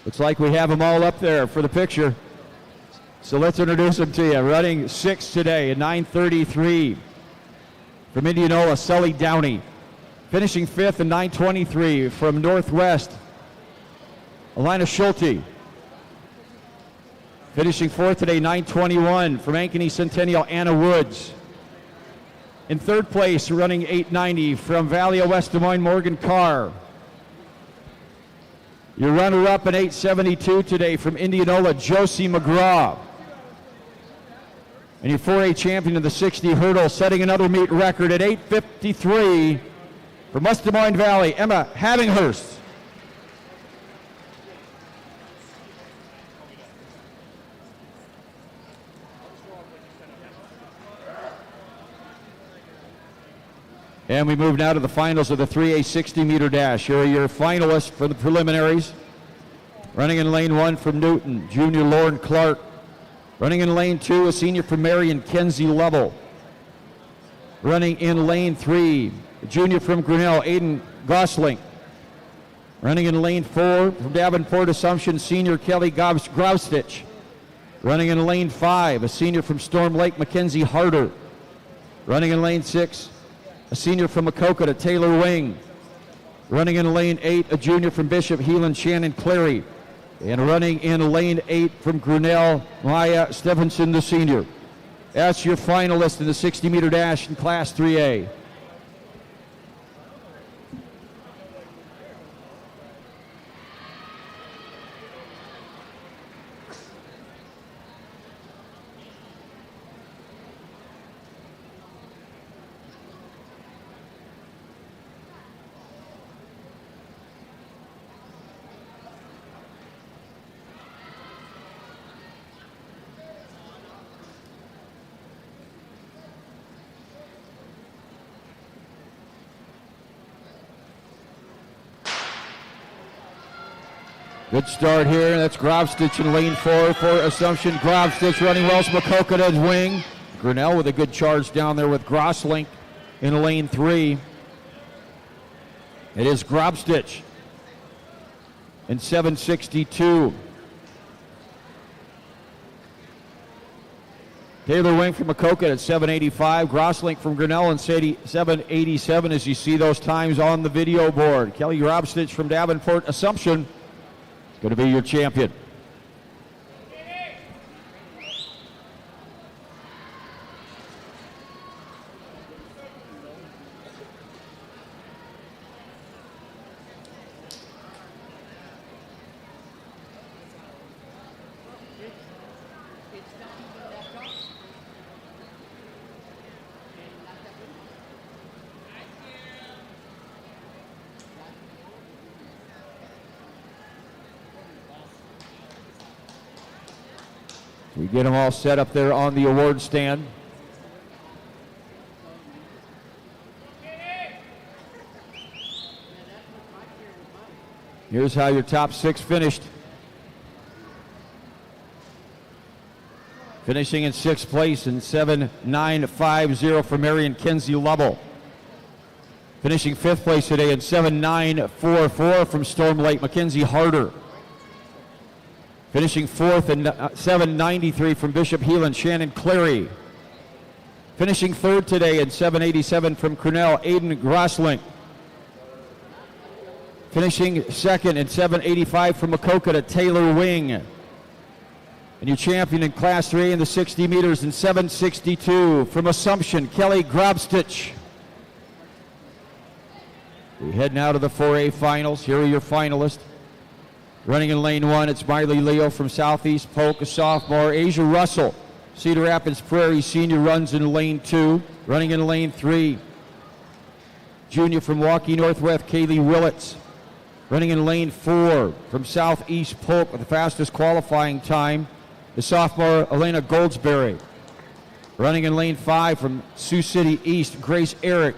Looks like we have them all up there for the picture. So let's introduce them to you. Running 6 today at 9:33. From Indianola, Sully Downey. Finishing 5th in 9:23 from Northwest, Alana Schulte. Finishing 4th today, 9:21 from Ankeny Centennial, Anna Woods. In 3rd place, running 8:90 from Valley of West Des Moines, Morgan Carr. Your runner-up in 8:72 today from Indianola, Josie McGraw. And your 4A champion of the 60 hurdle, setting another meet record at 8:53 from West Des Moines Valley, Emma Havinghurst. And we move now to the finals of the 3A 60-meter dash. Here are your finalists for the preliminaries. Running in lane 1 from Newton, junior Lauren Clark. Running in lane 2, a senior from Marion, Kenzie Lovell. Running in lane 3, a junior from Grinnell, Aiden Gosling. Running in lane 4, from Davenport Assumption, senior Kelly Graustich. Running in lane 5, a senior from Storm Lake, Mackenzie Harder. Running in lane 6, a senior from Maquoketa, Taylor Wing. Running in lane 8, a junior from Bishop Heelan, Shannon Clary. And running in lane 8 from Grinnell, Maya Stephenson, the senior. That's your finalist in the 60-meter dash in Class 3A. Good start here. That's Graustich in lane 4 for Assumption. Graustich running well. Maquoketa's wing. Grinnell with a good charge down there with Grosslink in lane 3. It is Graustich in 7:62. Taylor Wing from Maquoketa at 7:85. Grosslink from Grinnell in 7:87 as you see those times on the video board. Kelly Graustich from Davenport Assumption going to be your champion. We get them all set up there on the award stand. Here's how your top 6 finished. Finishing in 6th place in 7.950 for Marion Kinsey Lovell. Finishing 5th place today in 7.944 from Storm Lake Mackenzie Harder. Finishing 4th in 7.93 from Bishop Heelan Shannon Clary. Finishing 3rd today in 7.87 from Cornell Aiden Grosslink. Finishing 2nd in 7.85 from Makokata Taylor Wing. And your champion in Class 3 in the 60 meters in 7.62 from Assumption, Kelly Grobstich. We head now to the 4A finals. Here are your finalists. Running in lane 1, it's Miley Leo from Southeast Polk, a sophomore. Asia Russell, Cedar Rapids Prairie senior, runs in lane 2. Running in lane 3, junior from Waukee Northwest, Kaylee Willits. Running in lane 4 from Southeast Polk with the fastest qualifying time, the sophomore Elena Goldsberry. Running in lane 5 from Sioux City East, Grace Eric.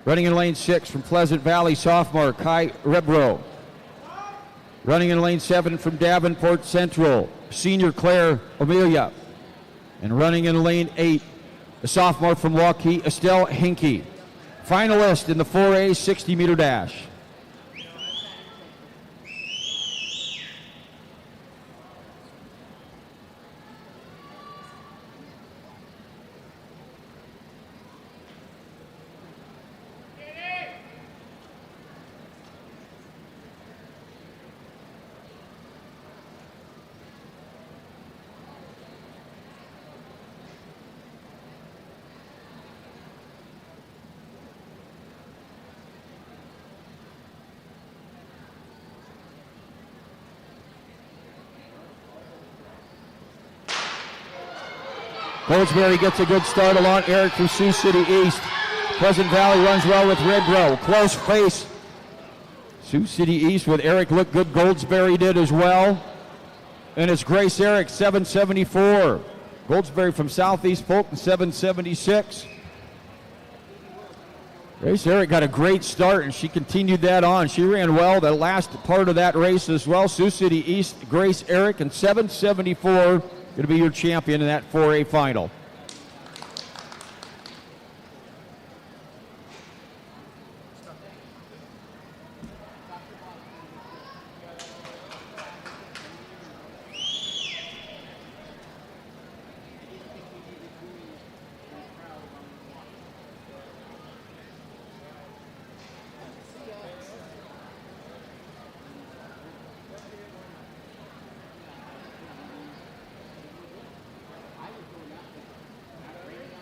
Running in lane 6 from Pleasant Valley, sophomore Kai Rebro. Running in lane 7 from Davenport Central, senior Claire Amelia. And running in lane 8, the sophomore from Waukee, Estelle Hinkie. Finalist in the 4A 60-meter dash. Goldsberry gets a good start along Eric from Sioux City East. Pleasant Valley runs well with Redbro. Close pace. Sioux City East with Eric looked good. Goldsberry did as well. And it's Grace Eric, 774. Goldsberry from Southeast Polk, 776. Grace Eric got a great start, and she continued that on. She ran well the last part of that race as well. Sioux City East, Grace Eric, and 774. Going to be your champion in that 4A final.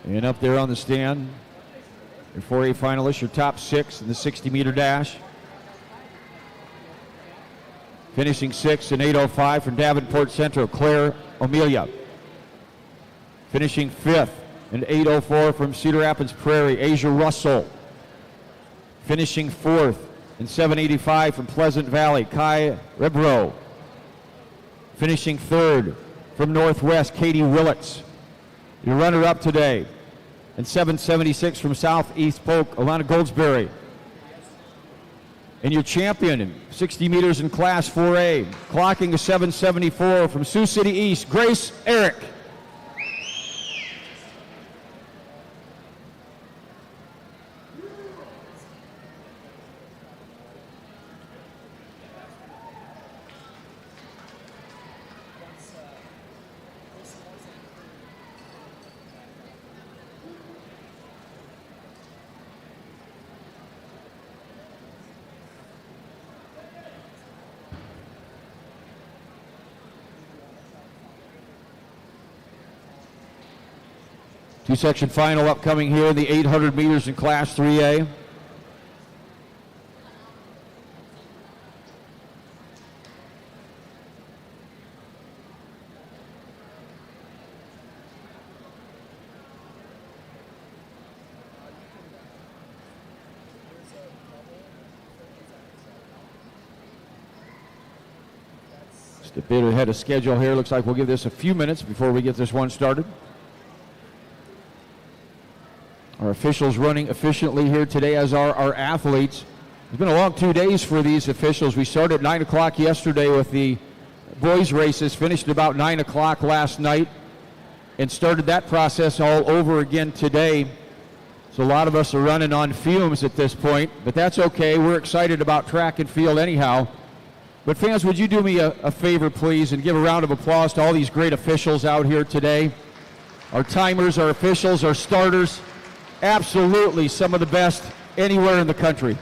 And up there on the stand, your 4A finalists, your top 6 in the 60-meter dash. Finishing 6th in 8:05 from Davenport Central, Claire Amelia. Finishing 5th in 8:04 from Cedar Rapids Prairie, Asia Russell. Finishing 4th in 7:85 from Pleasant Valley, Kai Rebro. Finishing 3rd from Northwest, Katie Willits. Your runner-up today in 7:76 from Southeast Polk, Alana Goldsberry. And your champion in 60 meters in Class 4A, clocking a 7:74 from Sioux City East, Grace Eric. Two-section final upcoming here in the 800 meters in Class 3A. A bit ahead of schedule here. Looks like we'll give this a few minutes before we get this one started. Our officials running efficiently here today, as are our athletes. It's been a long 2 days for these officials. We started at 9 o'clock yesterday with the boys' races, finished at about 9 o'clock last night, and started that process all over again today. So a lot of us are running on fumes at this point, but that's okay. We're excited about track and field anyhow. But fans, would you do me a favor, please, and give a round of applause to all these great officials out here today. Our timers, our officials, our starters, absolutely some of the best anywhere in the country.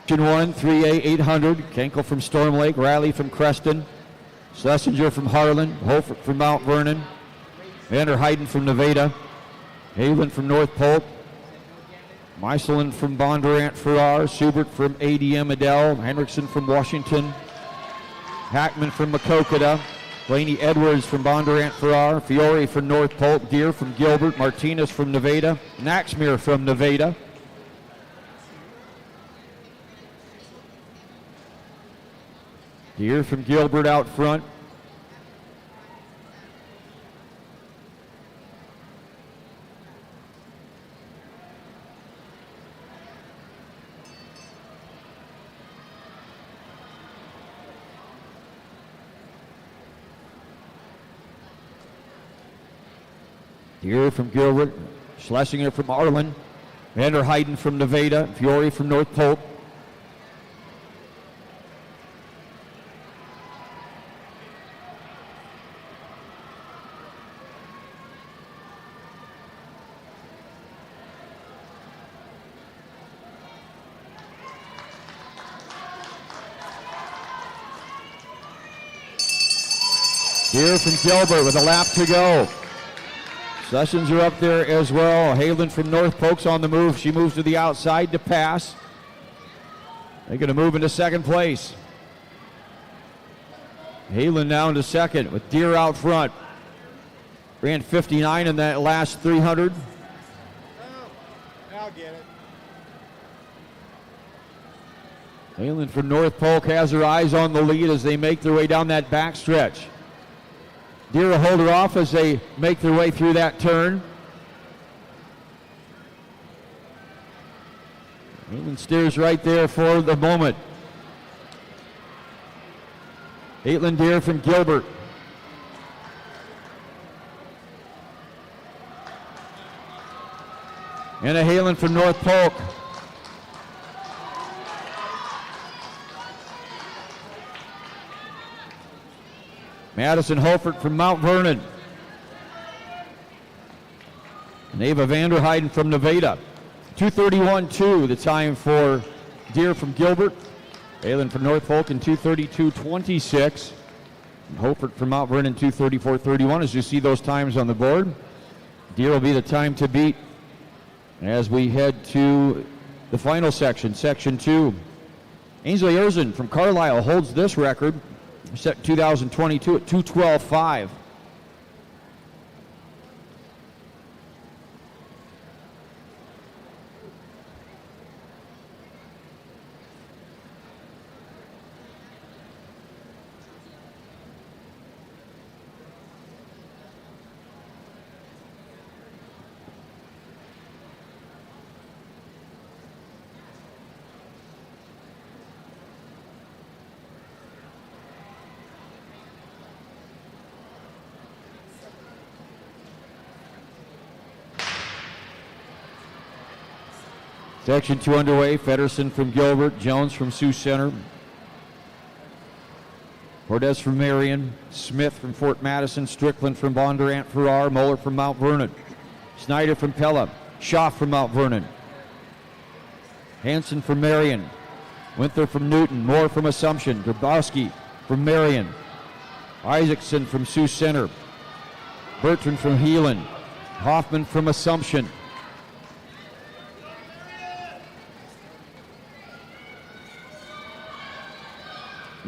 Section 1, 3A 800, Kenkel from Storm Lake, Riley from Creston, Schlesinger from Harlan, Holford from Mount Vernon, Vander Heiden from Nevada, Haven from North Polk, Meiselin from Bondurant Farrar, Schubert from ADM Adel, Henriksen from Washington, Hackman from Maquoketa, Blaney Edwards from Bondurant Farrar, Fiore from North Polk, Deere from Gilbert, Martinez from Nevada, Naxmere from Nevada. Deere from Gilbert out front. Deere from Gilbert, Schlesinger from Arlen, Vander Heiden from Nevada, Fiore from North Polk. Deere from Gilbert with a lap to go. Sessions are up there as well. Halen from North Polk's on the move. She moves to the outside to pass. They're going to move into second place. Halen now into second with Deere out front. Ran 59 in that last 300. I'll get it. Halen from North Polk has her eyes on the lead as they make their way down that back stretch. Deere will hold her off as they make their way through that turn. Halen steers right there for the moment. Caitlin Deere from Gilbert. And a Halen from North Polk. Madison Holford from Mount Vernon. And Ava Vander Heiden from Nevada. 2:31.2 the time for Deere from Gilbert. Halen from North Polk in 2:32.26. Holford from Mount Vernon 2:34.31. As you see those times on the board, Deere will be the time to beat as we head to the final section, Section 2. Ainsley Erzen from Carlisle holds this record, set 2022 at 2:12.5. Section 2 underway. Feddersen from Gilbert, Jones from Sioux Center, Cordes from Marion, Smith from Fort Madison, Strickland from Bondurant Farrar, Moeller from Mount Vernon, Snyder from Pella, Schaff from Mount Vernon, Hanson from Marion, Winther from Newton, Moore from Assumption, Grabowski from Marion, Isaacson from Sioux Center, Bertrand from Heelan, Hoffman from Assumption.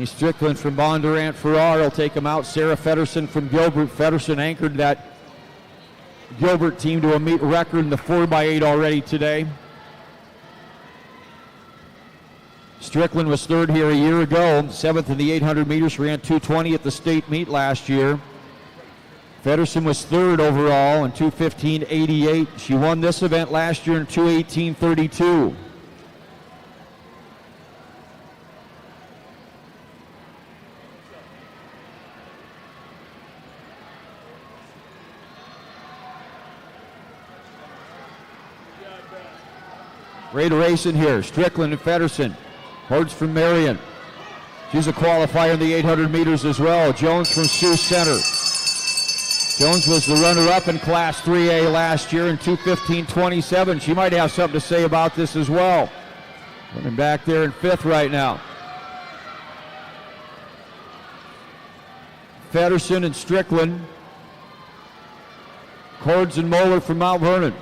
Strickland from Bondurant Farrar will take him out. Sarah Feddersen from Gilbert. Feddersen anchored that Gilbert team to a meet record in the 4x8 already today. Strickland was third here a year ago, seventh in the 800 meters. She ran 2:20 at the state meet last year. Feddersen was third overall in 2:15.88. She won this event last year in 2:18.32. Great racing here. Strickland and Feddersen. Hordes from Marion. She's a qualifier in the 800 meters as well. Jones from Sioux Center. Jones was the runner-up in Class 3A last year in 2:15.27. She might have something to say about this as well. Running back there in fifth right now. Feddersen and Strickland. Cords and Moeller from Mount Vernon.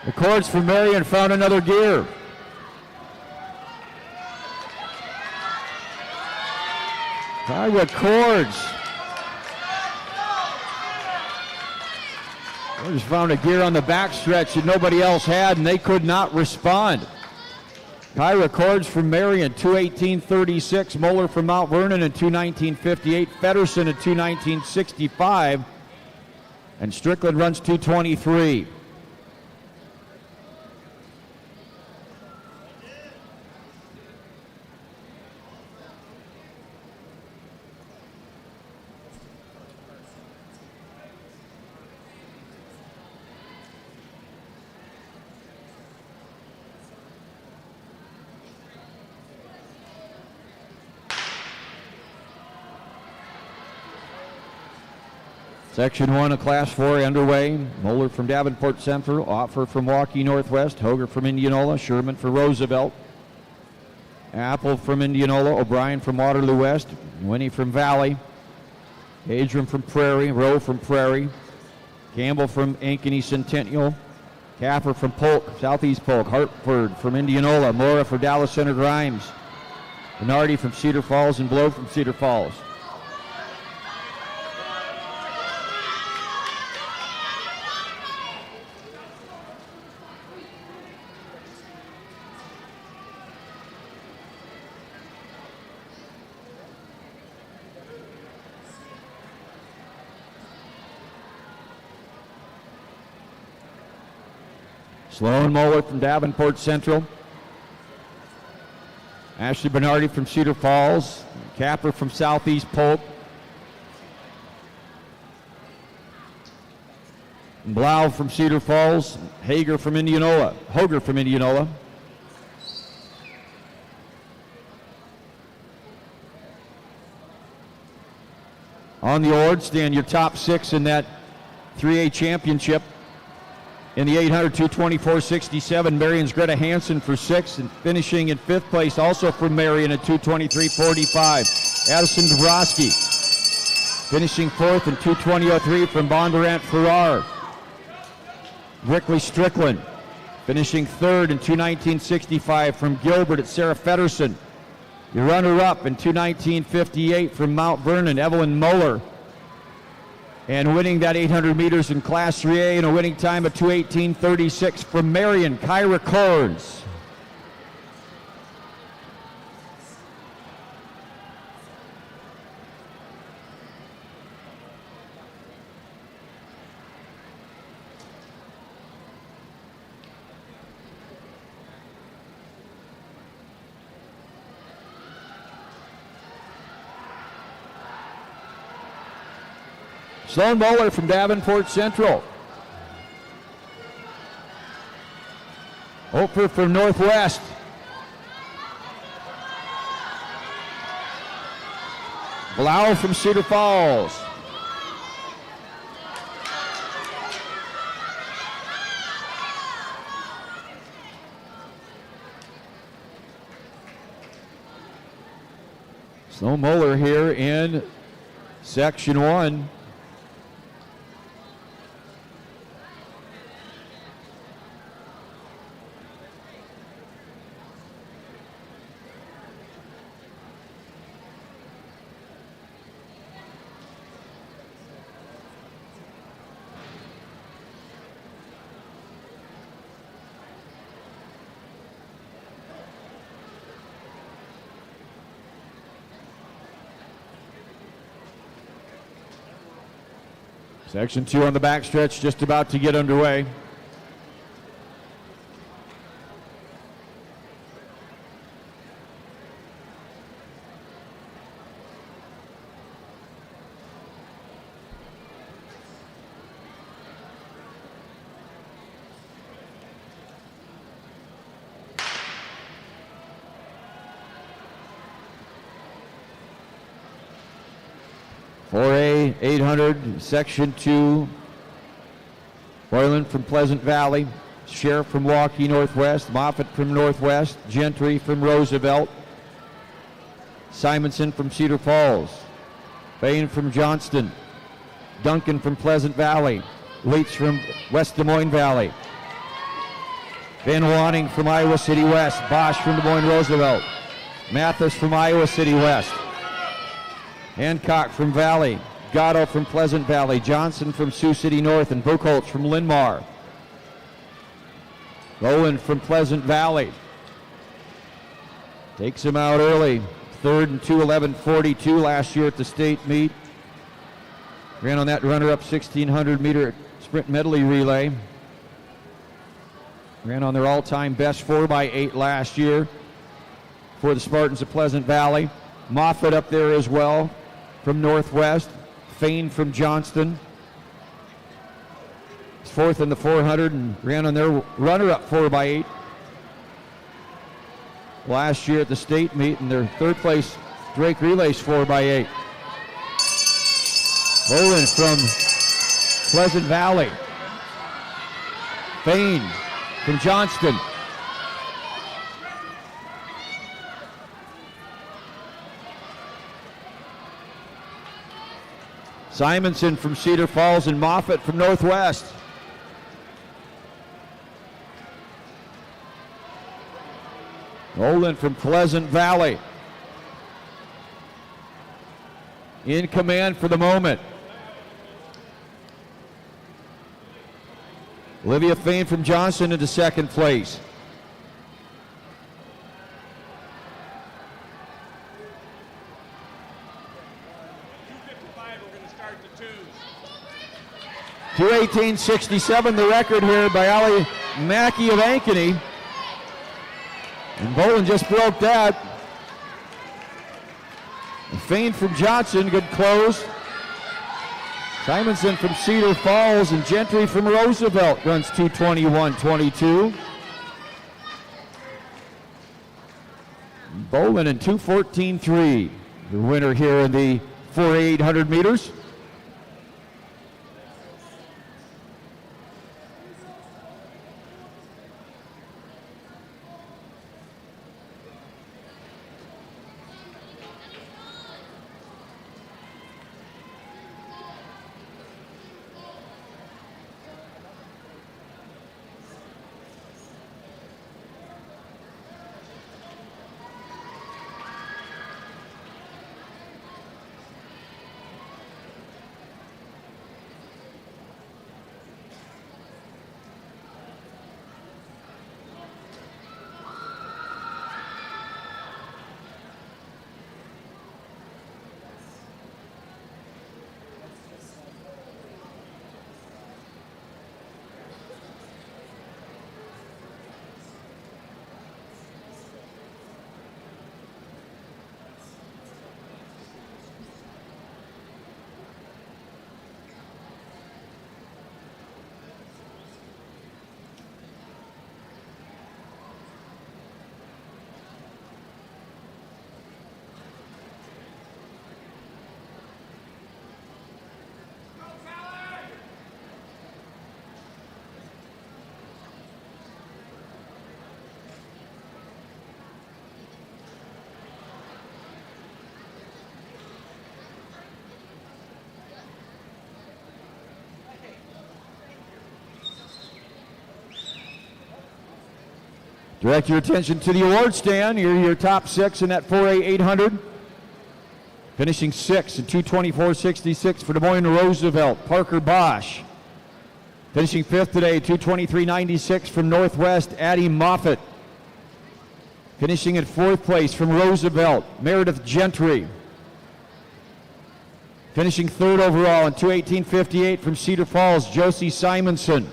The Cords for Marion found another gear. Iowa Cords. They just found a gear on the backstretch that nobody else had, and they could not respond. Kyra Cords from Marion, 2:18.36. Moeller from Mount Vernon in 2:19.58. Feddersen at 2:19.65. And Strickland runs 2:23. Section 1 of Class 4 underway. Moeller from Davenport Central, Offer from Waukee Northwest, Hoger from Indianola, Sherman for Roosevelt, Apple from Indianola, O'Brien from Waterloo West, Winnie from Valley, Adrian from Prairie, Rowe from Prairie, Campbell from Ankeny Centennial, Capper from Polk, Southeast Polk, Hartford from Indianola, Mora for Dallas Center Grimes, Bernardi from Cedar Falls, and Blow from Cedar Falls. Sloan Moeller from Davenport Central. Ashley Bernardi from Cedar Falls. Capper from Southeast Polk. Blau from Cedar Falls. Hoger from Indianola. On the award stand, your top six in that 3A championship. In the 800, 2:24.67, Marion's Greta Hansen for sixth, and finishing in fifth place also from Marion at 2:23.45. Addison Dabrowski finishing fourth in 2:20.03 from Bondurant Farrar. Brickley Strickland finishing third in 2:19.65 from Gilbert at Sarah Feddersen. Your runner-up in 2:19.58 from Mount Vernon, Evelyn Moeller. And winning that 800 meters in Class 3A in a winning time of 2:18.36 from Marion, Kyra Cords. Sloan Moeller from Davenport Central. Oper from Northwest. Blau from Cedar Falls. Sloan Moeller here in Section 1. Section 2 on the backstretch, just about to get underway. For A 800, Section 2, Boylan from Pleasant Valley, Sheriff from Waukee Northwest, Moffett from Northwest, Gentry from Roosevelt, Simonson from Cedar Falls, Bain from Johnston, Duncan from Pleasant Valley, Leach from West Des Moines Valley, Van Wanning from Iowa City West, Bosch from Des Moines Roosevelt, Mathis from Iowa City West, Hancock from Valley, Gatto from Pleasant Valley, Johnson from Sioux City North, and Buchholz from Linmar. Bowen from Pleasant Valley takes him out early. Third and 2:11:42 last year at the state meet. Ran on that runner-up 1,600 meter sprint medley relay. Ran on their all-time best 4x8 last year for the Spartans of Pleasant Valley. Moffett up there as well from Northwest. Fain from Johnston. He's fourth in the 400 and ran on their runner-up 4x8 last year at the state meet, and their third place Drake Relays 4x8. Bowen from Pleasant Valley. Fain from Johnston. Simonson from Cedar Falls and Moffett from Northwest. Nolan from Pleasant Valley in command for the moment. Olivia Fain from Johnson into second place. .218.67, the record here by Ali Mackey of Ankeny. And Bowen just broke that. Fain from Johnson, good close. Simonson from Cedar Falls and Gentry from Roosevelt runs 2:21.22. Bowen in 2:14.3, the winner here in the 4x800 meters. Direct your attention to the award stand. Here are your top 6 in that 4A 800. Finishing 6th at 224.66 for Des Moines Roosevelt, Parker Bosch. Finishing 5th today, 223.96 from Northwest, Addie Moffitt. Finishing in 4th place from Roosevelt, Meredith Gentry. Finishing 3rd overall in 218.58 from Cedar Falls, Josie Simonson.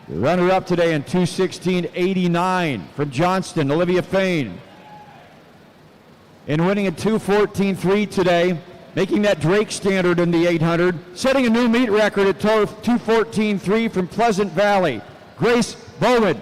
The runner-up today in 216.89 from Johnston, Olivia Fain. And winning at 214.3 today, making that Drake standard in the 800, setting a new meet record at 214.3 from Pleasant Valley, Grace Bowman.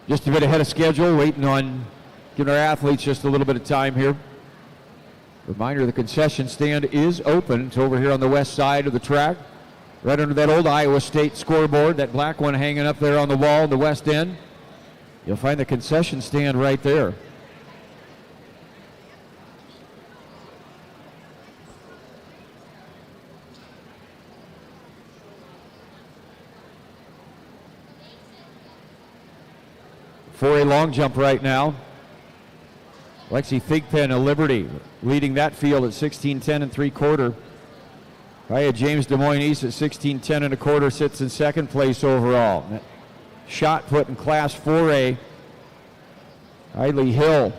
Just a bit ahead of schedule, waiting on giving our athletes just a little bit of time here. Reminder, the concession stand is open. It's over here on the west side of the track, right under that old Iowa State scoreboard, that black one hanging up there on the wall in the west end. You'll find the concession stand right there. For a long jump right now, Lexi Thigpen of Liberty leading that field at 16:10 3/4. Kaya James Des Moines East at 16:10 1/4 sits in 2nd place overall. That shot put in Class 4A. Riley Hill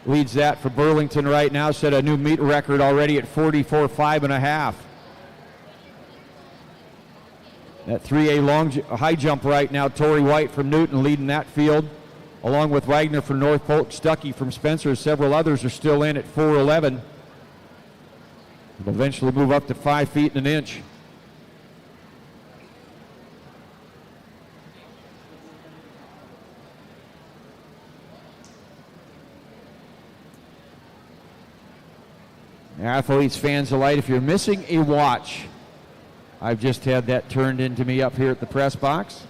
leads that for Burlington right now, set a new meet record already at 44.5 1/2. That 3A high jump right now, Tori White from Newton leading that field, along with Wagner from North Polk, Stuckey from Spencer. Several others are still in at 4:11. Will eventually move up to 5 feet and an inch. Athletes, fans alike, if you're missing a watch, I've just had that turned into me up here at the press box.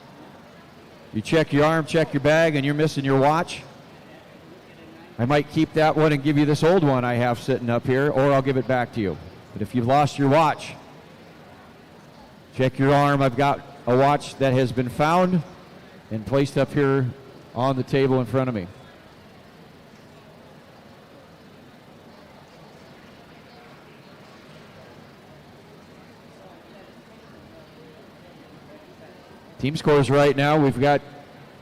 You check your arm, check your bag, and you're missing your watch, I might keep that one and give you this old one I have sitting up here, or I'll give it back to you. But if you've lost your watch, check your arm. I've got a watch that has been found and placed up here on the table in front of me. Team scores right now, we've got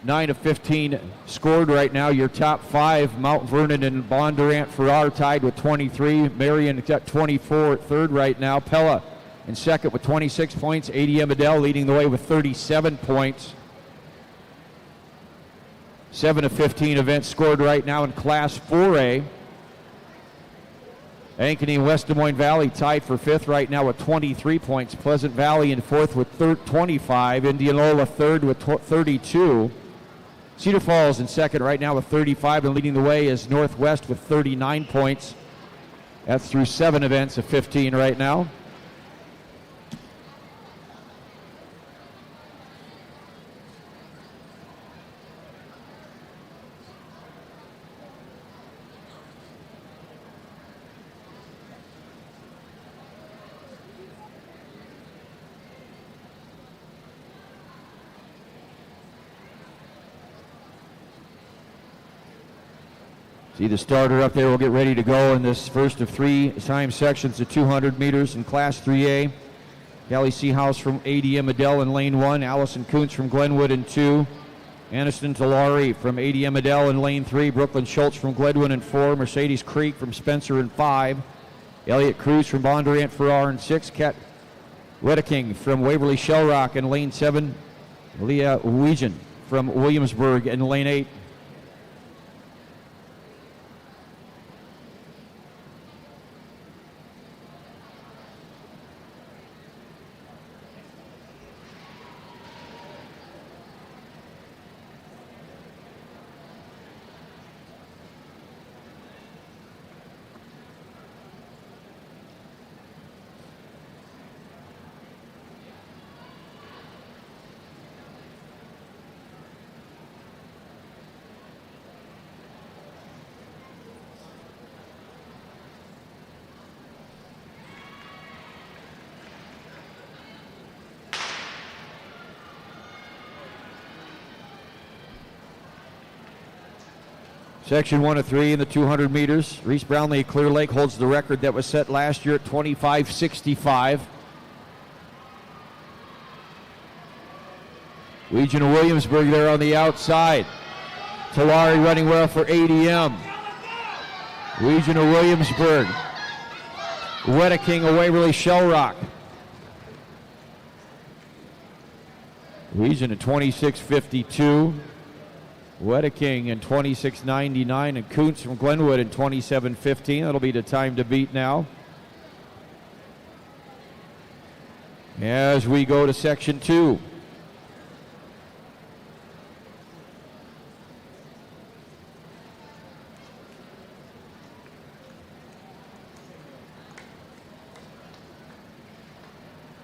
9 of 15 scored right now. Your top 5, Mount Vernon and Bondurant Farrar tied with 23. Marion got 24 at 3rd right now. Pella in 2nd with 26 points. ADM Adele leading the way with 37 points. 7 of 15 events scored right now in Class 4A. Ankeny and West Des Moines Valley tied for 5th right now with 23 points. Pleasant Valley in 4th with 25. Indianola 3rd with 32. Cedar Falls in 2nd right now with 35, and leading the way is Northwest with 39 points. That's through 7 events of 15 right now. See the starter up there will get ready to go in this first of 3 time sections of 200 meters in Class 3A. Kelly Seahouse from ADM Adele in lane 1. Allison Kuntz from Glenwood in 2. Aniston Talari from ADM Adele in lane 3. Brooklyn Schultz from Glenwood in 4. Mercedes Creek from Spencer in 5. Elliott Cruz from Bondurant Farrar in 6. Kat Wedeking from Waverly Shellrock in lane 7. Leah Wiegen from Williamsburg in lane 8. Section 1 of 3 in the 200 meters. Reese Brownlee of Clear Lake holds the record that was set last year at 25:65. Legion of Williamsburg there on the outside. Talari running well for ADM. Legion of Williamsburg. Wedeking of Waverly Shellrock. Legion at 26:52. Wedeking in 26:99 and Kuntz from Glenwood in 27:15. That'll be the time to beat now. As we go to section 2.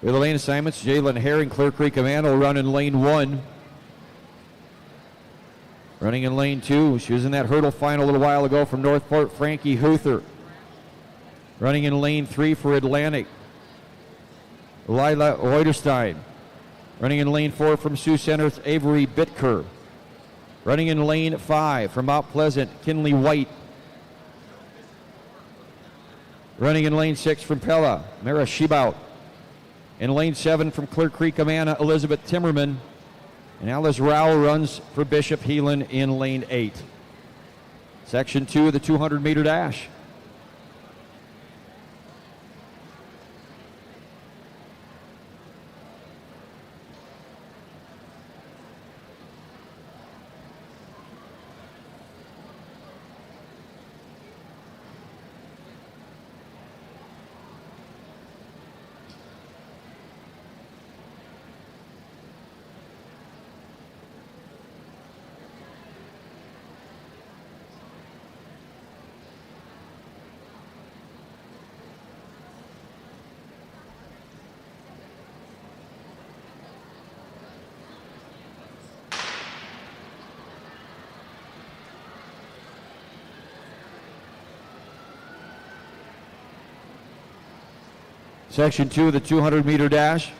With the lane assignments, Jalen Herring, Clear Creek Amanda will run in lane 1. Running in lane 2, she was in that hurdle final a little while ago from Northport, Frankie Huther. Running in lane 3 for Atlantic, Lila Oiterstein. Running in lane 4 from Sioux Center, Avery Bitker. Running in lane 5 from Mount Pleasant, Kinley White. Running in lane 6 from Pella, Mara Schiebout. In lane 7 from Clear Creek, Amana, Elizabeth Timmerman. And Alice Rowell runs for Bishop Heelan in lane 8. Section 2 of the 200-meter dash. Section 2 of the 200-meter dash.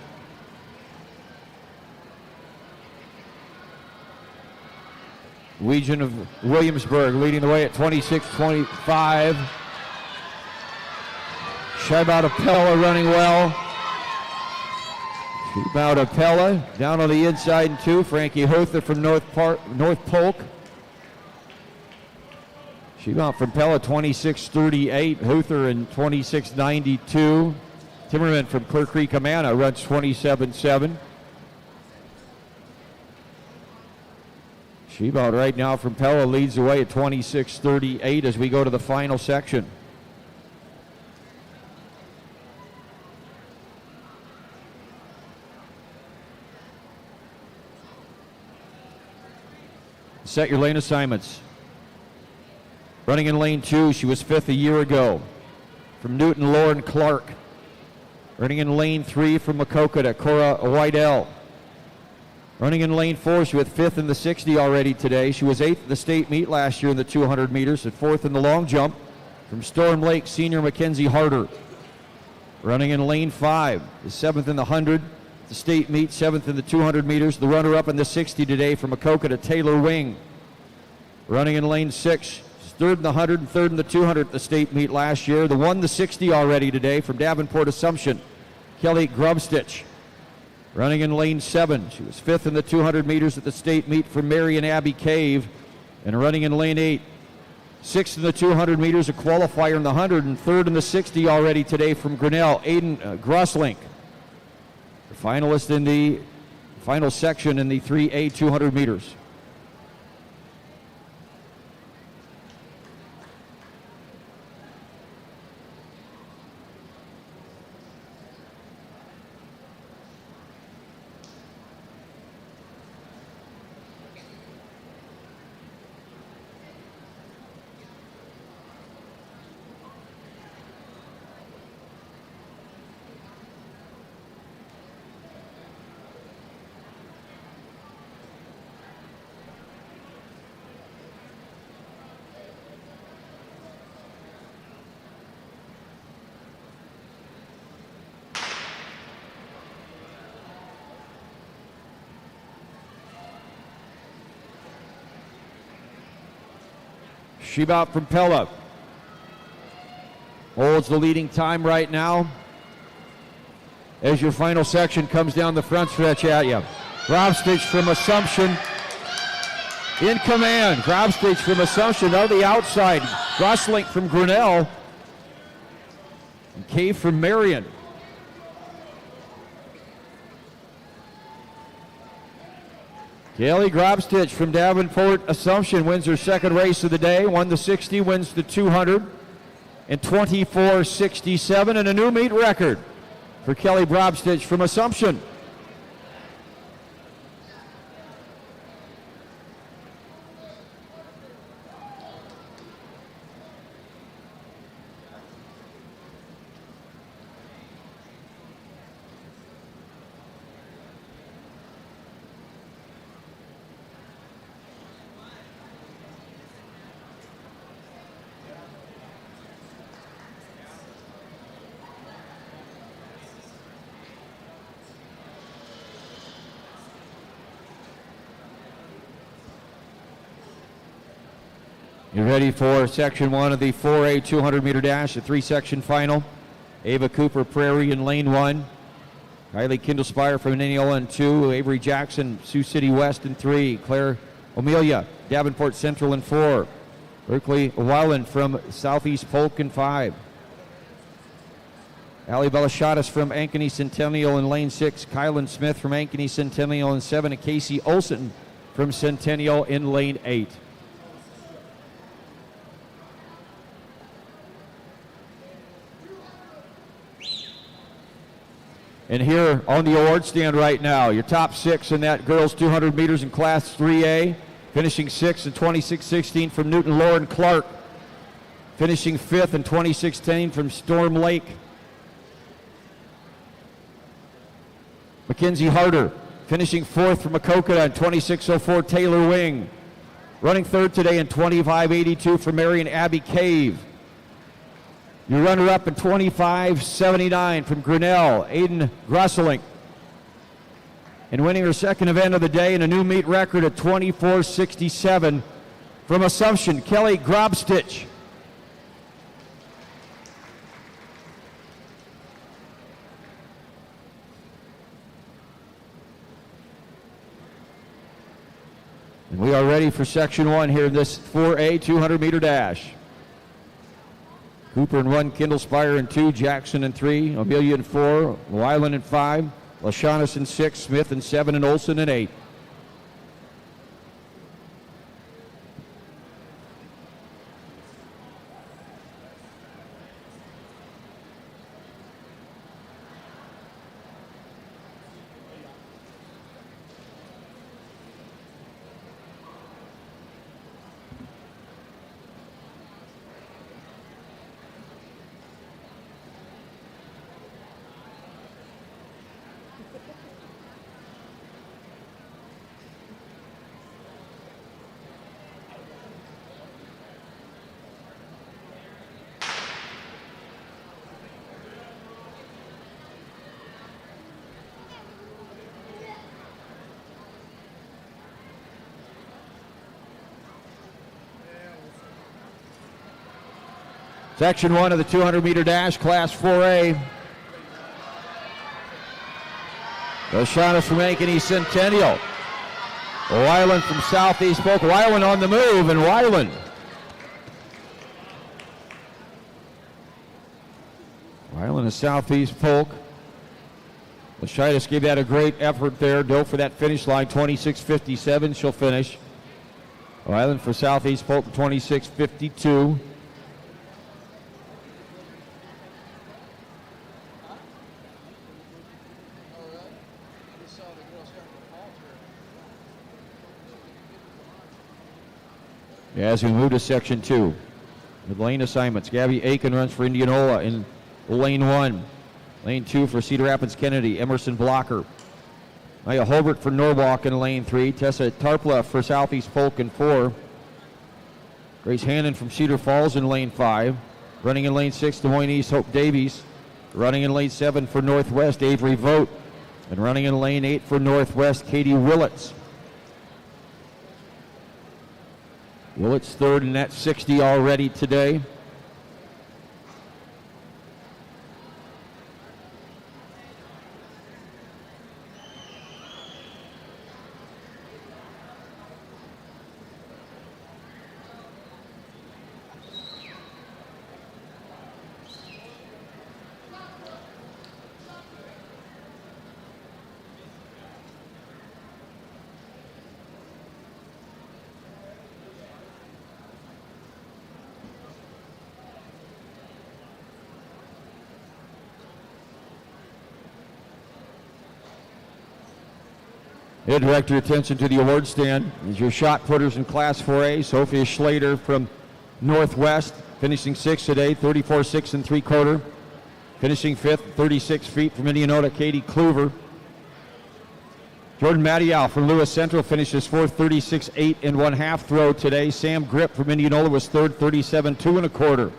Legion of Williamsburg leading the way at 26:25. Shaibout Apella running well. Shaibout Apella down on the inside in 2. Frankie Hother from North Polk. Shaibout from Pella 26:38. Hother in 26:92. Timmerman from Clear Creek, Amana runs 27:7. Shaibout right now from Pella leads the way at 26:38 as we go to the final section. Set your lane assignments. Running in lane 2, she was 5th a year ago. From Newton, Lauren Clark. Running in lane 3 from Maquoketa, Cora Whitell. Running in lane 4, she was 5th in the 60 already today. She was 8th in the state meet last year in the 200 meters and 4th in the long jump. From Storm Lake, senior Mackenzie Harder. Running in lane 5, is 7th in the 100. The state meet, 7th in the 200 meters. The runner-up in the 60 today from Maquoketa, Taylor Wing. Running in lane 6, third in the 100 and third in the 200 at the state meet last year. The 1 the 60 already today from Davenport Assumption, Kelly Grubstitch. Running in lane 7. She was 5th in the 200 meters at the state meet from Marion Abbey Cave. And running in lane 8. 6th in the 200 meters, a qualifier in the 100, and 3rd in the 60 already today from Grinnell, Aiden Grosslink. The finalist in the final section in the 3A 200 meters. Shibot from Pella holds the leading time right now as your final section comes down the front stretch at you. Grobstitch from Assumption in command. Grobstitch from Assumption out the outside. Grosslink from Grinnell. And Cave from Marion. Kelly Grobstitch from Davenport Assumption wins her second race of the day. Won the 60, wins the 200 in 24:67, and a new meet record for Kelly Grobstitch from Assumption. You're ready for section 1 of the 4A 200-meter dash, the 3-section final. Ava Cooper Prairie in lane 1. Kylie Kindlespire from Indianola in 2. Avery Jackson, Sioux City West in 3. Claire Amelia, Davenport Central in 4. Berkeley Weiland from Southeast Polk in 5. Ali Belashatis from Ankeny Centennial in lane 6. Kylan Smith from Ankeny Centennial in 7. And Casey Olson from Centennial in lane 8. And here on the award stand right now, your top 6 in that girls 200 meters in Class 3A. Finishing 6th in 26:16 from Newton Lauren Clark. Finishing 5th in 26:10 from Storm Lake. Mackenzie Harder. Finishing 4th from Maquoketa in 26:04 Taylor Wing. Running 3rd today in 25:82 from Marion Abbey Cave. Your runner-up in 25:79 from Grinnell, Aiden Grosselink. And winning her second event of the day in a new meet record at 24:67 from Assumption, Kelly Grobstitch. And we are ready for section 1 here in this 4A 200-meter dash. Cooper in 1, Kindlespire in 2, Jackson in 3, Amelia in 4, Weiland in 5, Lashanis in 6, Smith in 7, and Olson in 8. Section 1 of the 200-meter dash, Class 4A. The shot is from Ankeny Centennial. Weiland from Southeast Polk. Weiland on the move, and Weiland of Southeast Polk. Lashitis gave that a great effort there. Dove for that finish line, 26:57. She'll finish. Weiland for Southeast Polk, 26:52. As we move to Section 2, with lane assignments, Gabby Aiken runs for Indianola in Lane 1. Lane 2 for Cedar Rapids Kennedy, Emerson Blocker. Maya Holbert for Norwalk in Lane 3. Tessa Tarpla for Southeast Polk in 4. Grace Hannon from Cedar Falls in Lane 5. Running in Lane 6, Des Moines East, Hope Davies. Running in Lane 7 for Northwest, Avery Vogt. And running in Lane 8 for Northwest, Katie Willits. Willits third in that 60 already today. Here, direct your attention to the award stand. Is your shot putters in Class 4A. Sophia Schlater from Northwest, finishing 6th today, 34.6 and 3/4. Finishing 5th, 36 feet from Indianola, Katie Kluver. Jordan Mattial from Lewis Central finishes 4th, 36.8 and 1/2 throw today. Sam Grip from Indianola was 3rd, 37.2 1/4.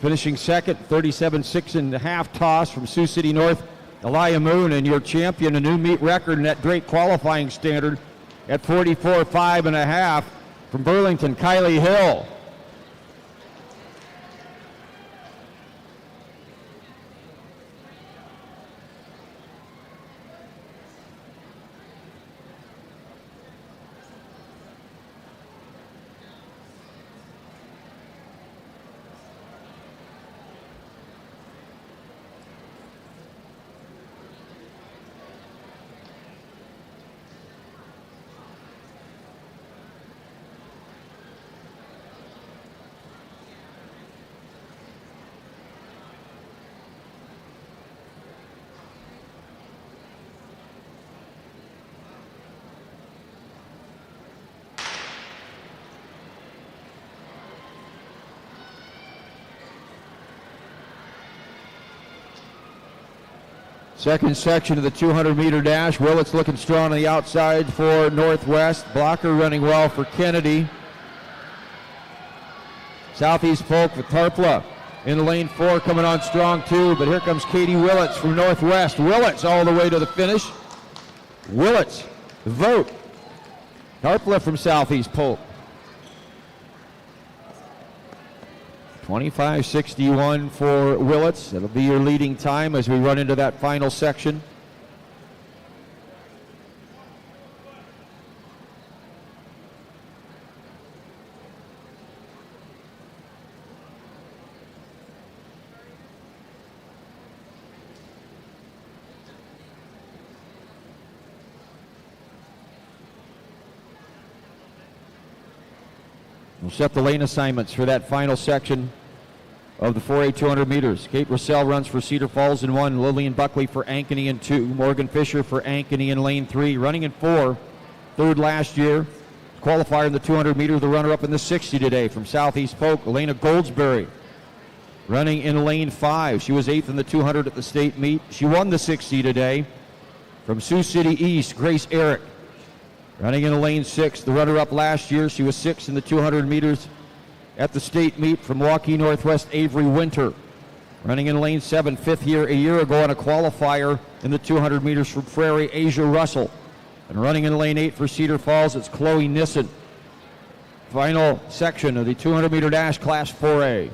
Finishing 2nd, 37.6 and 1/2 toss from Sioux City North, Elia Moon, and your champion, a new meet record in that great qualifying standard at 44.5 and 1/2 from Burlington, Kylie Hill. Second section of the 200-meter dash. Willits looking strong on the outside for Northwest. Blocker running well for Kennedy. Southeast Polk with Tarpla in lane 4 coming on strong too, but here comes Katie Willits from Northwest. Willits all the way to the finish. Willits, Vogt. Tarpla from Southeast Polk. 25:61 for Willits. That'll be your leading time as we run into that final section. We'll set the lane assignments for that final section of the 4A 200 meters. Kate Russell runs for Cedar Falls in 1, Lillian Buckley for Ankeny in 2, Morgan Fisher for Ankeny in lane 3, running in 4, third last year. Qualifier in the 200 meters, the runner-up in the 60 today from Southeast Polk, Elena Goldsberry, running in lane 5. She was 8th in the 200 at the state meet. She won the 60 today. From Sioux City East, Grace Eric, running in lane 6, the runner-up last year. She was 6th in the 200 meters at the state meet. From Waukee Northwest, Avery Winter, running in lane 7, 5th year a year ago on a qualifier in the 200 meters from Prairie, Asia Russell. And running in lane 8 for Cedar Falls, it's Chloe Nissen. Final section of the 200 meter dash, Class 4A.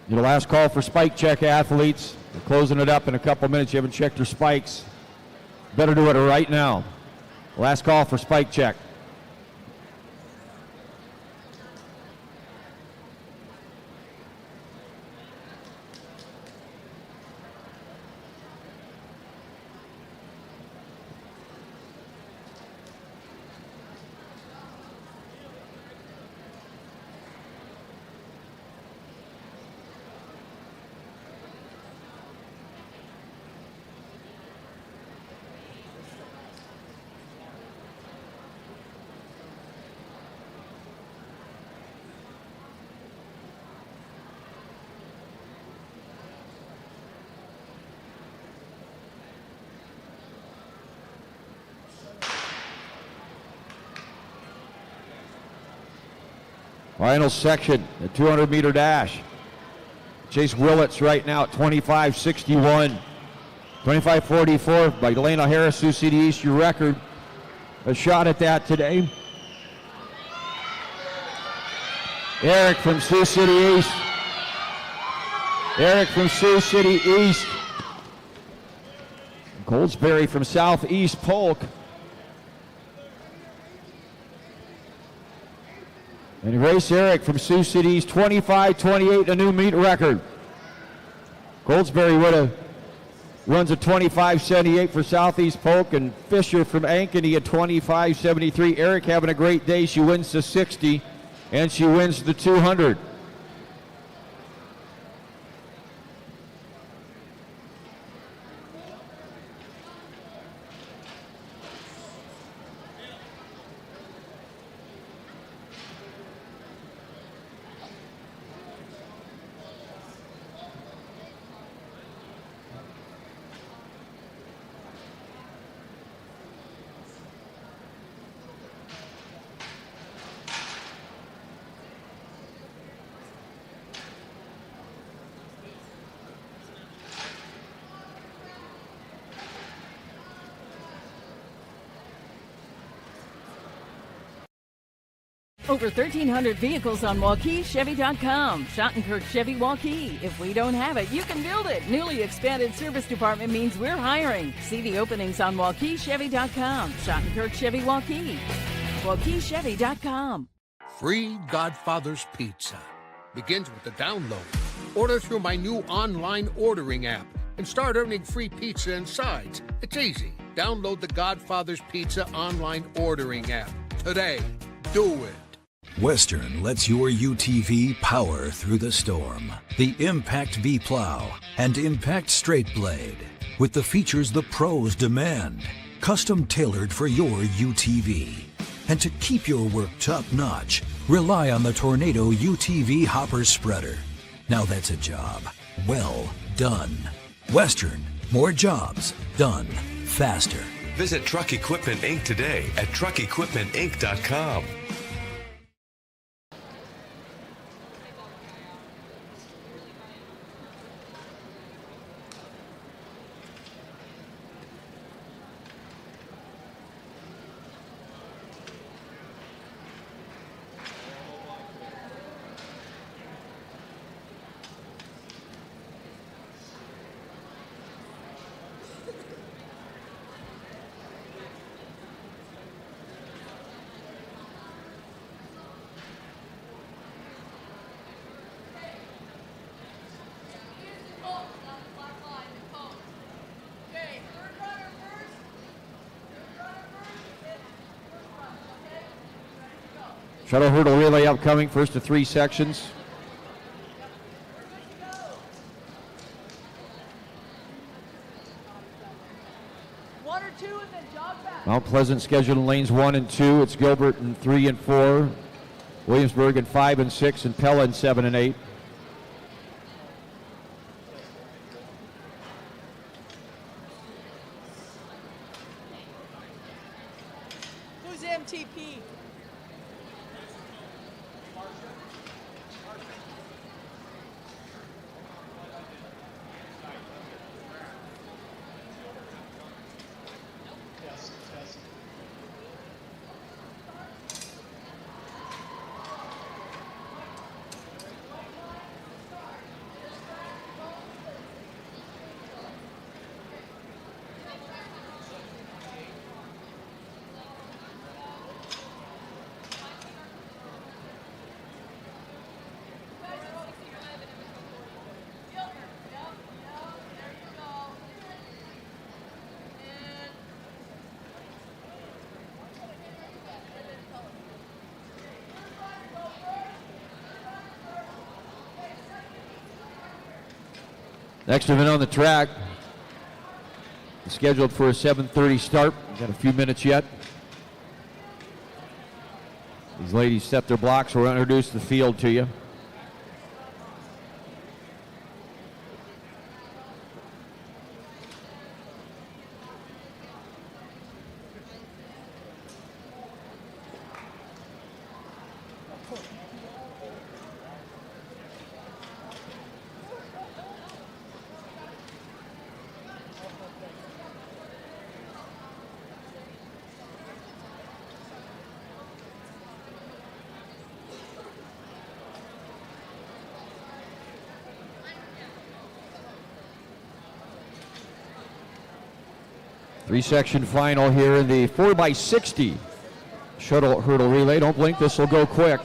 Your last call for spike check, athletes. We're closing it up in a couple minutes. You haven't checked your spikes. Better do it right now. Last call for spike check. Final section, the 200-meter dash. Chase Willits right now at 25.61. 25.44 by Delana Harris, Sioux City East, your record. A shot at that today. Eric from Sioux City East. Eric from Sioux City East. Goldsberry from Southeast Polk. And Grace Eric from Sioux City East, 25.28, a new meet record. Goldsberry runs a 25.78 for Southeast Polk, and Fisher from Ankeny at 25.73. Eric having a great day. She wins the 60, and she wins the 200. Over 1,300 vehicles on WaukeeChevy.com. Schottenkirk Chevy Waukee. If we don't have it, you can build it. Newly expanded service department means we're hiring. See the openings on WaukeeChevy.com. Schottenkirk Chevy Waukee. WaukeeChevy.com. Free Godfather's Pizza begins with the download. Order through my new online ordering app and start earning free pizza and sides. It's easy. Download the Godfather's Pizza online ordering app today. Do it. Western lets your UTV power through the storm. The Impact V Plow and Impact Straight Blade, with the features the pros demand, custom tailored for your UTV. And to keep your work top-notch, rely on the Tornado UTV Hopper Spreader. Now that's a job well done. Western, more jobs done faster. Visit Truck Equipment Inc. today at truckequipmentinc.com. Shuttle hurdle relay upcoming, first of three sections. One or two and then jog back. Mount Pleasant scheduled in lanes 1 and 2. It's Gilbert in 3 and 4. Williamsburg in 5 and 6, and Pella in 7 and 8. Who's MTP? Next event on the track, scheduled for a 7:30 start. We've got a few minutes yet. These ladies set their blocks. We'll introduce the field to you. Three-section final here in the 4x60 shuttle hurdle relay. Don't blink, this will go quick.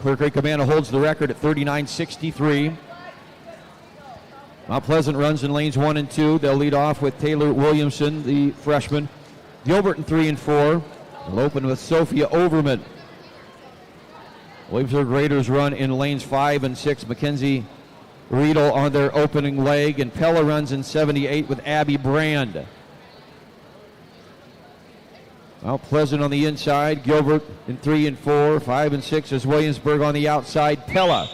Clear Creek Amana holds the record at 39.63. Mount Pleasant runs in lanes 1 and 2. They'll lead off with Taylor Williamson, the freshman. Gilbert in 3 and 4. They'll open with Sophia Overman. Williamsburg Raiders run in lanes 5 and 6. Mackenzie Riedel on their opening leg, and Pella runs in 78 with Abby Brand. Mount Pleasant on the inside, Gilbert in 3 and 4, 5 and 6 is Williamsburg on the outside, Pella.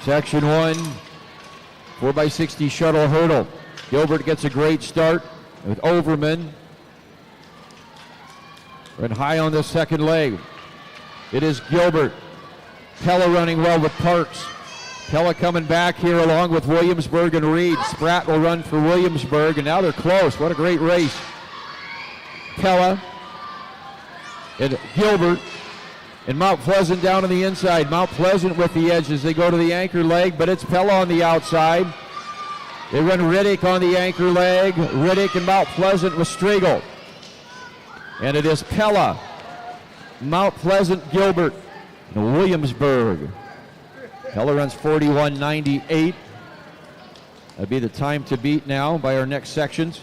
Section 1, 4x60 shuttle hurdle. Gilbert gets a great start with Overman. Run high on the second leg. It is Gilbert. Pella running well with Parks. Pella coming back here along with Williamsburg and Reed. Spratt will run for Williamsburg, and now they're close. What a great race. Pella and Gilbert. And Mount Pleasant down on the inside. Mount Pleasant with the edge as they go to the anchor leg, but it's Pella on the outside. They run Riddick on the anchor leg. Riddick and Mount Pleasant with Striegel. And it is Pella, Mount Pleasant, Gilbert, and Williamsburg. Pella runs 41.98. That'd be the time to beat now by our next sections.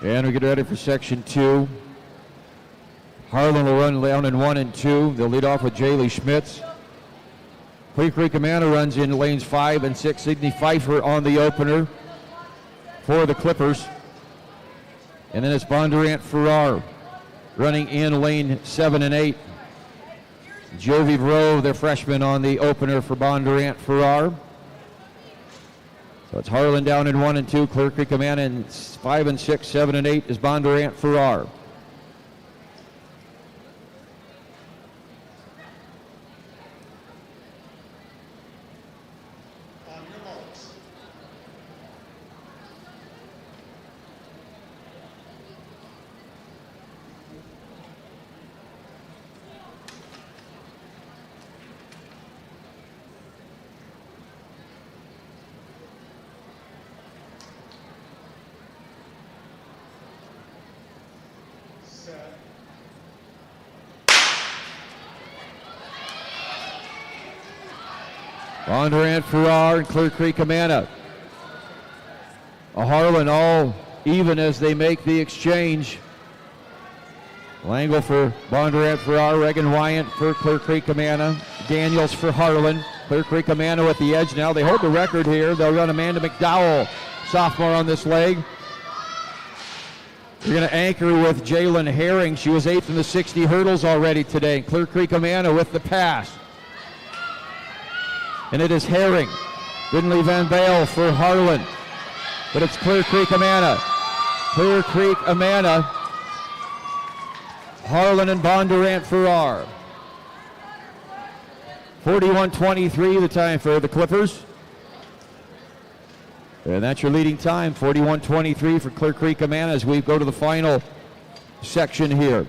And we get ready for section 2. Harlan will run down in 1 and 2. They'll lead off with Jaylee Schmitz. Clear Creek Amana runs in lanes 5 and 6. Sydney Pfeiffer on the opener for the Clippers. And then it's Bondurant Farrar running in lane 7 and 8. Jovi Vrove, their freshman, on the opener for Bondurant Farrar. So it's Harlan down in 1 and 2. Clear Creek Amana in 5 and 6, 7 and 8 is Bondurant Farrar. Bondurant, Farrar, and Clear Creek Amana. Harlan all even as they make the exchange. Langle for Bondurant, Farrar, Regan Wyant for Clear Creek Amana, Daniels for Harlan. Clear Creek Amana with the edge now. They hold the record here. They'll run Amanda McDowell, sophomore, on this leg. They're going to anchor with Jalen Herring. She was 8th in the 60 hurdles already today. Clear Creek Amana with the pass. And it is Herring. Ridley Van Bale for Harlan. But it's Clear Creek Amana. Clear Creek Amana. Harlan and Bondurant Farrar. 41:23 the time for the Clippers. And that's your leading time, 41:23 for Clear Creek Amana as we go to the final section here.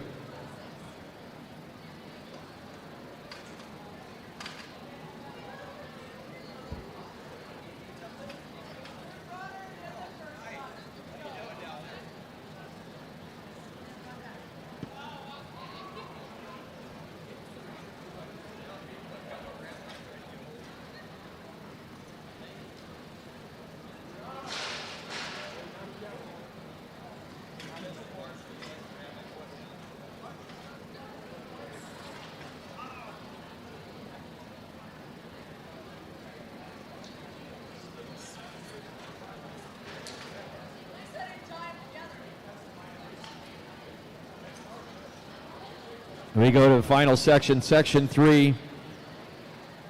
We go to the final section, section 3.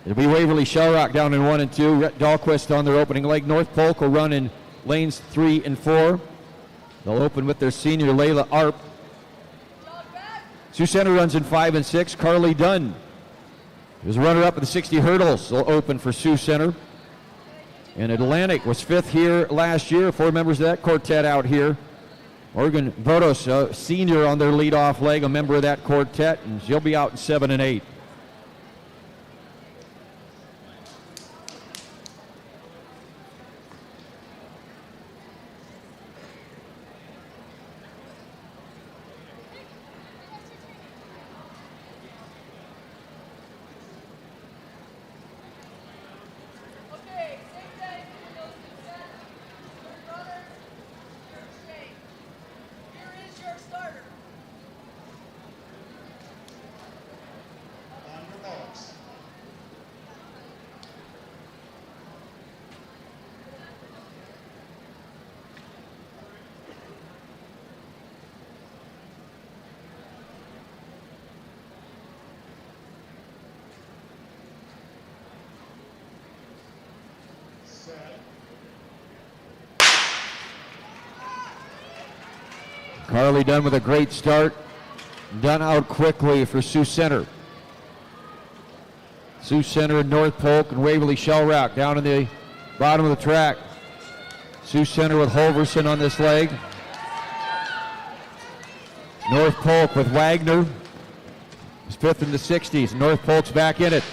It'll be Waverly Shellrock down in 1 and 2. Rhett Dahlquist on their opening leg. North Polk will run in lanes 3 and 4. They'll open with their senior Layla Arp. Sioux Center runs in 5 and 6. Carly Dunn is runner-up in the 60 hurdles. They'll open for Sioux Center. And Atlantic was 5th here last year. 4 members of that quartet out here. Morgan Vodos, a senior on their leadoff leg, a member of that quartet, and she'll be out in 7 and 8. Carly Dunn with a great start. Done out quickly for Sioux Center. Sioux Center and North Polk and Waverly Shellrock down in the bottom of the track. Sioux Center with Holverson on this leg. North Polk with Wagner. He's 5th in the 60s. North Polk's back in it.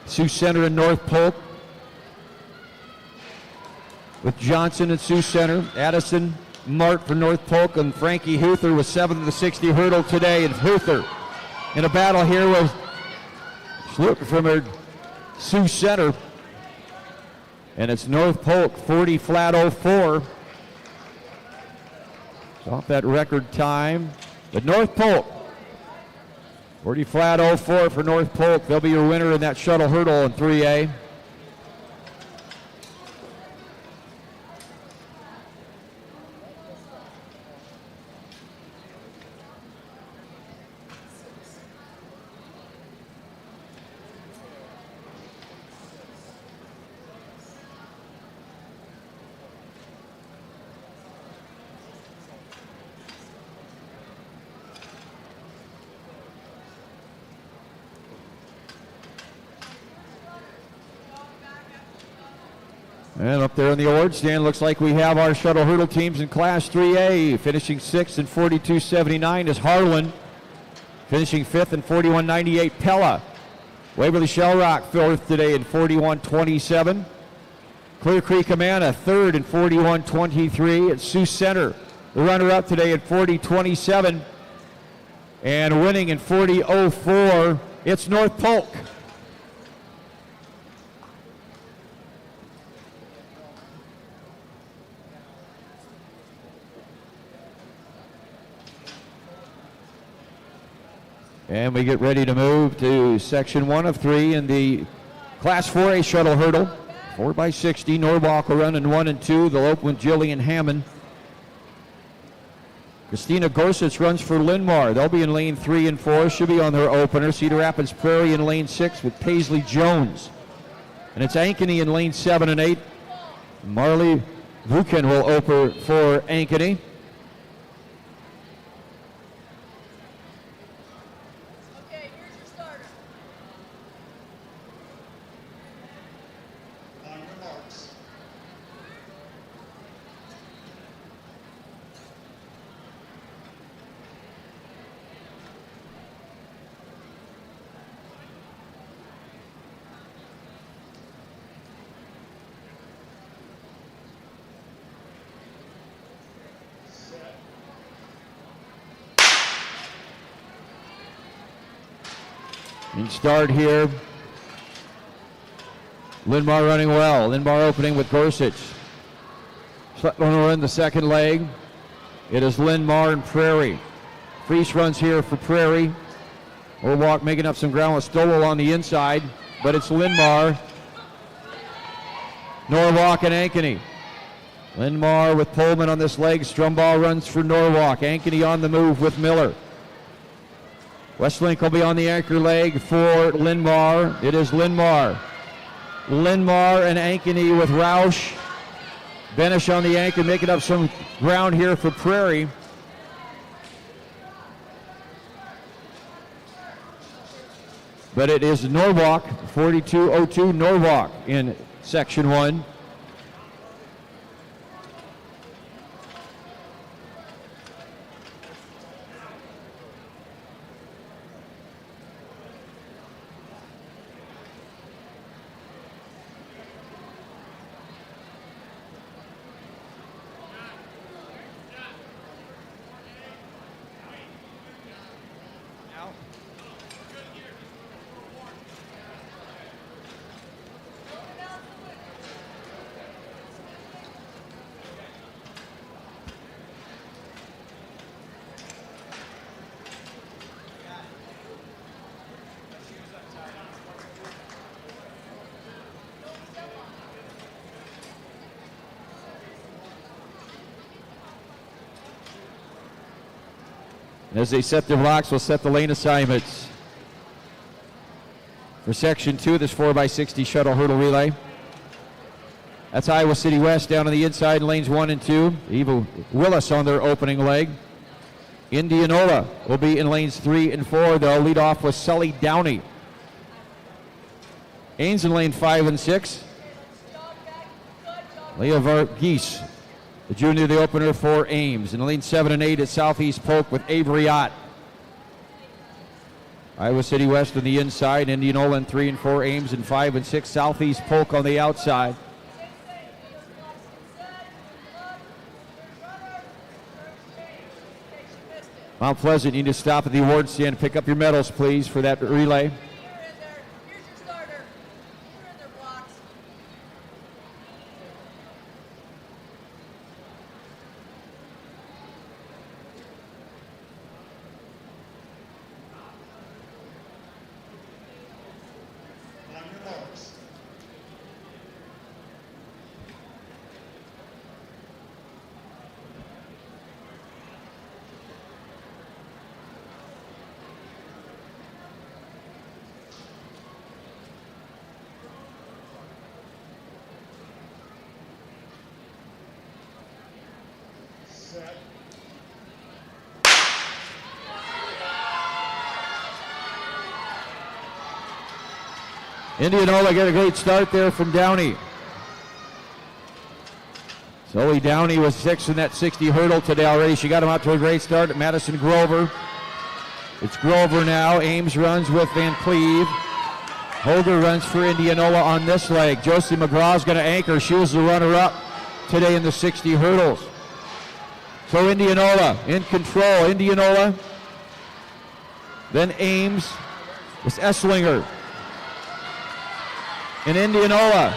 Sioux Center and North Polk with Johnson and Sioux Center. Addison Mart for North Polk, and Frankie Huther was 7th in the 60 hurdle today. And Huther in a battle here with Schluck from her Sioux Center. And it's North Polk 40 flat 04. It's off that record time. But North Polk 40 flat 04 for North Polk. They'll be your winner in that shuttle hurdle in 3A. And up there in the award stand, looks like we have our shuttle hurdle teams in Class 3A. Finishing 6th in 42.79 is Harlan. Finishing 5th in 41.98, Pella. Waverly Shellrock 4th today in 41.27. Clear Creek Amana 3rd in 41.23. It's Sioux Center the runner-up today at 40.27. And winning in 40.04, it's North Polk. And we get ready to move to section 1 of 3 in the Class 4A shuttle hurdle. 4x60, Norwalk will run in 1 and 2. They'll open with Jillian Hammond. Christina Gorsuch runs for Linmar. They'll be in lane 3 and 4. She'll be on their opener. Cedar Rapids Prairie in lane 6 with Paisley Jones. And it's Ankeny in lane 7 and 8. Marley Vukin will open for Ankeny. And start here. Linmar running well. Linmar opening with Gorsuch. Shuttle in the second leg. It is Linmar and Prairie. Freese runs here for Prairie. Norwalk making up some ground with Stowell on the inside, but it's Linmar, Norwalk, and Ankeny. Linmar with Pullman on this leg. Strumball runs for Norwalk. Ankeny on the move with Miller. Westlink will be on the anchor leg for Linmar. It is Linmar. Linmar and Ankeny with Roush. Benish on the anchor, making up some ground here for Prairie. But it is Norwalk, 42.02 Norwalk in section 1. As they set their blocks, we'll set the lane assignments. For section 2, this 4x60 shuttle hurdle relay. That's Iowa City West down on the inside in lanes 1 and 2. Eva Willis on their opening leg. Indianola will be in lanes 3 and 4. They'll lead off with Sully Downey. Ains in lane 5 and 6. Leah Varghese, the junior, the opener for Ames. In lane 7 and 8 at Southeast Polk with Avery Ott. Iowa City West on the inside, Indianola in 3 and 4, Ames in 5 and 6, Southeast Polk on the outside. Mount Pleasant, you need to stop at the award stand and pick up your medals, please, for that relay. Indianola got a great start there from Downey. Zoe Downey was 6th in that 60 hurdle today already. She got him out to a great start at Madison Grover. It's Grover now. Ames runs with Van Cleve. Holder runs for Indianola on this leg. Josie McGraw's going to anchor. She was the runner-up today in the 60 hurdles. So Indianola in control. Indianola. Then Ames. It's Esslinger. And Indianola.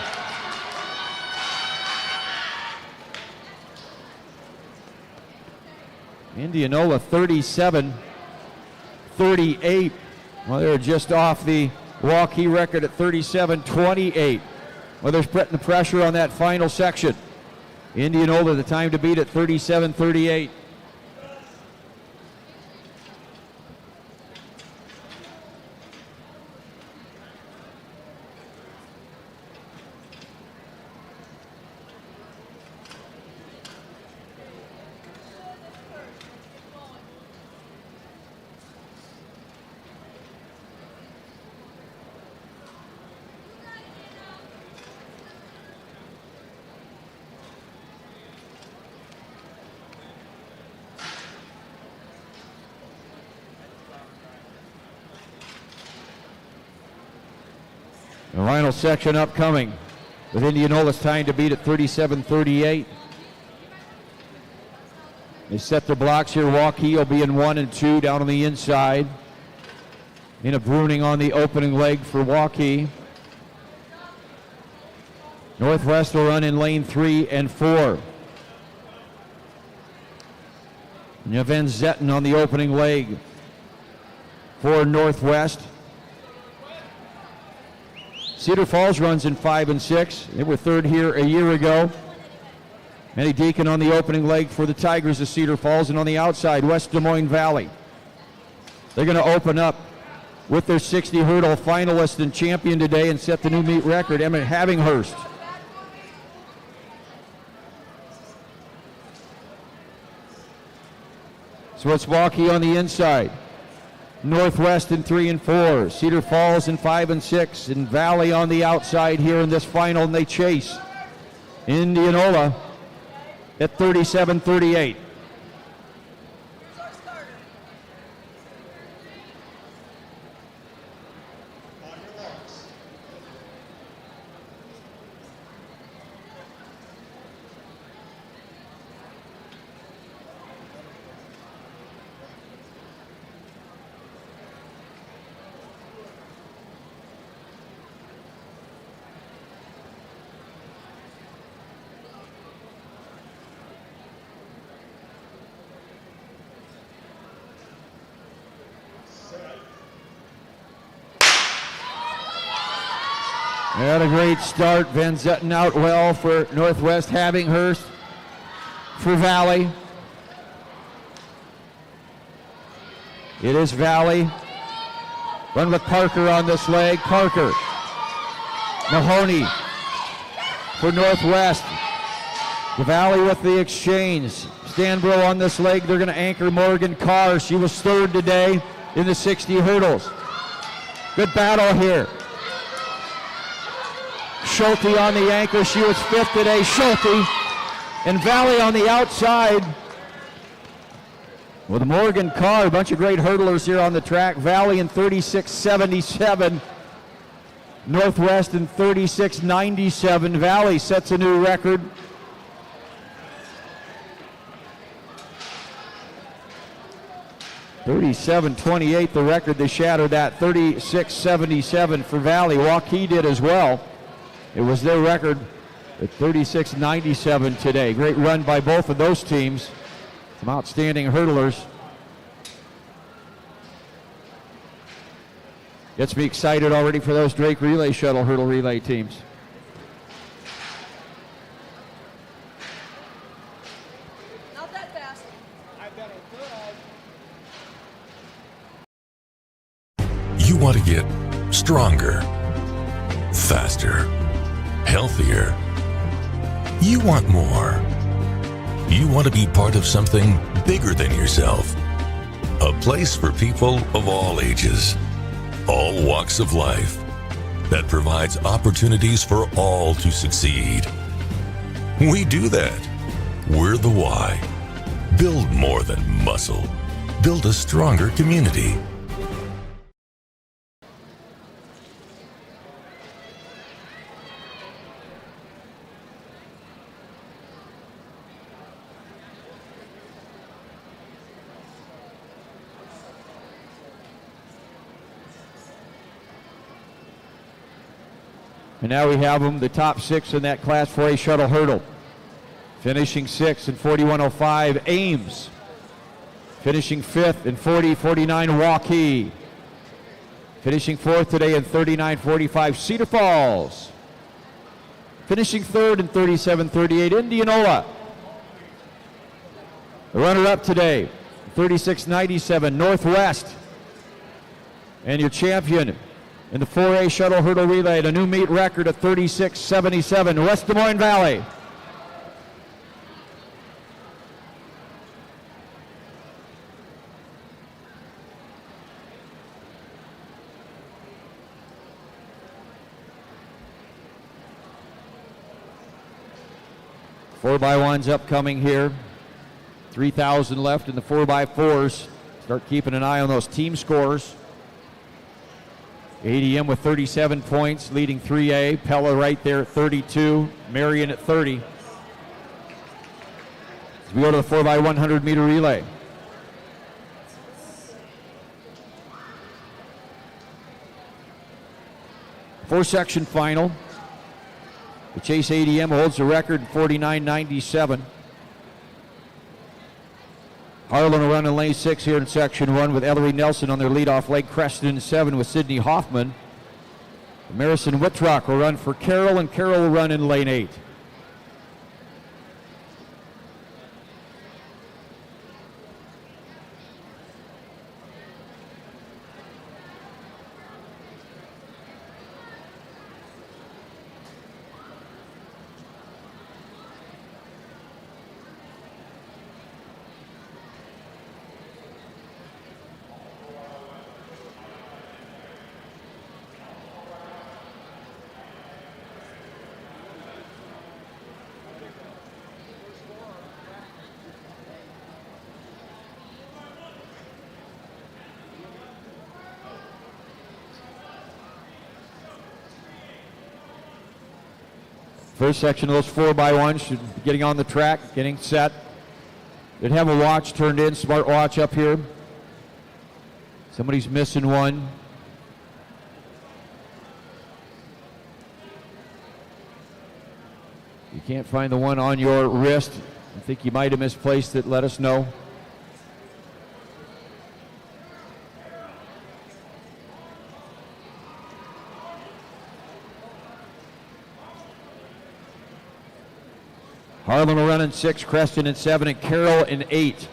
Indianola 37-38. Well, they're just off the Waukee record at 37-28. Well, they're putting the pressure on that final section. Indianola, the time to beat at 37-38. The final section upcoming with Indianola's time to beat at 37-38. They set their blocks here. Waukee will be in 1 and 2 down on the inside. Nina Bruning on the opening leg for Waukee. Northwest will run in lane 3 and 4. Van Zetten on the opening leg for Northwest. Cedar Falls runs in 5 and 6. They were third here a year ago. Manny Deacon on the opening leg for the Tigers of Cedar Falls, and on the outside, West Des Moines Valley. They're going to open up with their 60 hurdle finalist and champion today and set the new meet record, Emmett Havinghurst. So it's Waukee on the inside. Northwest in 3 and 4. Cedar Falls in 5 and 6. And Valley on the outside here in this final, and they chase Indianola at 37-38. They had a great start. Van Zetten out well for Northwest. Havinghurst for Valley. It is Valley. Run with Parker on this leg. Parker. Mahoney for Northwest. The Valley with the exchange. Stanbro on this leg. They're going to anchor Morgan Carr. She was third today in the 60 hurdles. Good battle here. Schulte on the anchor. She was fifth today. Schulte and Valley on the outside with Morgan Carr. A bunch of great hurdlers here on the track. Valley in 36.77. Northwest in 36.97. Valley sets a new record. (37.28) the record. They shattered that. 36.77 for Valley. Waukee did as well. It was their record at 36.97 today. Great run by both of those teams. Some outstanding hurdlers. Gets me excited already for those Drake Relay Shuttle hurdle relay teams. Not that fast. I bet it could. You want to get stronger, faster, healthier. You want more. You want to be part of something bigger than yourself. A place for people of all ages, all walks of life, that provides opportunities for all to succeed. We do that. We're the why. Build more than muscle. Build a stronger community. And now we have them, the top 6 in that Class 4A shuttle hurdle. Finishing 6th in 41.05, Ames. Finishing 5th in 40.49, Waukee. Finishing 4th today in 39.45, Cedar Falls. Finishing 3rd in 37.38, Indianola. The runner-up today, 36.97, Northwest. And your champion in the 4A shuttle hurdle relay at a new meet record of 36.77, West Des Moines Valley. Four by ones upcoming here. 3,000 left in the 4x4s. Start keeping an eye on those team scores. ADM with 37 points, leading 3A. Pella right there at 32. Marion at 30. As we go to the 4x100 meter relay. Four-section final. The Chase ADM holds the record 49.97. Harlan will run in lane 6 here in section 1 with Ellery Nelson on their leadoff leg. Creston in 7 with Sidney Hoffman. Marison Whitrock will run for Carroll, and Carroll will run in lane 8. First section of those 4x1s should be getting on the track, getting set. Did have a watch turned in, smart watch up here. Somebody's missing one. You can't find the one on your wrist. I think you might have misplaced it. Let us know. Harlan will run in 6, Creston in 7, and Carroll in 8.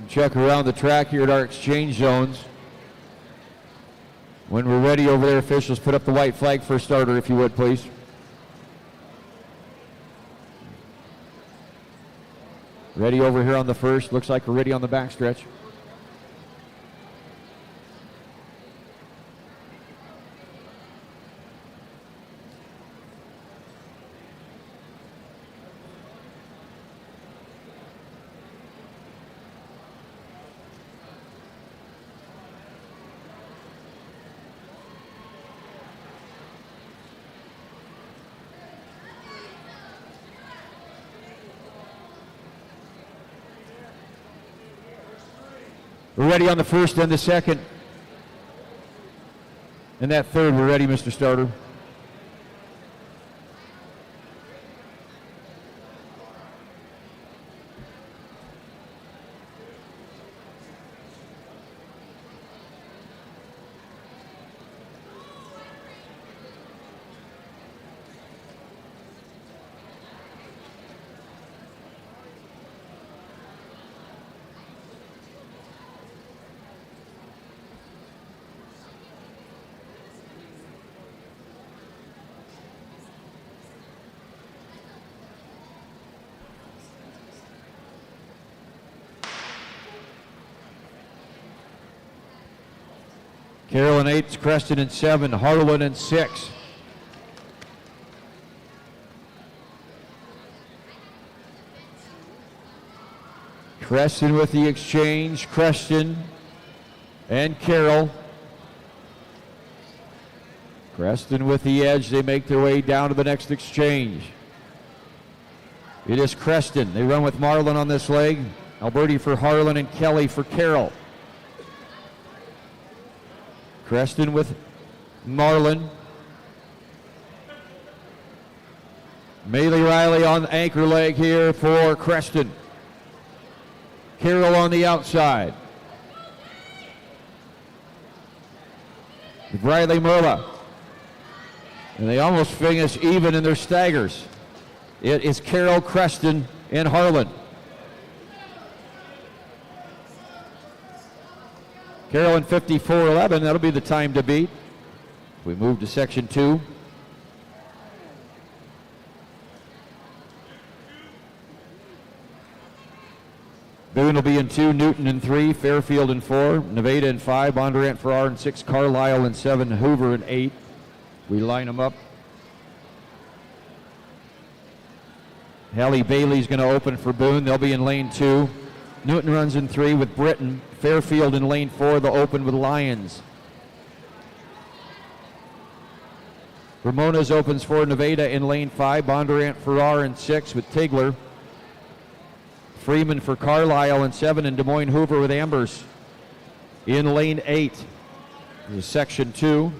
Check around the track here at our exchange zones. When we're ready over there, officials, put up the white flag for a starter, if you would, please. Ready over here on the first. Looks like we're ready on the backstretch. We're ready on the first and the second. And that third, we're ready, Mr. Starter. Carroll in 8, Creston in 7, Harlan in 6. Creston with the exchange, Creston and Carroll. Creston with the edge, they make their way down to the next exchange. It is Creston, they run with Marlin on this leg. Alberti for Harlan and Kelly for Carroll. Creston with Marlin. Maylee Riley on the anchor leg here for Creston. Carroll on the outside. Riley Merla. And they almost finish even in their staggers. It is Carroll, Creston, and Harlan. Carroll in 54.11, that'll be the time to beat. We move to section 2. Boone will be in 2, Newton in 3, Fairfield in 4, Nevada in 5, Bondurant Farrar in 6, Carlisle in 7, Hoover in 8. We line them up. Hallie Bailey's going to open for Boone. They'll be in lane 2. Newton runs in 3 with Britton. Fairfield in lane 4. They'll open with Lyons. Ramona's opens for Nevada in lane 5. Bondurant Farrar in 6 with Tigler. Freeman for Carlisle in 7, and Des Moines Hoover with Ambers in lane 8. This is section 2.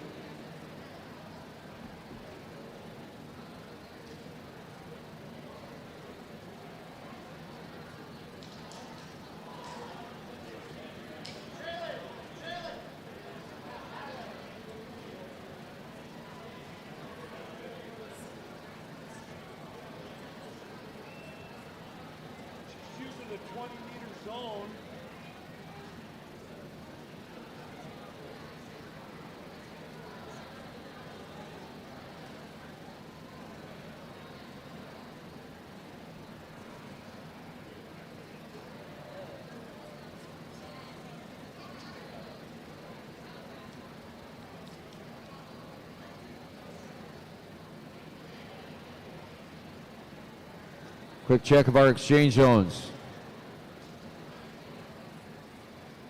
Quick check of our exchange zones.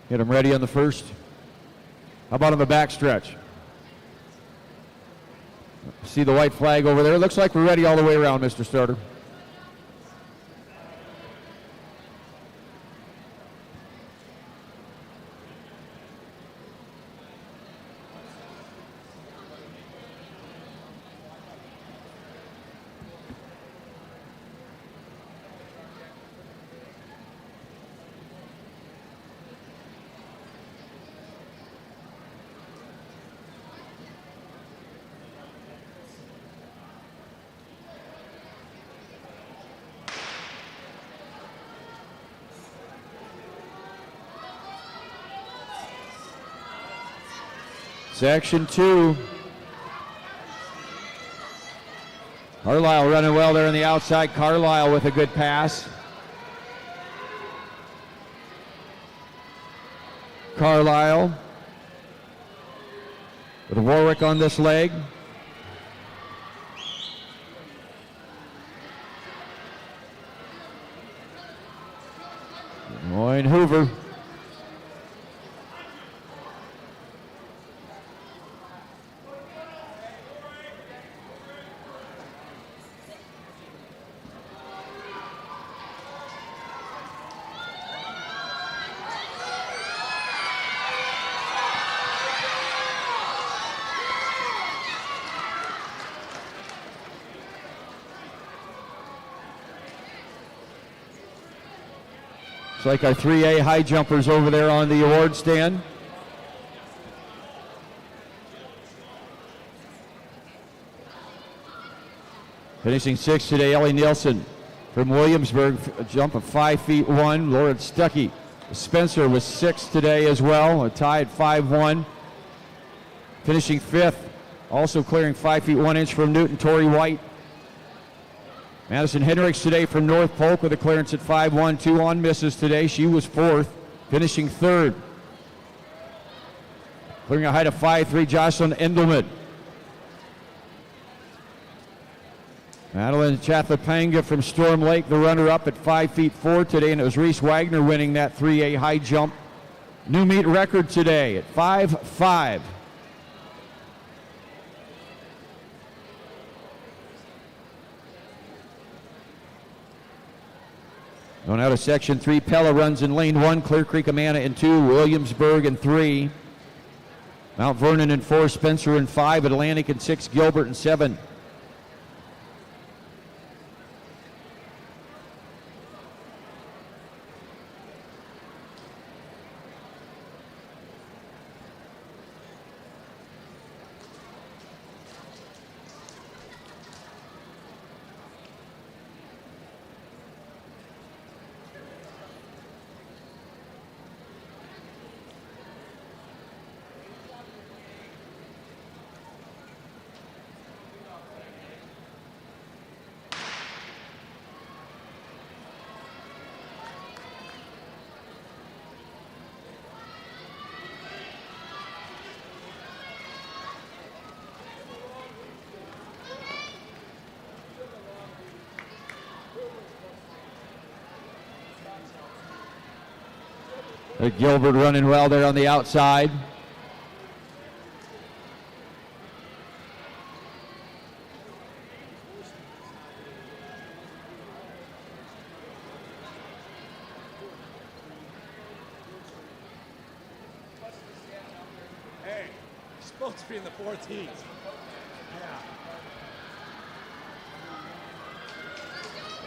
Get them ready on the first. How about on the back stretch? See the white flag over there? Looks like we're ready all the way around, Mr. Starter. Section 2. Carlisle running well there on the outside. Carlisle with a good pass. Carlisle with Warwick on this leg. Des Moines Hoover. It's like our 3A high jumpers over there on the award stand. Finishing 6th today, Ellie Nielsen from Williamsburg, a jump of 5'1". Laura Stuckey. Spencer was 6th today as well, a tie at 5'1". Finishing 5th, also clearing 5'1" from Newton, Tori White. Madison Hendricks today from North Polk with a clearance at 5'1", 2 on misses today. She was 4th, finishing 3rd. Clearing a height of 5'3", Jocelyn Endelman. Madeline Chathlapanga from Storm Lake, the runner-up at 5'4" today, and it was Reese Wagner winning that 3A high jump. New meet record today at 5'5". Going out of Section 3, Pella runs in lane 1, Clear Creek Amana in 2, Williamsburg in 3, Mount Vernon in 4, Spencer in 5, Atlantic in 6, Gilbert in 7. Gilbert running well there on the outside. Hey, you're supposed to be in the fourth heat.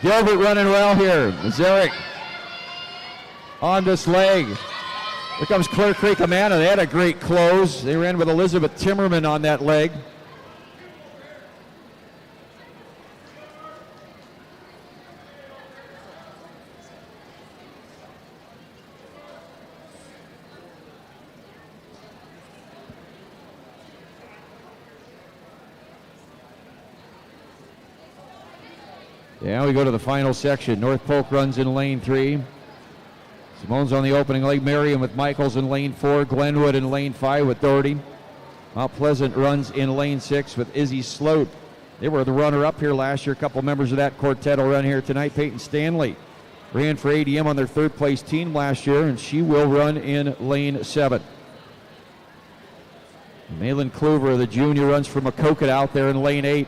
Gilbert running well here. Zarek on this leg. Here comes Clear Creek Amana. They had a great close. They ran with Elizabeth Timmerman on that leg. Yeah, we go to the final section. North Polk runs in lane 3. Simone's on the opening leg. Marion with Michaels in lane 4. Glenwood in lane 5 with Doherty. Mount Pleasant runs in lane 6 with Izzy Sloat. They were the runner-up here last year. A couple members of that quartet will run here tonight. Peyton Stanley ran for ADM on their third-place team last year, and she will run in lane 7. Malin Kluver, the junior, runs for McCoquet out there in lane 8.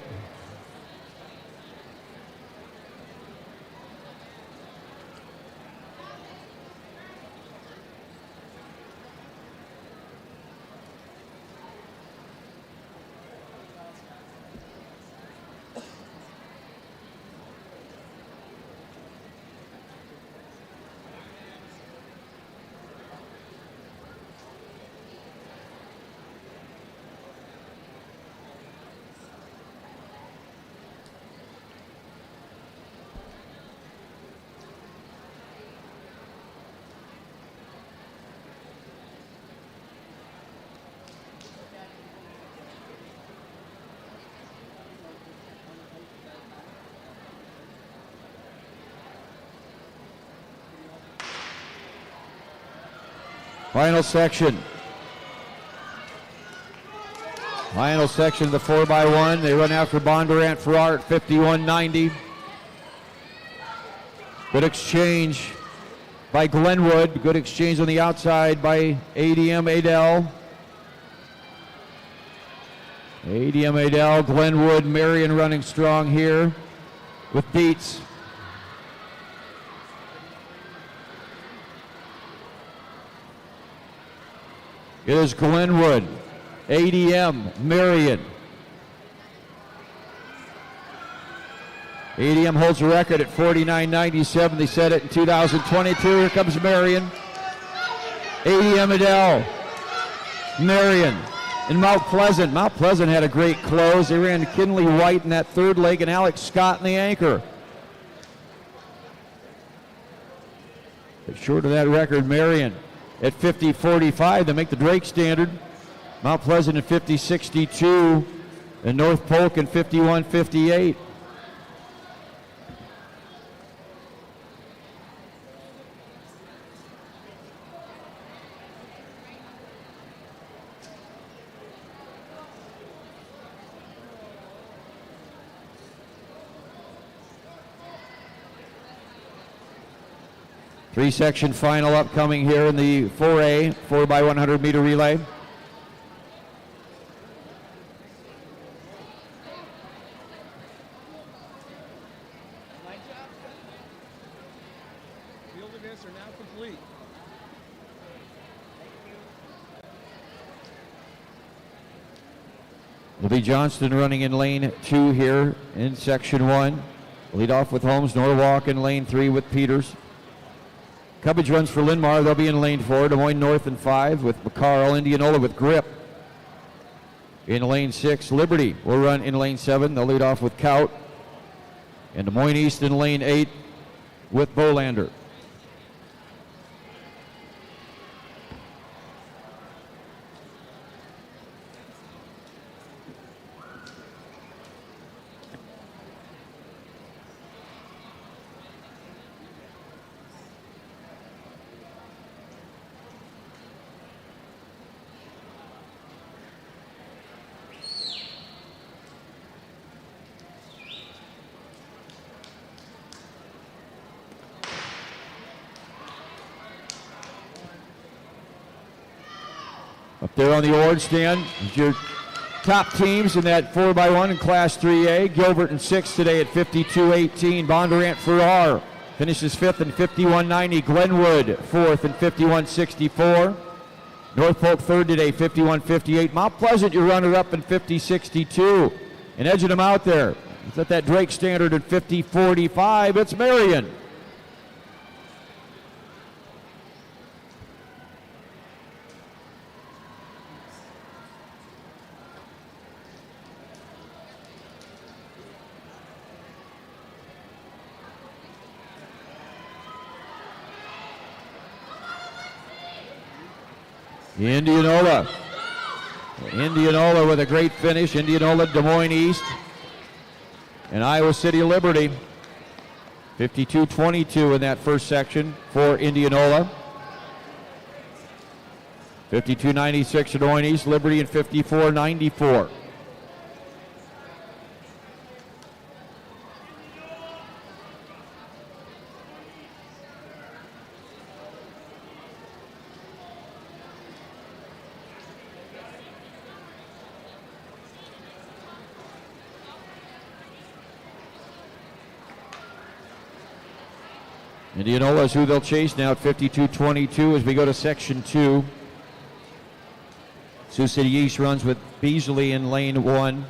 Final section. Final section of the 4x1. They run after Bondurant Farrar at 51.90. Good exchange by Glenwood. Good exchange on the outside by ADM Adel. ADM Adel, Glenwood, Marion running strong here with beats. It is Glenwood, ADM, Marion. ADM holds a record at 49.97. They set it in 2022. Here comes Marion. ADM Adel, Marion, and Mount Pleasant. Mount Pleasant had a great close. They ran Kinley White in that third leg and Alex Scott in the anchor. But short of that record, Marion at 50.45 to make the Drake standard. Mount Pleasant at 50.62 and North Polk at 51.58. Three-section final upcoming here in the 4A, 4x100 meter relay. Field events are now complete. It'll be Johnston running in lane 2 here in section 1. Lead off with Holmes, Norwalk in lane 3 with Peters. Cubbage runs for Linmar. They'll be in lane 4. Des Moines North in 5 with McCarl. Indianola with Grip. In lane 6, Liberty will run in lane 7. They'll lead off with Kaut. And Des Moines East in lane 8 with Bolander. Up there on the award stand is your top teams in that 4x1 in Class 3A. Gilbert in 6th today at 52.18. Bondurant Farrar finishes 5th in 51.90. Glenwood 4th in 51.64. North Polk 3rd today, 51.58. Mount Pleasant, your runner-up in 50.62. And edging them out there, it's at that Drake standard at 50.45. It's Marion. Indianola with a great finish. Indianola, Des Moines East, and Iowa City Liberty. 52-22 in that first section for Indianola. 52-96 Des Moines East, Liberty in 54-94. Indianola is who they'll chase now at 52-22 as we go to section 2. Sioux City East runs with Beasley in lane 1.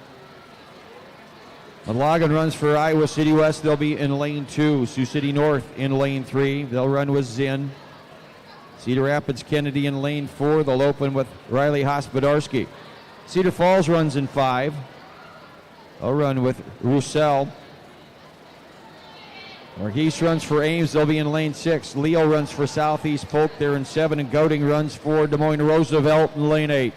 Logan runs for Iowa City West. They'll be in lane 2. Sioux City North in lane 3. They'll run with Zinn. Cedar Rapids Kennedy in lane 4. They'll open with Riley Hospodarski. Cedar Falls runs in 5. They'll run with Roussel. Marquise runs for Ames. They'll be in lane 6. Leo runs for Southeast Polk. They're in 7. And Goating runs for Des Moines Roosevelt in lane 8.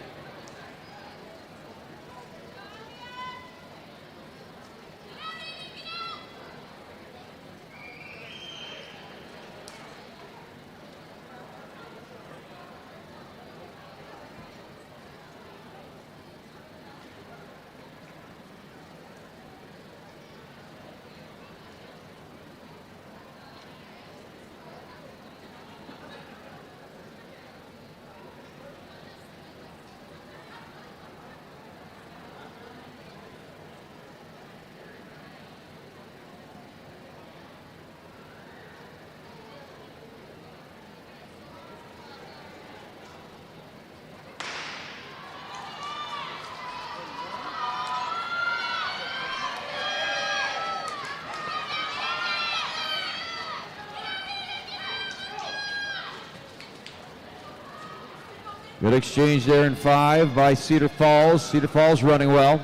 Good exchange there in 5 by Cedar Falls. Cedar Falls running well.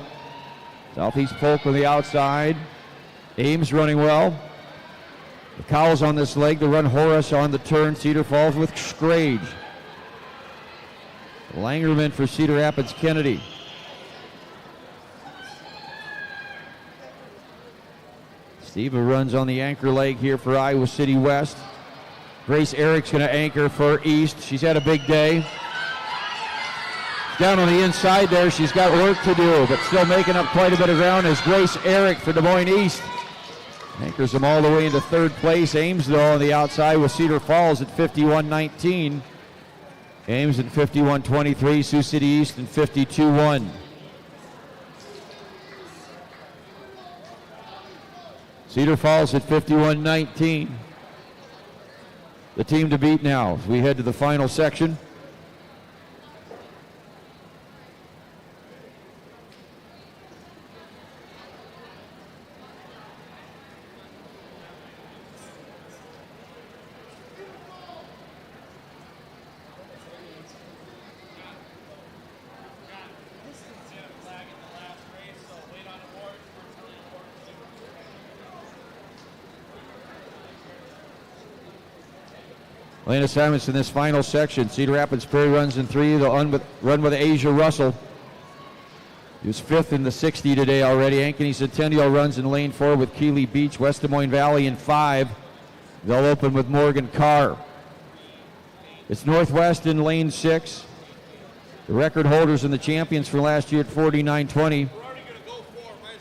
Southeast Polk on the outside. Ames running well. The Cowles on this leg. The run Horace on the turn. Cedar Falls with Scrage. Langerman for Cedar Rapids Kennedy. Steva runs on the anchor leg here for Iowa City West. Grace Eric's going to anchor for East. She's had a big day. Down on the inside there, she's got work to do, but still making up quite a bit of ground is Grace Eric for Des Moines East. Anchors them all the way into third place. Ames, though, on the outside with Cedar Falls at 51-19. Ames in 51-23. Sioux City East in 52-1. Cedar Falls at 51-19. The team to beat now as we head to the final section. Lane assignments in this final section. Cedar Rapids Prairie runs in 3. They'll run with Asia Russell. He was 5th in the 60 today already. Ankeny Centennial runs in lane 4 with Keeley Beach. West Des Moines Valley in 5. They'll open with Morgan Carr. It's Northwest in lane 6. The record holders and the champions for last year at 49-20.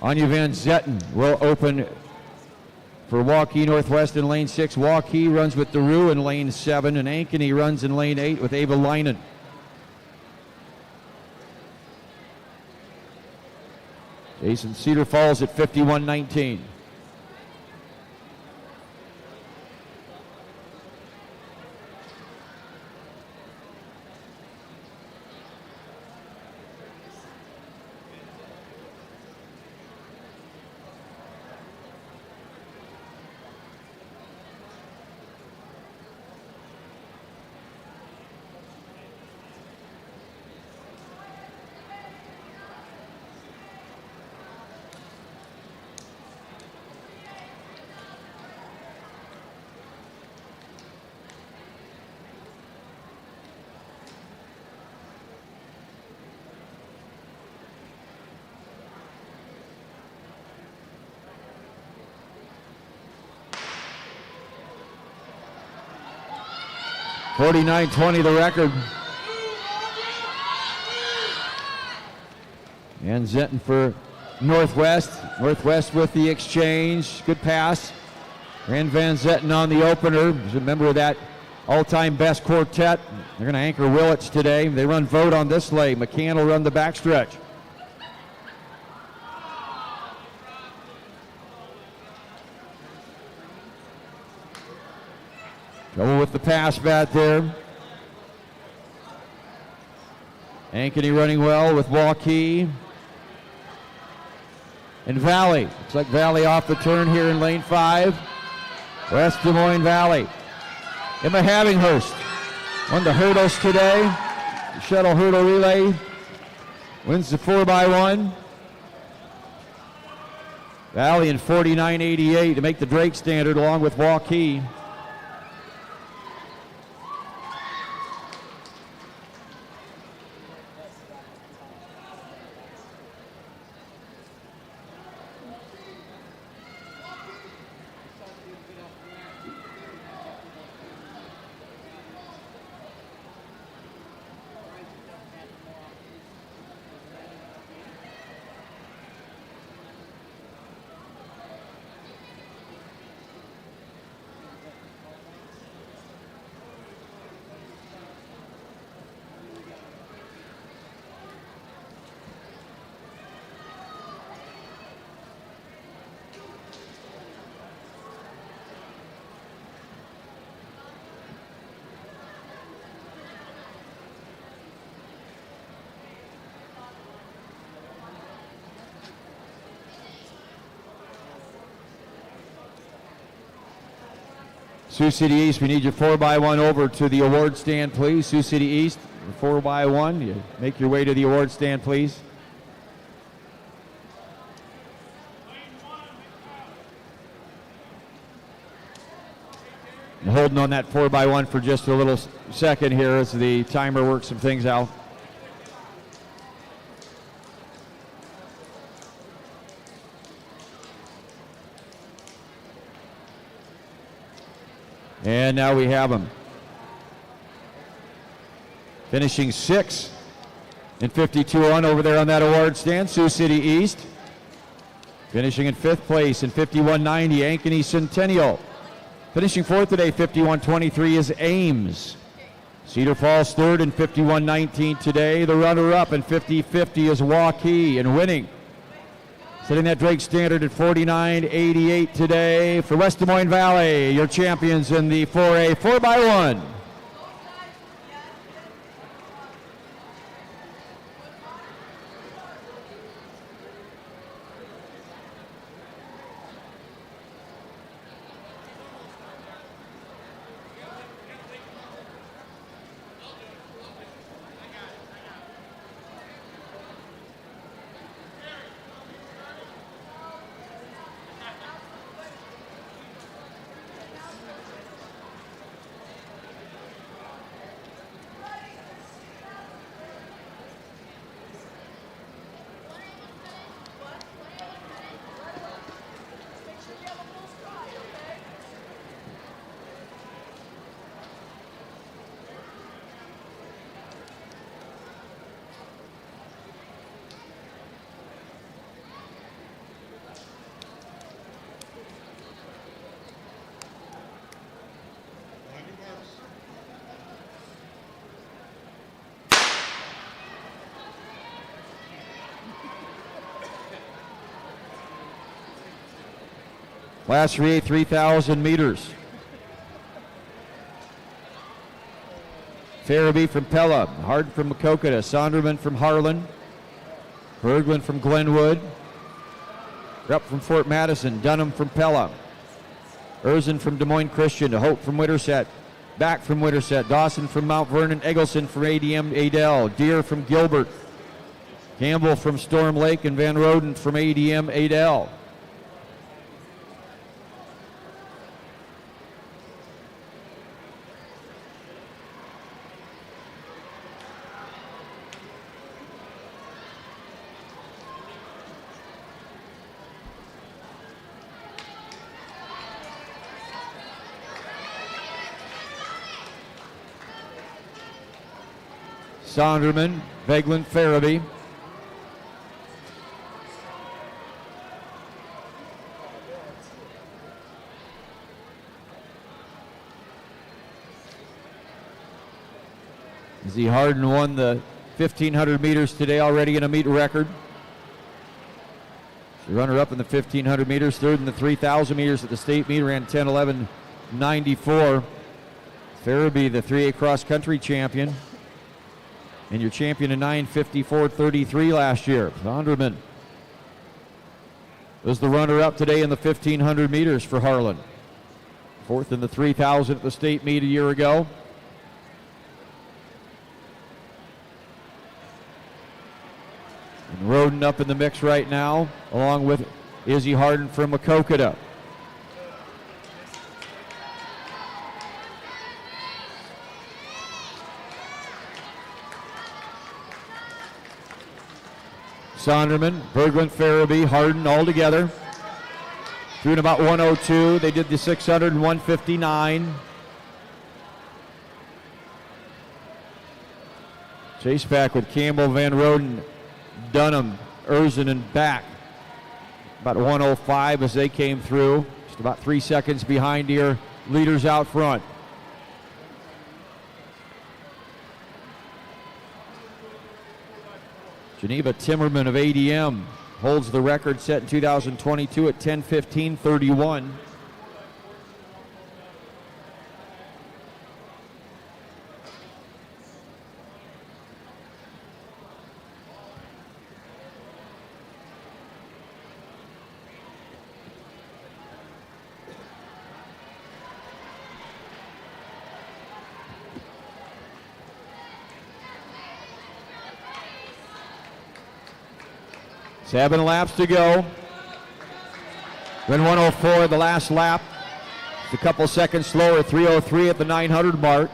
Anya Van Zetten will open for Waukee Northwest in lane 6. Waukee runs with DeRue in lane 7, and Ankeny runs in lane 8 with Ava Leinen. Jason Cedar Falls at 51-19. $49.20 the record. And Zenton for Northwest. Northwest with the exchange. Good pass. Ran Van Zetten on the opener. He's a member of that all-time best quartet. They're going to anchor Willits today. They run Vote on this leg. McCann will run the backstretch. Trouble with the pass bat there. Ankeny running well with Waukee. And Valley. Looks like Valley off the turn here in lane 5. West Des Moines Valley. Emma Havinghurst won the hurdles today. The shuttle hurdle relay. Wins the 4x1. Valley in 49.88 to make the Drake standard along with Waukee. Sioux City East, we need your 4x1 over to the award stand, please. Sioux City East, 4x1. You make your way to the award stand, please. And holding on that 4x1 for just a little second here as the timer works some things out. And now we have them. Finishing 6 in 52-1 over there on that award stand, Sioux City East. Finishing in 5th place in 51.90, Ankeny Centennial. Finishing 4th today, 51.23 is Ames. Cedar Falls 3rd in 51.19 today. The runner-up in 50.50 is Waukee, and winning, setting that Drake standard at 49.88 today for West Des Moines Valley, your champions in the 4A 4x1. Class 3A 3,000 meters. Farabee from Pella, Hard from Maquoketa, Sonderman from Harlan, Berglund from Glenwood, Rupp from Fort Madison, Dunham from Pella, Erzen from Des Moines Christian, Hope from Winterset, Back from Winterset, Dawson from Mount Vernon, Eggleston from ADM Adel, Deere from Gilbert, Campbell from Storm Lake, and Van Roden from ADM Adel. Sonderman, Veglund, Farabee. Izzy Harden won the 1,500 meters today, already in a meet record. The runner-up in the 1,500 meters, third in the 3,000 meters at the state meet, ran 10:11.94. Farabee, the 3A cross-country champion, and your champion in 9:54.33 last year. Sonderman was the runner-up today in the 1,500 meters for Harlan. Fourth in the 3,000 at the state meet a year ago. And Roden up in the mix right now, along with Izzy Harden from Maquoketa. Sonderman, Berglund, Farabee, Harden all together. Doing about 102. They did the 600 and 159. Chase back with Campbell, Van Roden, Dunham, Erzen, and Back. About 105 as they came through. Just about 3 seconds behind your leaders out front. Geneva Timmerman of ADM holds the record set in 2022 at 10:15.31. Seven laps to go. Ran 104 the last lap. It's a couple seconds slower, 3:03 at the 900 mark.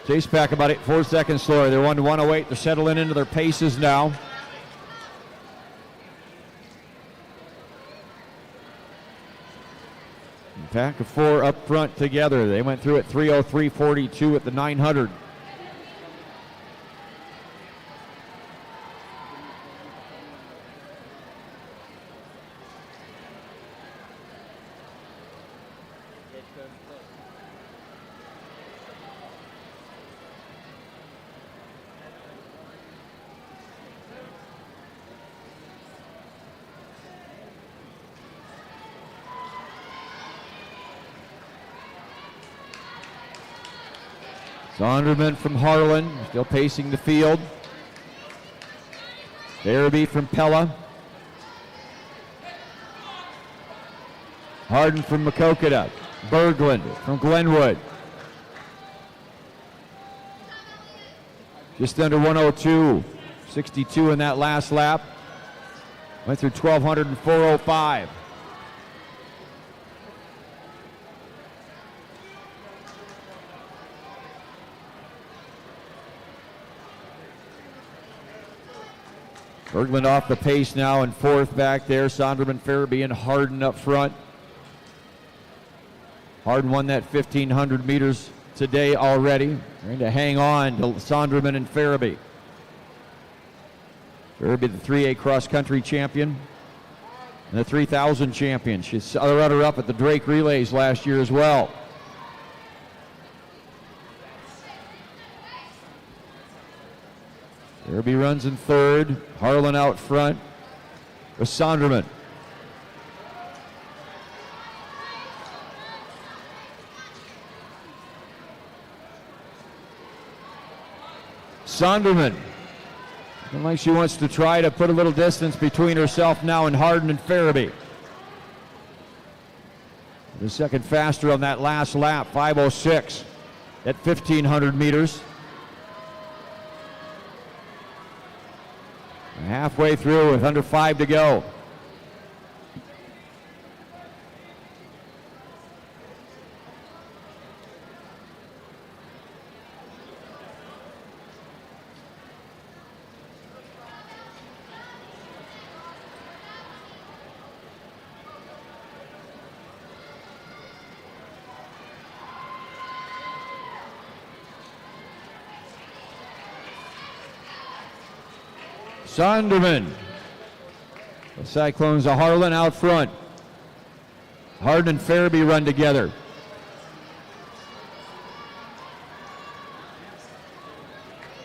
Chase back about 4 seconds slower. They're 1:08. They're settling into their paces now. Pack of four up front together. They went through at 3:03.42 at the 900. Zonderman from Harlan, still pacing the field. Farabee from Pella. Harden from Maquoketa. Berglund from Glenwood. Just under 102. 62 in that last lap. Went through 1,200 and 4:05. Berglund off the pace now in fourth back there. Sonderman, Farabee, and Harden up front. Harden won that 1,500 meters today already. Trying to hang on to Sonderman and Farabee. Farabee, the 3A cross-country champion and the 3,000 champion. She's a runner-up at the Drake Relays last year as well. Farabee runs in third. Harlan out front with Sonderman. Sonderman, looking like she wants to try to put a little distance between herself now and Harden and Farabee. The second faster on that last lap, 5:06 at 1,500 meters. Halfway through with under 5 to go. Sonderman. The Cyclones of Harlan out front. Harden and Farabee run together.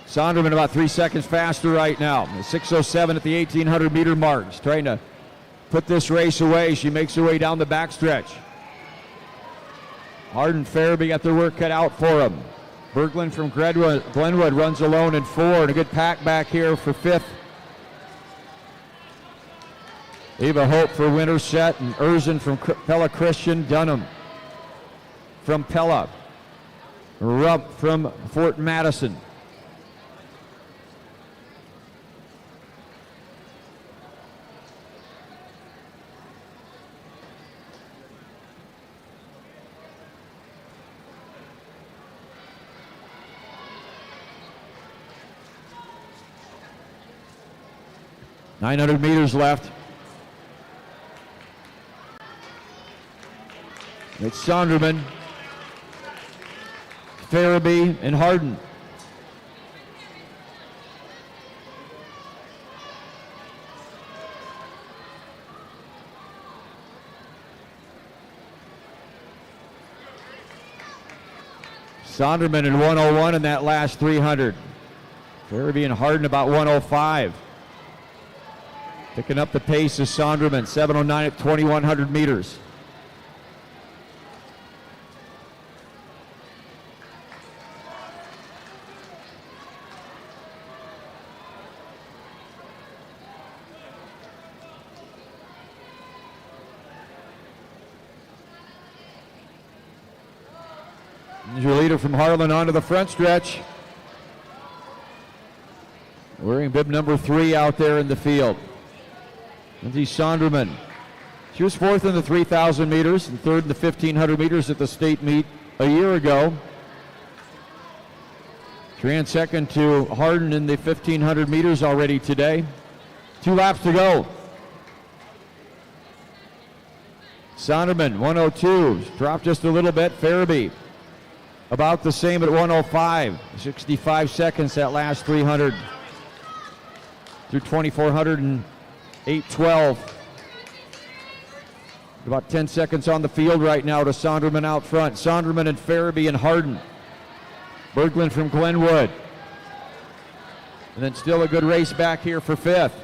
Sonderman about 3 seconds faster right now. 6:07 at the 1,800 meter mark. She's trying to put this race away. She makes her way down the backstretch. Harden and Farabee got their work cut out for them. Berglund from Glenwood runs alone in 4. And a good pack back here for 5th. Eva Hope for Winterset, and Erzin from Pella Christian. Dunham from Pella. Rupp from Fort Madison. .900 meters left. It's Sonderman, Farabee, and Harden. Sonderman in 1:01 in that last 300. Farabee and Harden about 1:05. Picking up the pace of Sonderman, 7:09 at 2,100 meters. Your leader from Harlan onto the front stretch. Wearing bib number 3 out there in the field. Lindsay Sonderman. She was 4th in the 3,000 meters and 3rd in the 1,500 meters at the state meet a year ago. She ran 2nd to Harden in the 1,500 meters already today. 2 laps to go. Sonderman, 1:02. Dropped just a little bit. Farabee, about the same at 1:05. 65 seconds that last 300. Through 2,400 and 8:12. About 10 seconds on the field right now to Sonderman out front. Sonderman and Farabee and Harden. Berglund from Glenwood. And then still a good race back here for fifth.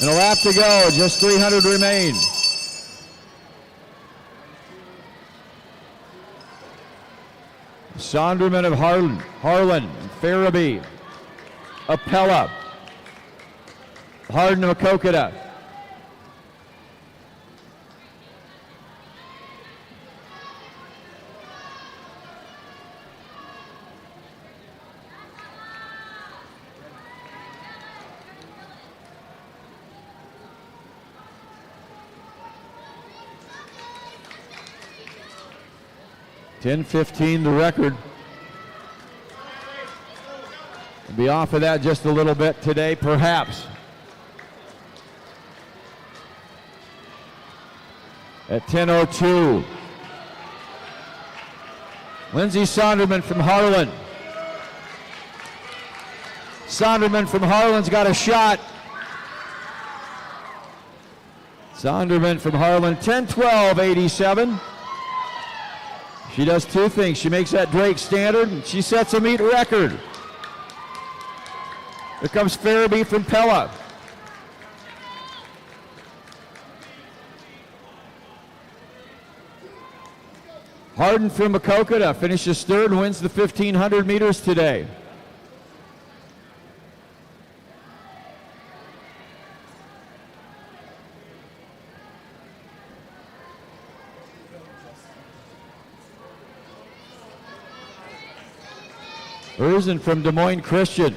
And a lap to go, just 300 remain. Sonderman of Harlan, Farabee, Appella, Harden of Kokota. .10:15 the record. We'll be off of that just a little bit today, perhaps. At 10:02. Lindsey Sonderman from Harlan. Sonderman from Harlan's got a shot. Sonderman from Harlan, 10:12.87. She does two things. She makes that Drake standard, and she sets a meet record. Here comes Farabee from Pella. Harden from Kokota finishes third and wins the 1,500 meters today. Urzen from Des Moines Christian.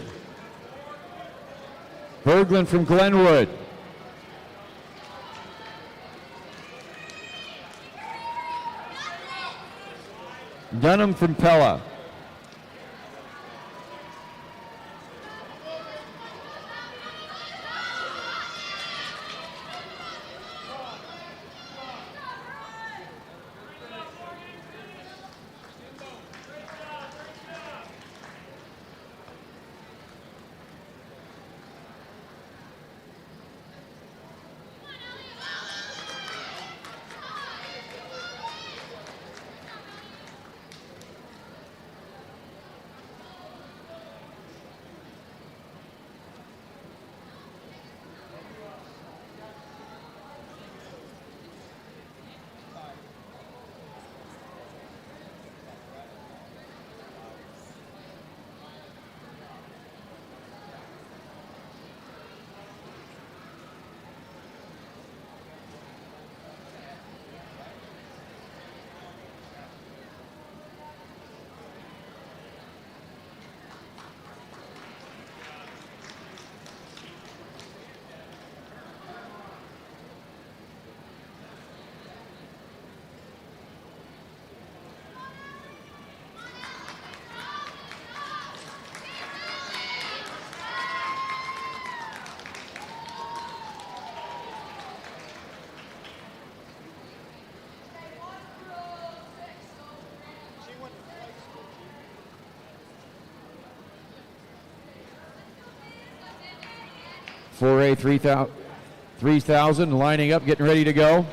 Berglund from Glenwood. Dunham from Pella. .48 3,000 lining up, getting ready to go.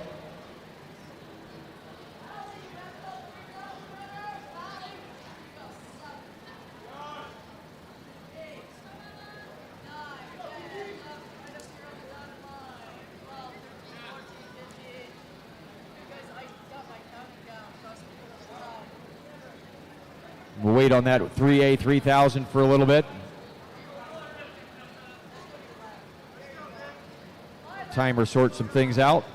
We'll wait on that 3A 3,000 for a little bit. Timer sort some things out.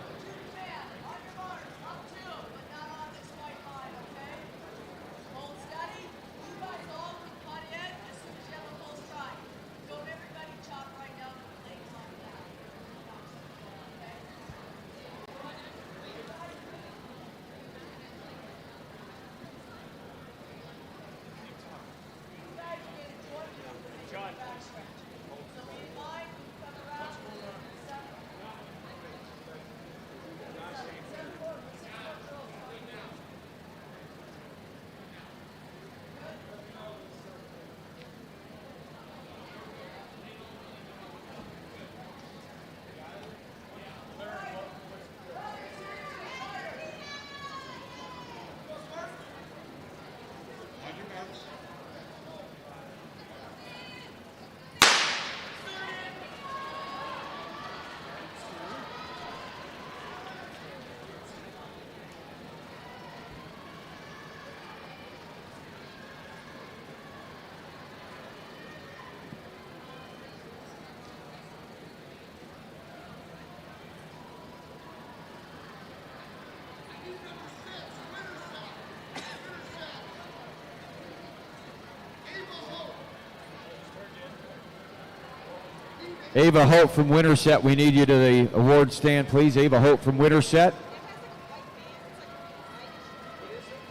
Ava Hope from Winterset, we need you to the award stand, please. Ava Hope from Winterset.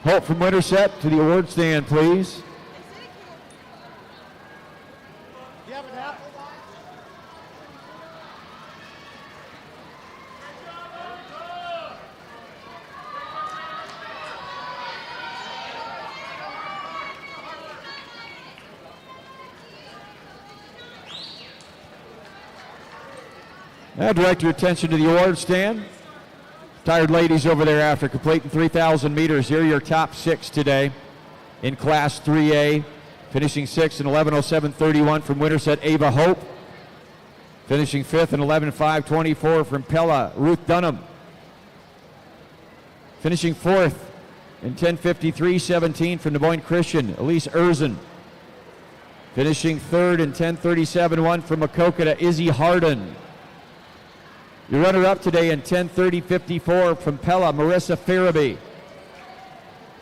Hope from Winterset to the award stand, please. Now direct your attention to the award stand. Tired ladies over there after completing 3,000 meters. Here are your top 6 today in Class 3A. Finishing 6th in 11:07:31 from Winterset, Ava Hope. Finishing 5th in 11:05:24 from Pella, Ruth Dunham. Finishing 4th in 10:53:17 from Des Moines Christian, Elise Erzen. Finishing 3rd in 10:37:1 from Makokata, Izzy Harden. Your runner-up today in 10:30:54 from Pella, Marissa Farabee.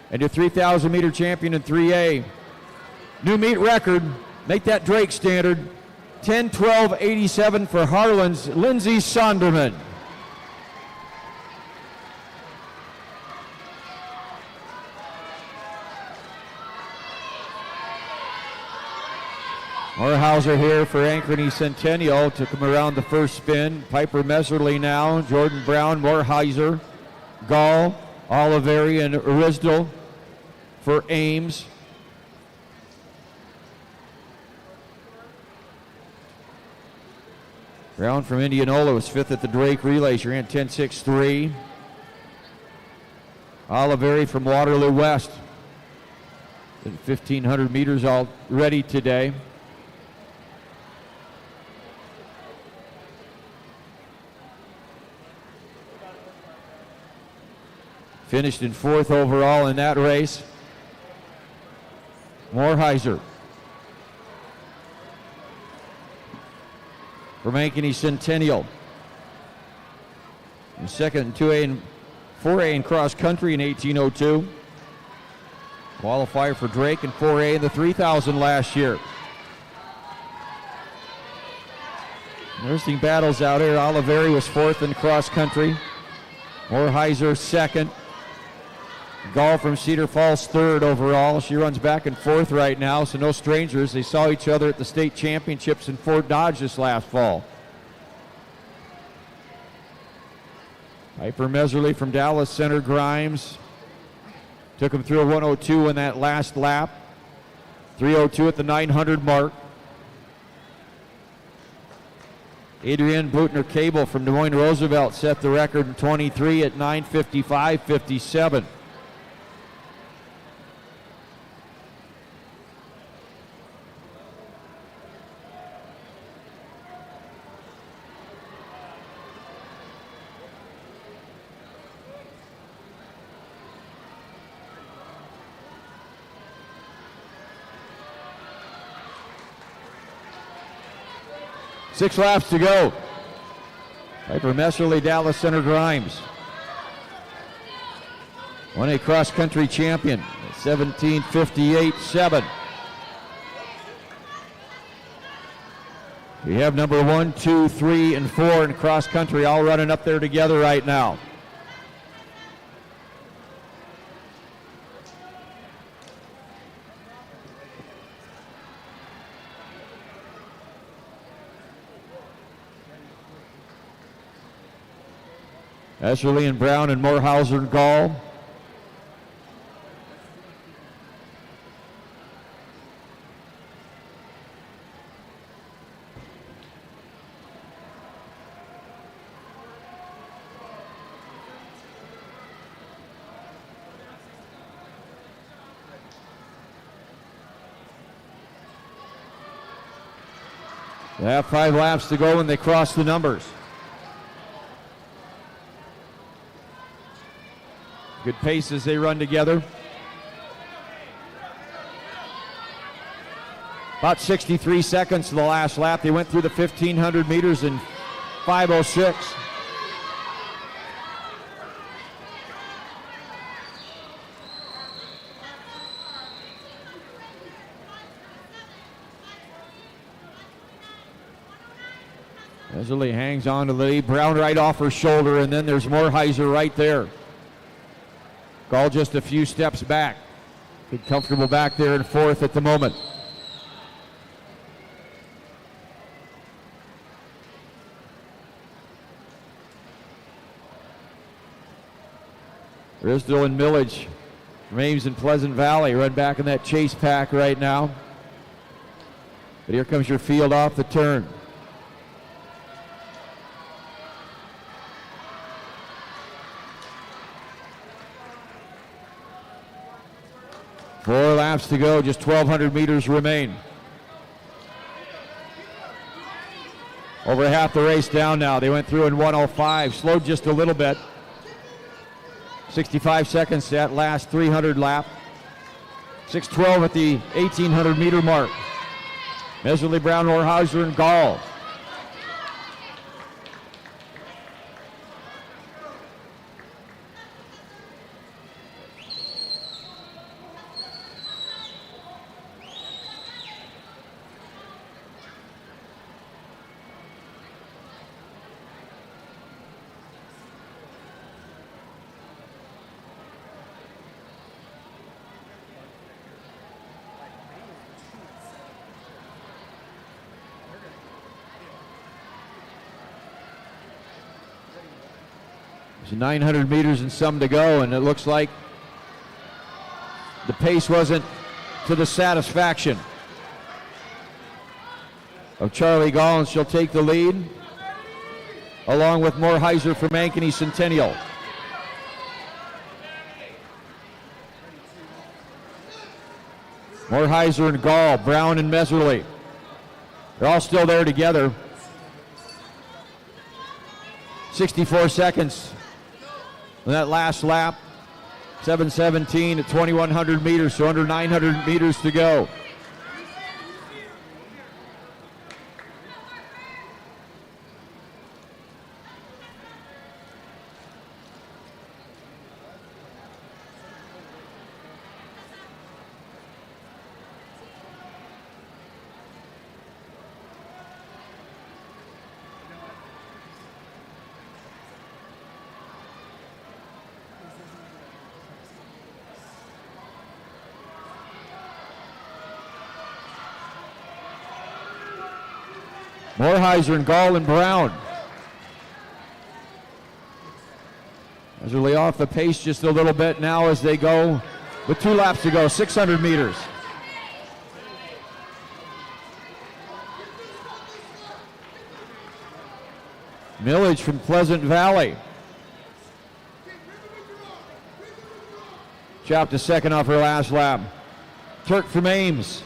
And your 3,000-meter champion in 3A. New meet record, make that Drake standard, 10:12:87 for Harlan's Lindsay Sonderman. Morehauser here for Ankeny Centennial. Took him around the first spin. Piper Messerly now. Jordan Brown, Morehauser, Gall, Oliveri, and Rizdal for Ames. Brown from Indianola was 5th at the Drake Relay. She ran 10:63. Oliveri from Waterloo West. 1,500 meters already today. Finished in 4th overall in that race. Morehauser from Ankeny Centennial. And 2nd in 2A and 4A in cross country in 18:02. Qualifier for Drake in 4A in the 3,000 last year. Nursing battles out here. Oliveri was 4th in cross country. Morehauser 2nd. Gall from Cedar Falls 3rd overall. She runs back and forth right now, so no strangers. They saw each other at the state championships in Fort Dodge this last fall. Piper Messerly from Dallas Center Grimes. Took him through a 1:02 in that last lap. 3:02 at the 900 mark. Adrienne Blutner Cable from Des Moines Roosevelt set the record in 23 at 9:55:57. Six laps to go. Piper Messerly, Dallas Center Grimes. 1A cross-country champion, 17:58.7. We have number 1, 2, 3, and 4 in cross-country all running up there together right now. Esserly and Brown and Morehauser and Gall. They have 5 laps to go when they cross the numbers. Good pace as they run together. About 63 seconds to the last lap. They went through the 1,500 meters in 5:06. Meserly hangs on to the lead. Brown right off her shoulder, and then there's Morheiser right there. Gall just a few steps back. Good comfortable back there in fourth at the moment. Risdale and Millage from Ames and Pleasant Valley run back in that chase pack right now. But here comes your field off the turn. Four laps to go, just 1,200 meters remain. Over half the race down now. They went through in 1:05, slowed just a little bit. 65 seconds to that last 300 lap. 6:12 at the 1,800 meter mark. Meserly, Brown, Morheiser, and Gall. There's 900 meters and some to go, and it looks like the pace wasn't to the satisfaction of Charlie Gall, and she'll take the lead along with Morheiser from Ankeny Centennial. Morheiser and Gall, Brown and Meserly. They're all still there together. 64 seconds on that last lap. 7:17 at 2,100 meters, so under 900 meters to go. Morheiser and Gall and Brown. Meserly off the pace just a little bit now as they go with 2 laps to go, 600 meters. Millage from Pleasant Valley. Chopped a second off her last lap. Turk from Ames.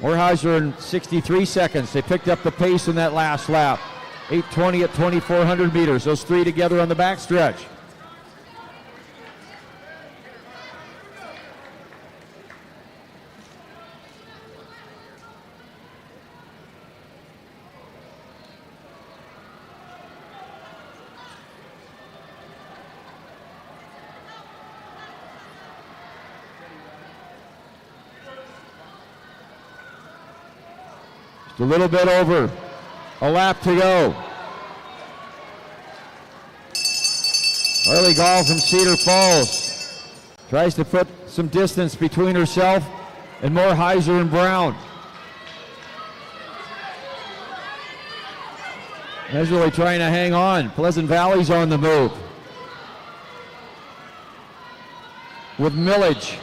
Morheiser in 63 seconds. They picked up the pace in that last lap. 8:20 at 2,400 meters. Those three together on the backstretch. A little bit over a lap to go. Early Gall from Cedar Falls tries to put some distance between herself and Morheiser and Brown. Meserly trying to hang on. Pleasant Valley's on the move with Millage.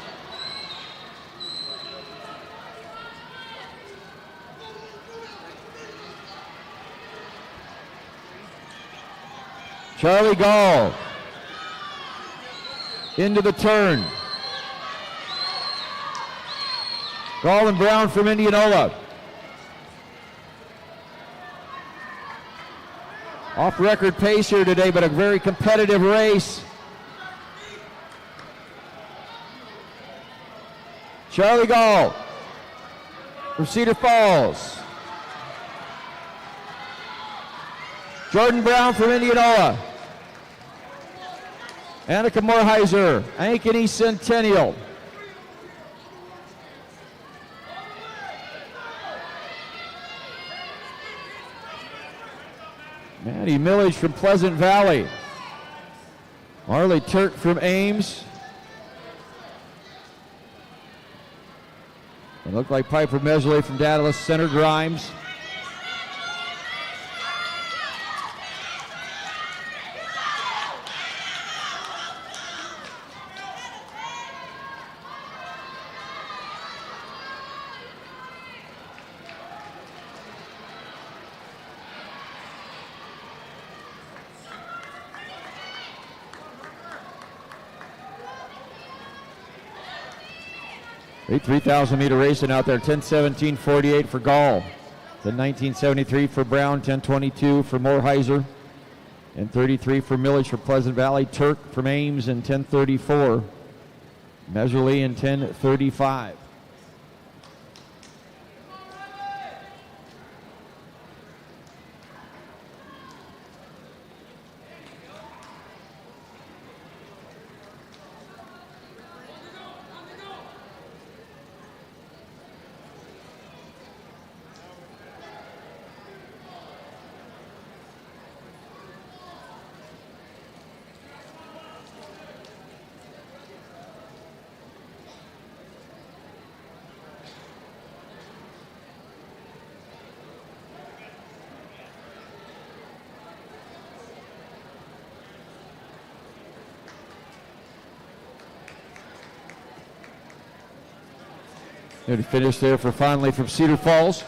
Charlie Gall into the turn. Gall and Brown from Indianola. Off record pace here today, but a very competitive race. Charlie Gall from Cedar Falls. Jordan Brown from Indianola. Annika Morheiser, Ankeny Centennial. Maddie Millage from Pleasant Valley. Marley Turk from Ames. It looked like Piper Mesley from Dallas Center Grimes. A 3,000 meter racing out there, 10:17:48 for Gall. 10:19:73 for Brown, 10:22 for Moorheiser, and 33 for Millage for Pleasant Valley. Turk from Ames in 10:34. Meserly in 10:35. Good finish there for Fondley from Cedar Falls.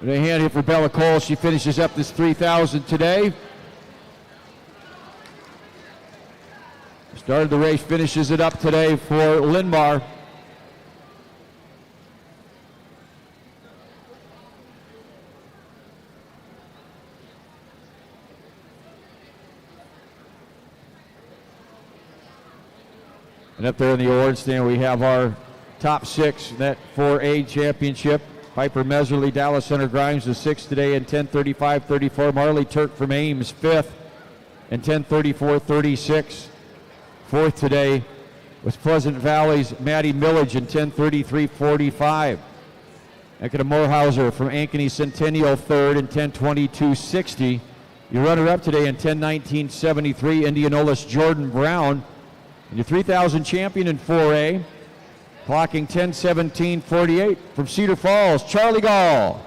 And a hand here for Bella Cole. She finishes up this 3,000 today. Started the race, finishes it up today for Linmar. And up there in the award stand, we have our top six in that 4A championship. Piper Meserly, Dallas Center Grimes was sixth today in 10:35:34. Marley Turk from Ames, fifth in 10:34:36. Fourth today was Pleasant Valley's Maddie Millage in 10:33:45. Ekata Moorhauser from Ankeny Centennial, third in 10:22:60. Your runner-up today in 10:19:73, Indianola's Jordan Brown. And your 3,000 champion in 4A, clocking 10:17:48 from Cedar Falls, Charlie Gall.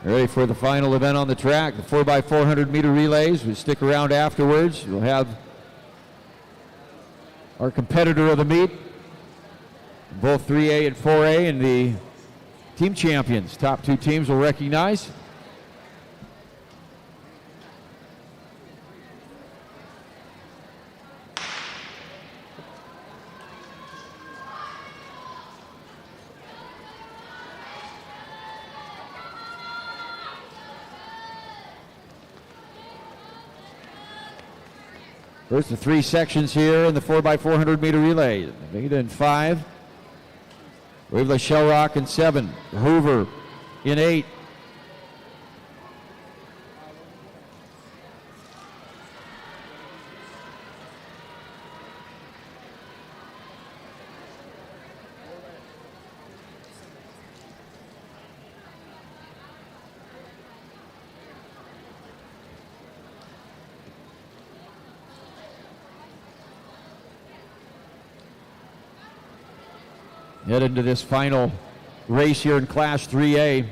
Ready for the final event on the track, the 4x400 meter relays. We stick around afterwards. We'll have our competitor of the meet, both 3A and 4A, and the team champions. Top two teams will recognize. First of 3 sections here in the 4x400 meter relay. Nevada in 5. Waverly Shell Rock in 7. Hoover in 8. Head into this final race here in Class 3A.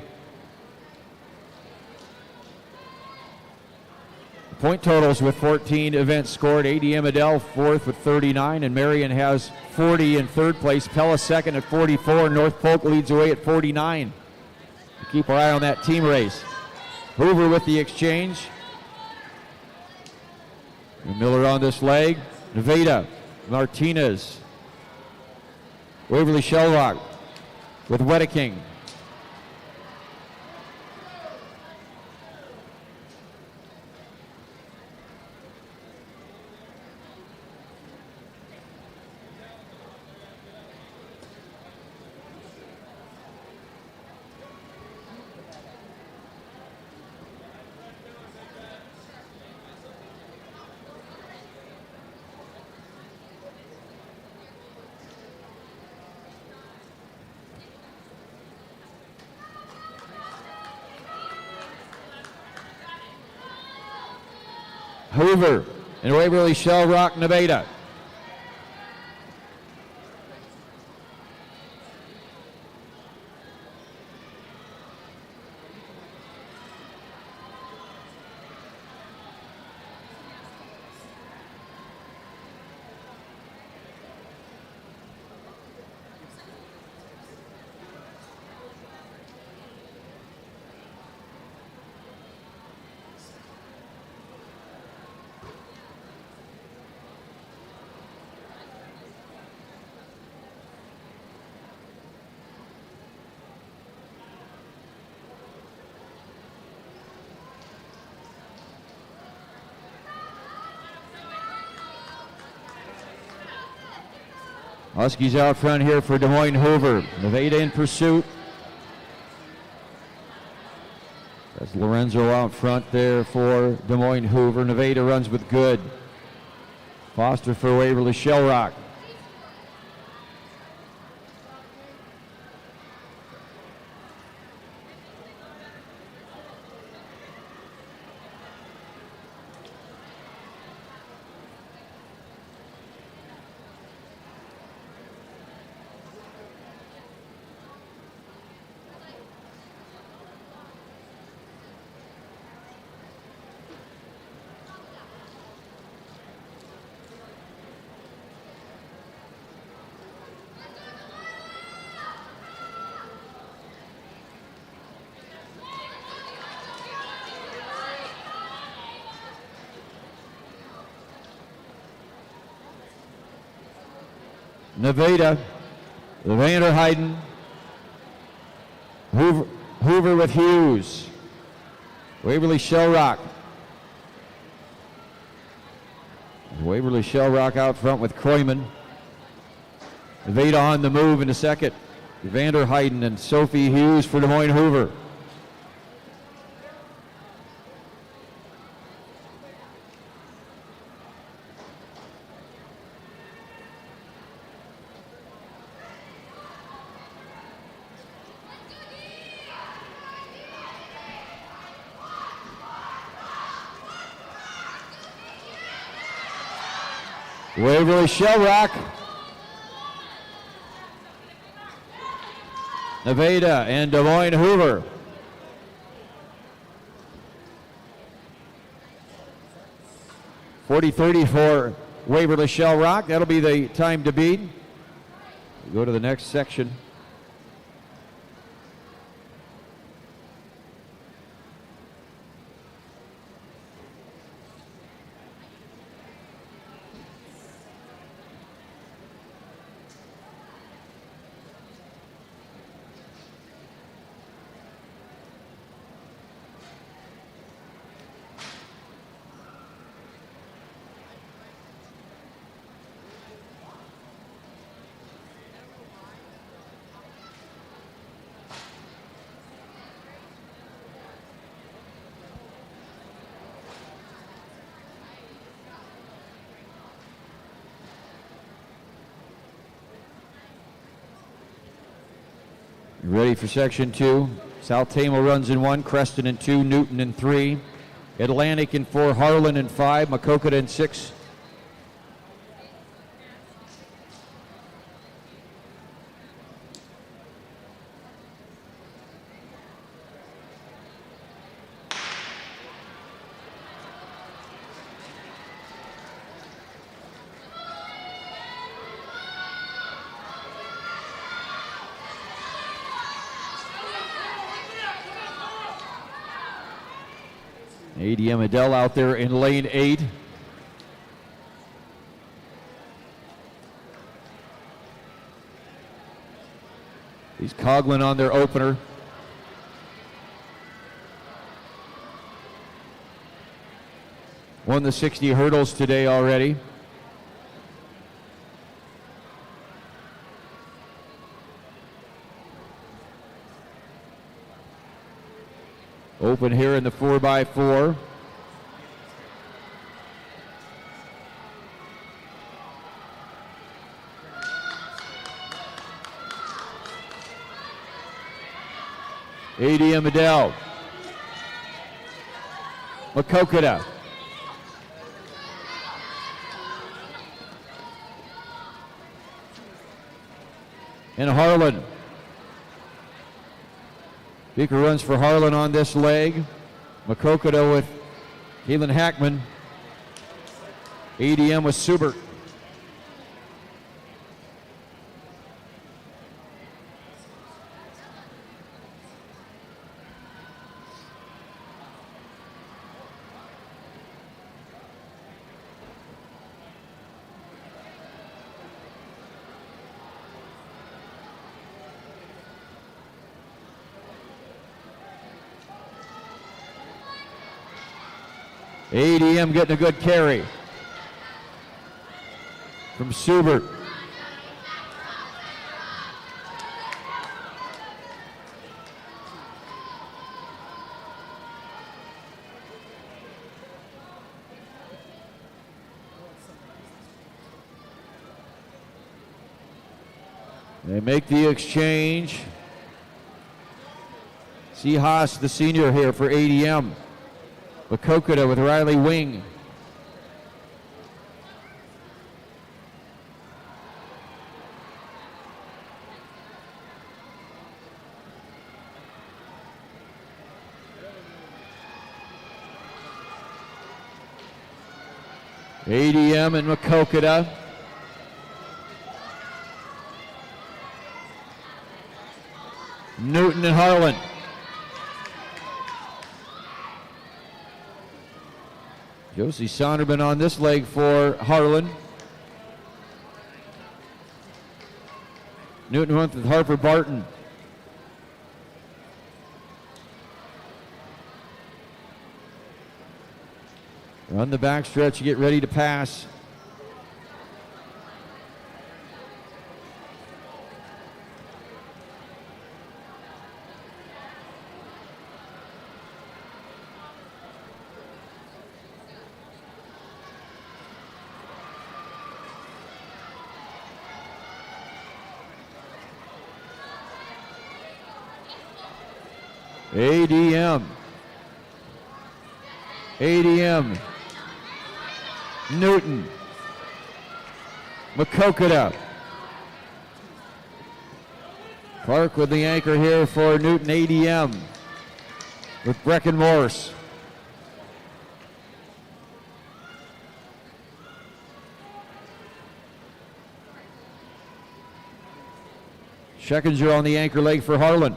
The point totals with 14 events scored. ADM Adele fourth with 39, and Marion has 40 in third place. Pella second at 44. North Polk leads away at 49. Keep our eye on that team race. Hoover with the exchange. And Miller on this leg. Nevada, Martinez. Waverly Shell Rock with Wedeking. Hoover and Waverly Shell Rock, Nevada. Huskies out front here for Des Moines Hoover. Nevada in pursuit. That's Lorenzo out front there for Des Moines Hoover. Nevada runs with good. Foster for Waverly Shell Rock. Nevada, Vander Heiden, Hoover with Hughes, Waverly Shell Rock. Waverly Shell Rock out front with Kroyman. Nevada on the move in the second. Vander Heiden and Sophie Hughes for Des Moines Hoover. Waverly Shell Rock, Nevada, and Des Moines Hoover. .40-30 for Waverly Shell Rock. That'll be the time to beat. We go to the next section. Ready for section 2. South Tamo runs in 1, Creston in 2, Newton in 3, Atlantic in 4, Harlan in 5, Maquoketa in 6. ADM Adele out there in lane 8. He's Coughlin on their opener. Won the 60 hurdles today already. Open here in the 4x4. ADM Adele. Maquoketa. And Harlan. Beaker runs for Harlan on this leg. Maquoketa with Keelan Hackman. ADM with Subert. ADM getting a good carry from Subert. They make the exchange. C. Haas, the senior here for ADM. Maquoketa with Riley Wing. ADM and Maquoketa. Newton and Harlan. Josie Sonderman on this leg for Harlan. Newton went with Harper Barton. Run the backstretch, get ready to pass. ADM, Newton, Maquoketa. Clark with the anchor here for Newton ADM with Brecken Morse. Scheckinger on the anchor leg for Harlan.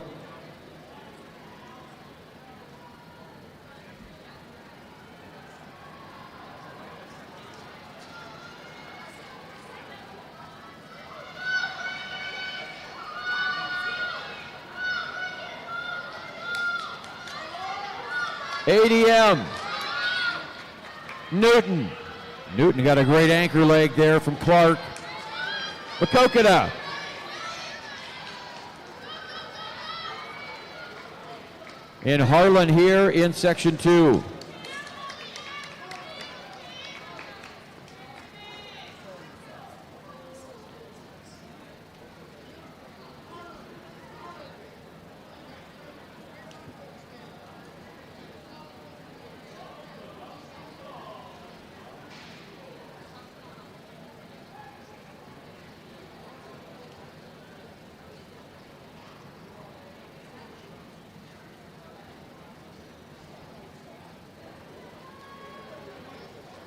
ADM, Newton. Newton got a great anchor leg there from Clark. Maquoketa. And Harlan here in section 2.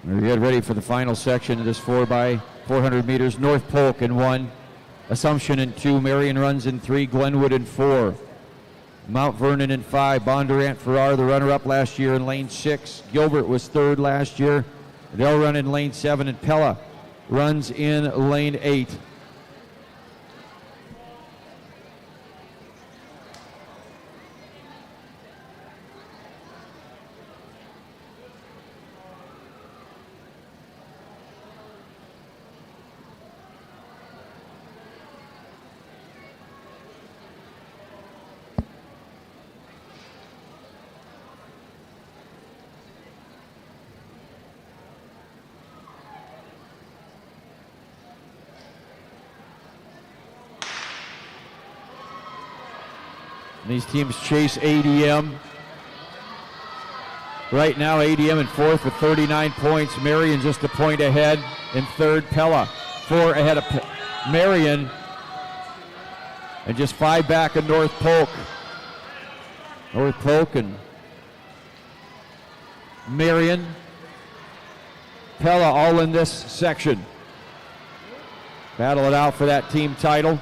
We get ready for the final section of this 4x400 meters. North Polk in 1, Assumption in 2, Marion runs in 3, Glenwood in 4, Mount Vernon in 5, Bondurant Farrar, the runner-up last year, in lane 6. Gilbert was 3rd last year. They'll run in lane 7, and Pella runs in lane 8. And these teams chase ADM. Right now, ADM in 4th with 39 points. Marion just a point ahead in 3rd. Pella 4 ahead of Marion. And just 5 back of North Polk. North Polk and Marion. Pella all in this section. Battle it out for that team title.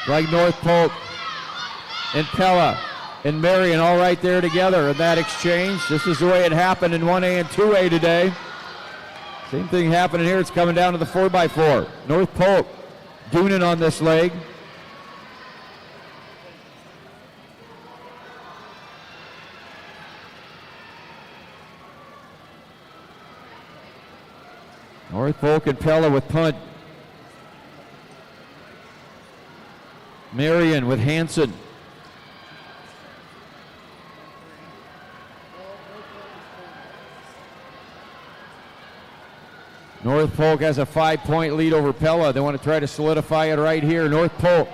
Like North Polk and Pella and Marion all right there together in that exchange. This is the way it happened in 1A and 2A today. Same thing happening here. It's coming down to the 4x4. North Polk Doonan on this leg. North Polk and Pella with punt. Marion with Hanson. North Polk has a 5-point lead over Pella. They want to try to solidify it right here. North Polk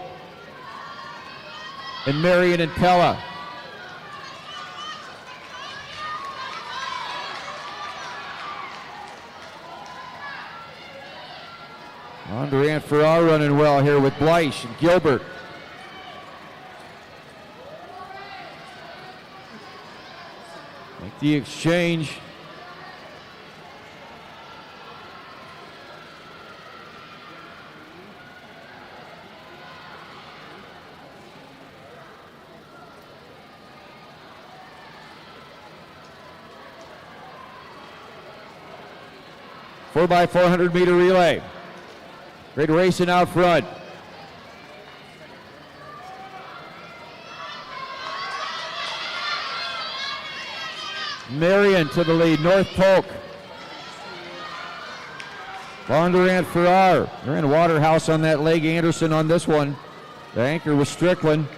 and Marion and Pella. Bondurant Farrar running well here with Bleish and Gilbert. Make the exchange. Four by 400 meter relay. Great racing out front. Marion to the lead. North Polk. Bondurant Farrar. They're in Waterhouse on that leg. Anderson on this one. The anchor was Strickland.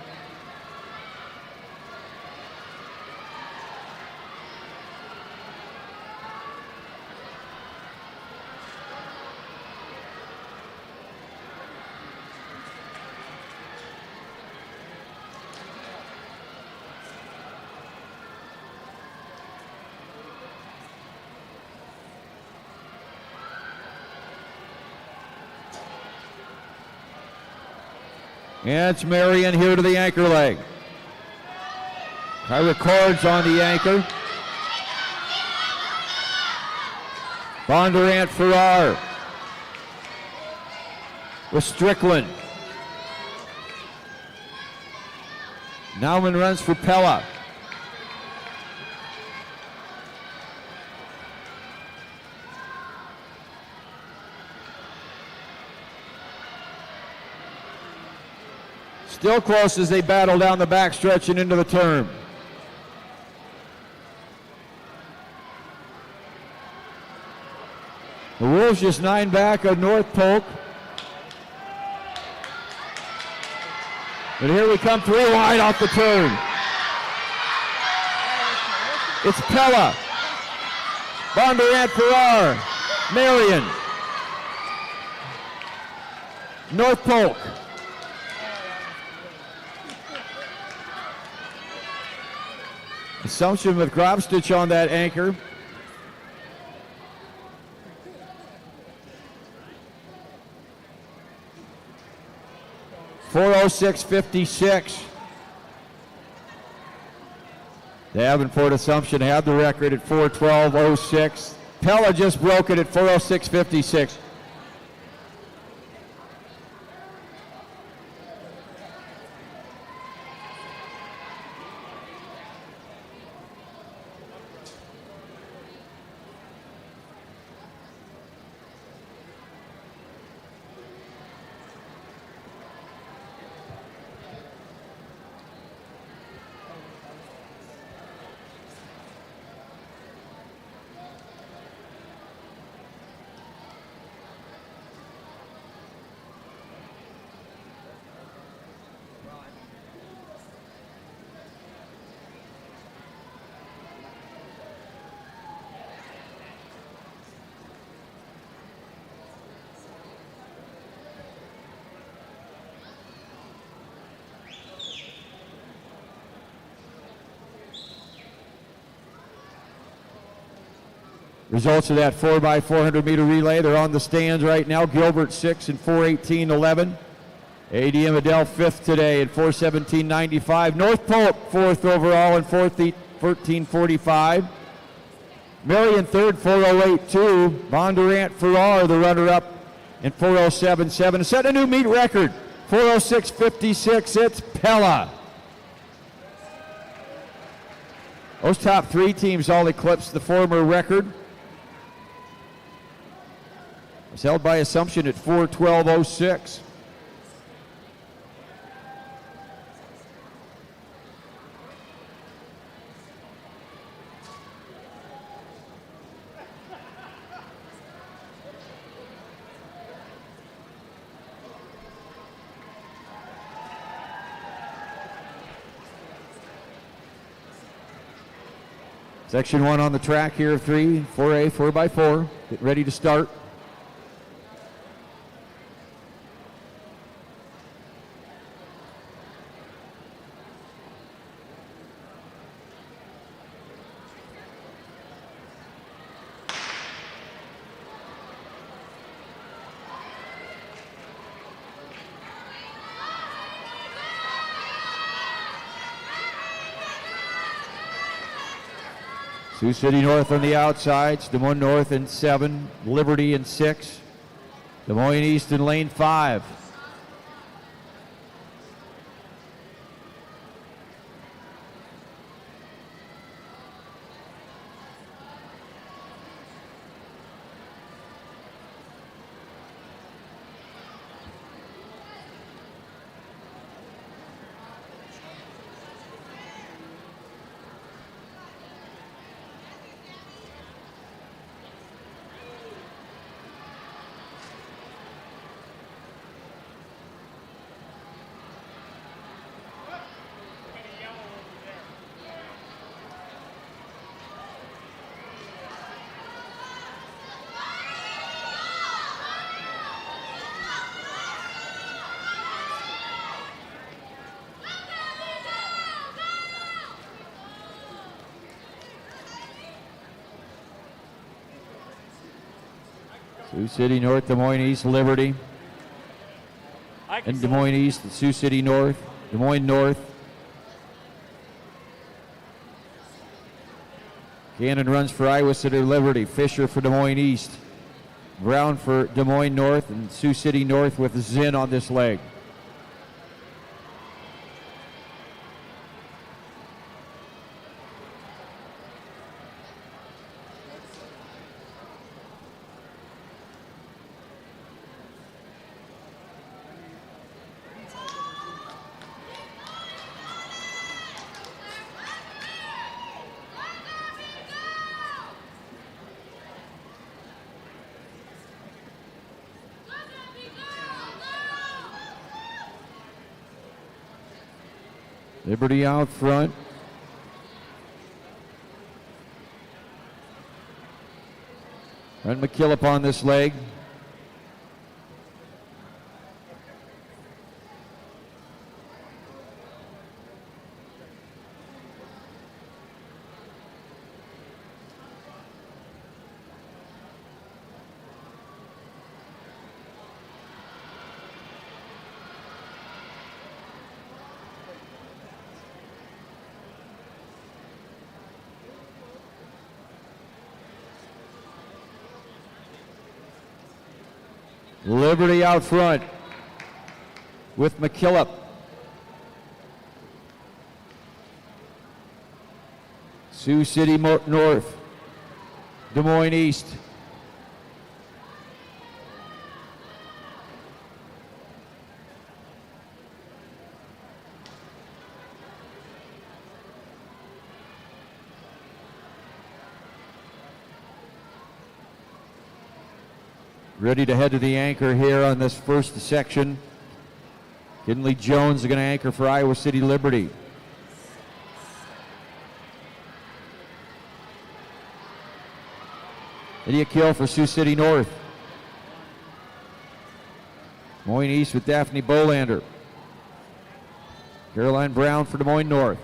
And it's Marion here to the anchor leg. High records on the anchor. Bondurant Farrar with Strickland. Nauman runs for Pella. Still close as they battle down the backstretch and into the turn. The Wolves just 9 back of North Polk. And here we come 3 wide off the turn. It's Pella, Bondurant Farrar, Marion. North Polk. Assumption with Grobstich on that anchor. .406.56. Davenport Assumption had the record at 4:12.06. Pella just broke it at 4:06.56. Results of that 4x400 meter relay, they're on the stands right now. Gilbert 6 and 4:18.11. ADM Adele 5th today at 4:17.95. North Polk 4th overall and 13:45. Marion 3rd, 4:08.2. Bondurant Farrar, the runner-up, in 4:07.7. Set a new meet record, 4:06.56. It's Pella. Those top three teams all eclipsed the former record. It's held by Assumption at 4:12.06. Section 1 on the track here of 3, 4A, 4x4. Get ready to start. Sioux City North on the outsides, Des Moines North in 7, Liberty in 6, Des Moines East in lane 5. Sioux City North, Des Moines East, Liberty. And Des Moines East, Sioux City North, Des Moines North. Cannon runs for Iowa City Liberty. Fisher for Des Moines East. Brown for Des Moines North and Sioux City North with Zinn on this leg. Liberty out front. And McKillop on this leg. Liberty out front with McKillop. Sioux City North, Des Moines East. Ready to head to the anchor here on this first section. Kinley Jones is going to anchor for Iowa City Liberty. Lydia Kill for Sioux City North. Des Moines East with Daphne Bolander. Caroline Brown for Des Moines North.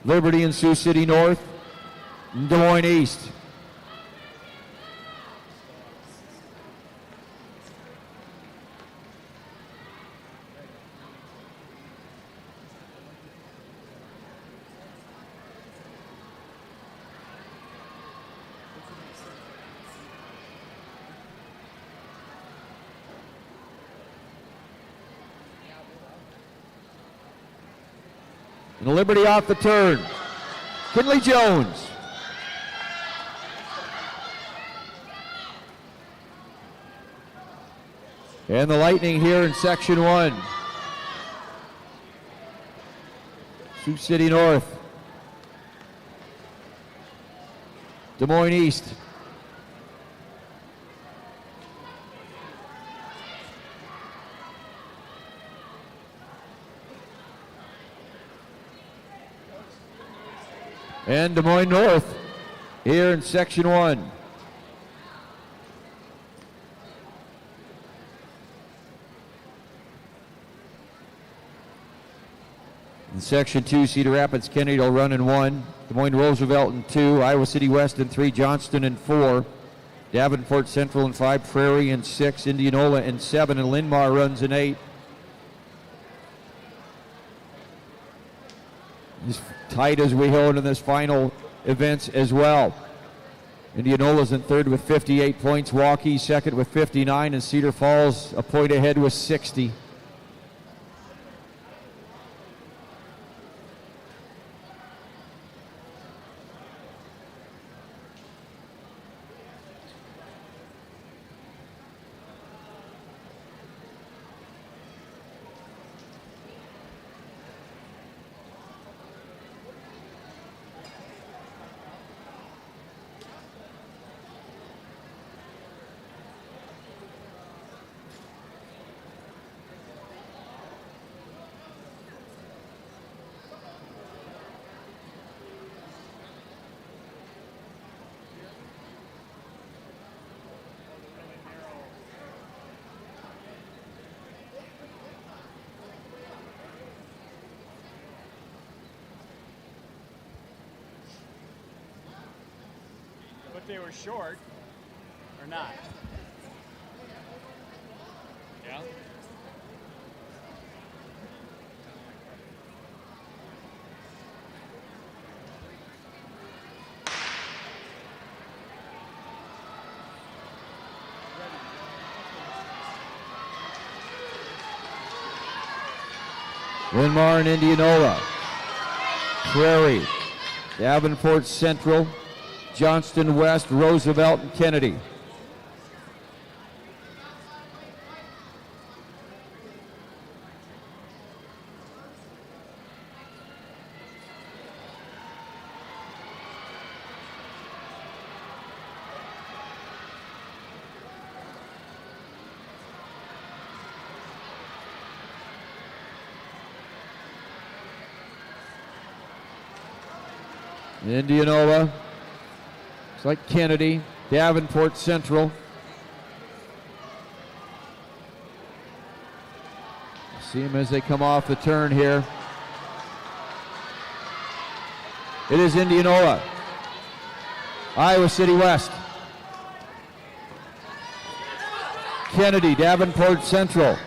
Liberty and Sioux City North, Des Moines East. And Liberty off the turn. Kinley Jones. And the Lightning here in section 1. Sioux City North. Des Moines East. And Des Moines North here in section 1. In section 2, Cedar Rapids Kennedy will run in 1. Des Moines Roosevelt in 2. Iowa City West in 3. Johnston in 4. Davenport Central in 5. Prairie in 6. Indianola in 7. And Linn-Mar runs in 8. As tight as we hold in this final events as well. Indianola's in 3rd with 58 points. Waukee 2nd with 59. And Cedar Falls a point ahead with 60. They were short or not. Yeah. Linn-Mar and Indianola. Prairie, Davenport Central, Johnston West, Roosevelt, and Kennedy. Indianola. It's like Kennedy, Davenport Central. See them as they come off the turn here. It is Indianola. Iowa City West. Kennedy, Davenport Central.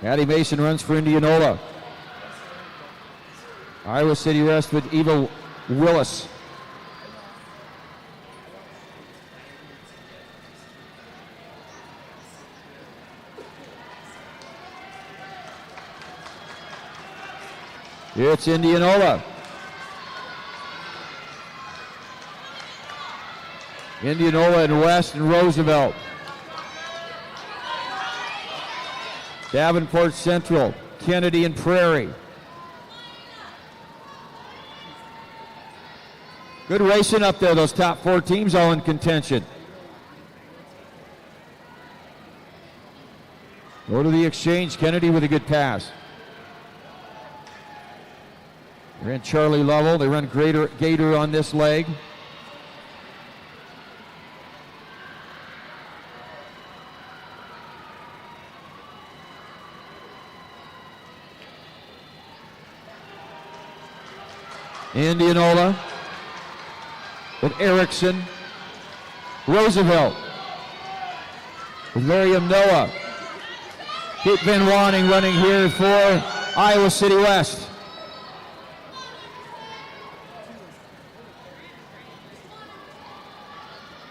Addie Mason runs for Indianola. Iowa City West with Eva Willis. It's Indianola. Indianola and West and Roosevelt. Davenport Central, Kennedy and Prairie. Good racing up there, those top four teams all in contention. Go to the exchange, Kennedy with a good pass. They ran Charlie Lovell, they run Gator on this leg. Indianola with Erickson. Roosevelt with Miriam Noah. Kate Van Wanning running here for Iowa City West.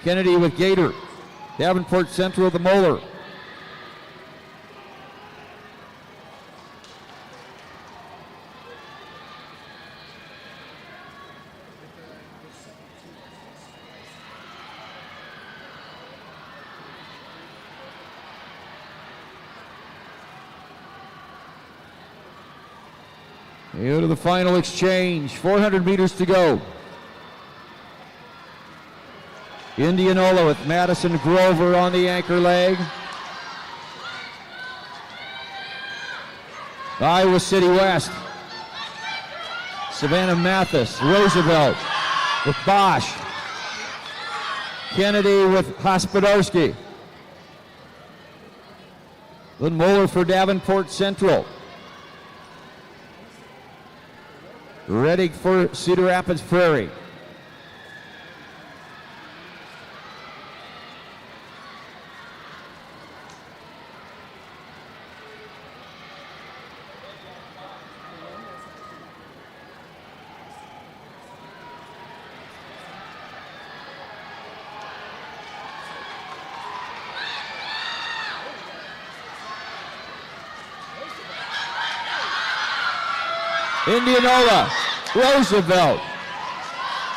Kennedy with Gator. Davenport Central with the Moeller. Go to the final exchange, 400 meters to go. Indianola with Madison Grover on the anchor leg. Iowa City West. Savannah Mathis, Roosevelt with Bosch. Kennedy with Hospodarski. Lynn Moeller for Davenport Central. Reddick for Cedar Rapids Prairie. Indianola, Roosevelt,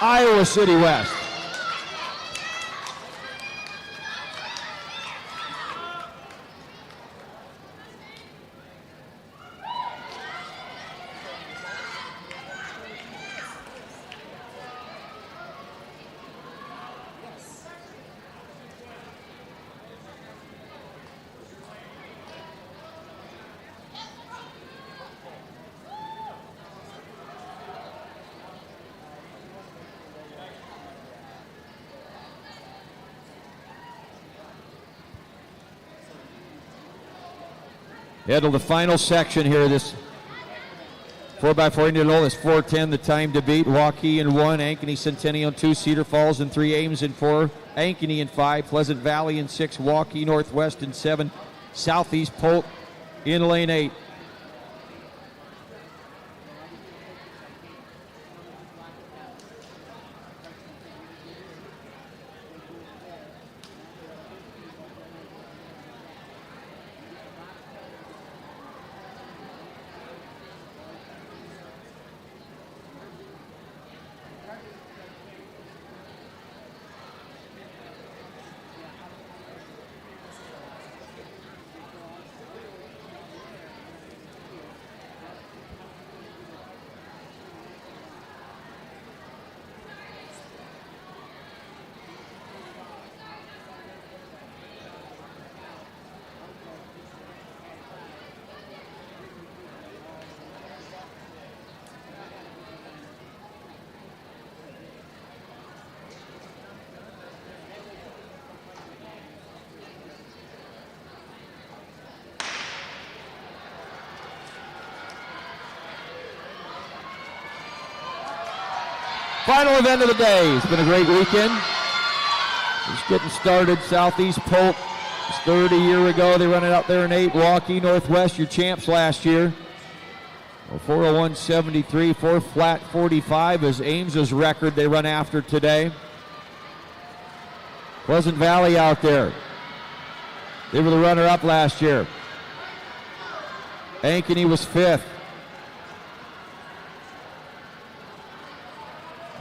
Iowa City West. Head to the final section here. This 4x4 Indianola is 4:10, the time to beat. Waukee in 1, Ankeny Centennial in 2, Cedar Falls in 3, Ames in 4, Ankeny in 5, Pleasant Valley in 6, Waukee Northwest in 7, Southeast Polk in lane 8. Final event of the day. It's been a great weekend. Just getting started. Southeast Polk. It's third a year ago. They run it out there in 8. Waukee Northwest, your champs last year. 401.73, 4 flat 45 is Ames's record they run after today. Pleasant Valley out there. They were the runner-up last year. Ankeny was 5th.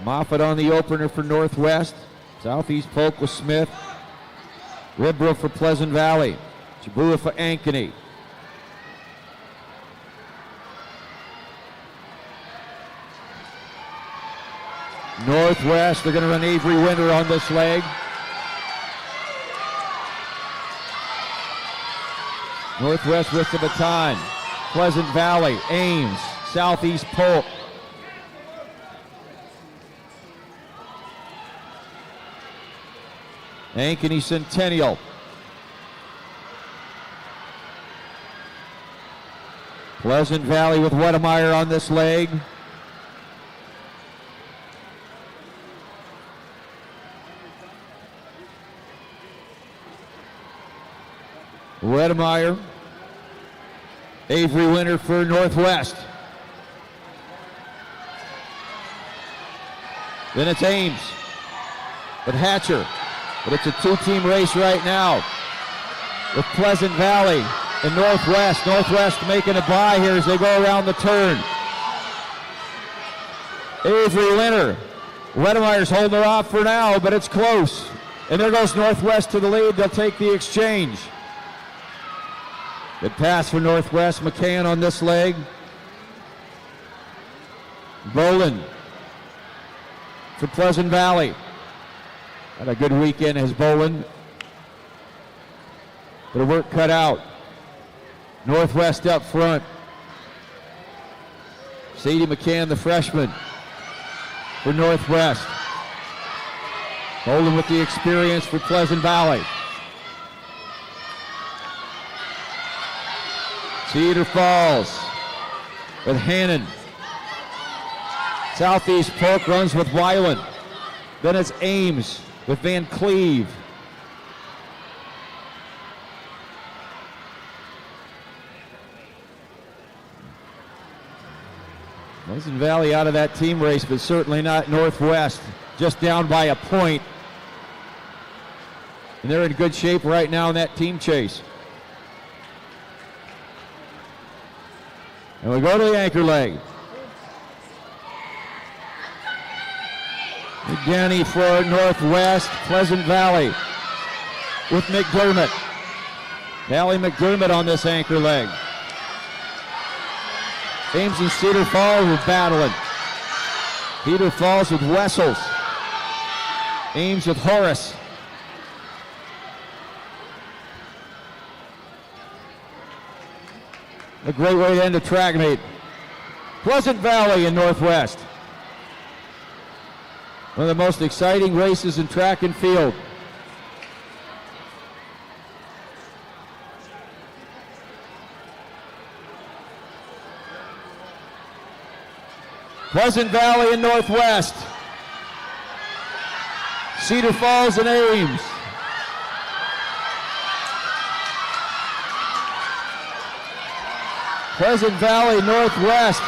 Moffett on the opener for Northwest. Southeast Polk with Smith. Ribra for Pleasant Valley. Chabua for Ankeny. Northwest, they're going to run Avery Winter on this leg. Northwest with the baton. Pleasant Valley, Ames, Southeast Polk. Ankeny Centennial. Pleasant Valley with Wedemeyer on this leg. Wedemeyer. Avery Winter for Northwest. Then it's Ames. But Hatcher. But it's a 2-team race right now with Pleasant Valley and Northwest. Northwest making a bye here as they go around the turn. Avery Winter. Wedemeyer's holding her off for now, but it's close. And there goes Northwest to the lead. They'll take the exchange. Good pass for Northwest. McCann on this leg. Boland for Pleasant Valley. Had a good weekend as Boland. But her work cut out. Northwest up front. Sadie McCann, the freshman for Northwest. Boland with the experience for Pleasant Valley. Cedar Falls with Hannon. Southeast Polk runs with Weiland. Then it's Ames with Van Cleve. Pleasant Valley out of that team race, but certainly not Northwest. Just down by a point. And they're in good shape right now in that team chase. And we go to the anchor leg. McGanney for Northwest, Pleasant Valley with McDermott. Allie McDermott on this anchor leg. Ames and Cedar Falls are battling. Cedar Falls with Wessels. Ames with Horace. A great way to end a track meet. Pleasant Valley in Northwest. One of the most exciting races in track and field. Pleasant Valley in Northwest. Cedar Falls and Ames. Pleasant Valley, Northwest.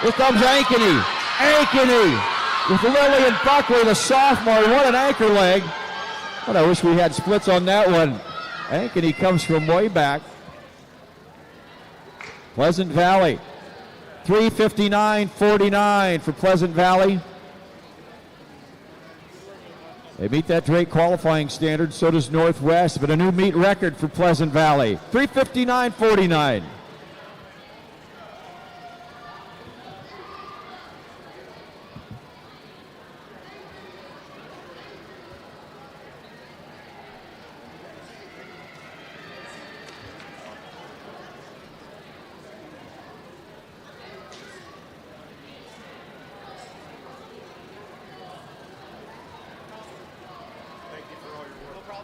Here comes Ankeny. Ankeny with Lillian Buckley, the sophomore. What an anchor leg. But I wish we had splits on that one. Ankeny comes from way back. Pleasant Valley. 3:59.49 for Pleasant Valley. They meet that great qualifying standard, so does Northwest, but a new meet record for Pleasant Valley. 3:59.49.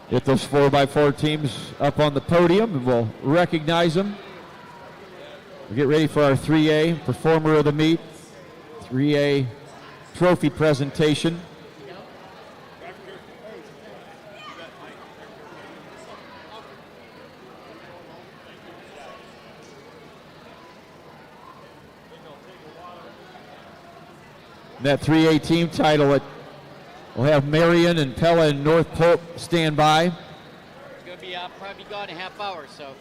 Get those 4x4 teams up on the podium and we'll recognize them. We'll get ready for our 3A Performer of the Meet. 3A trophy presentation. That 3A team title, we'll have Marion and Pella and North Polk stand by. It's going to be probably gone in a half hour, so.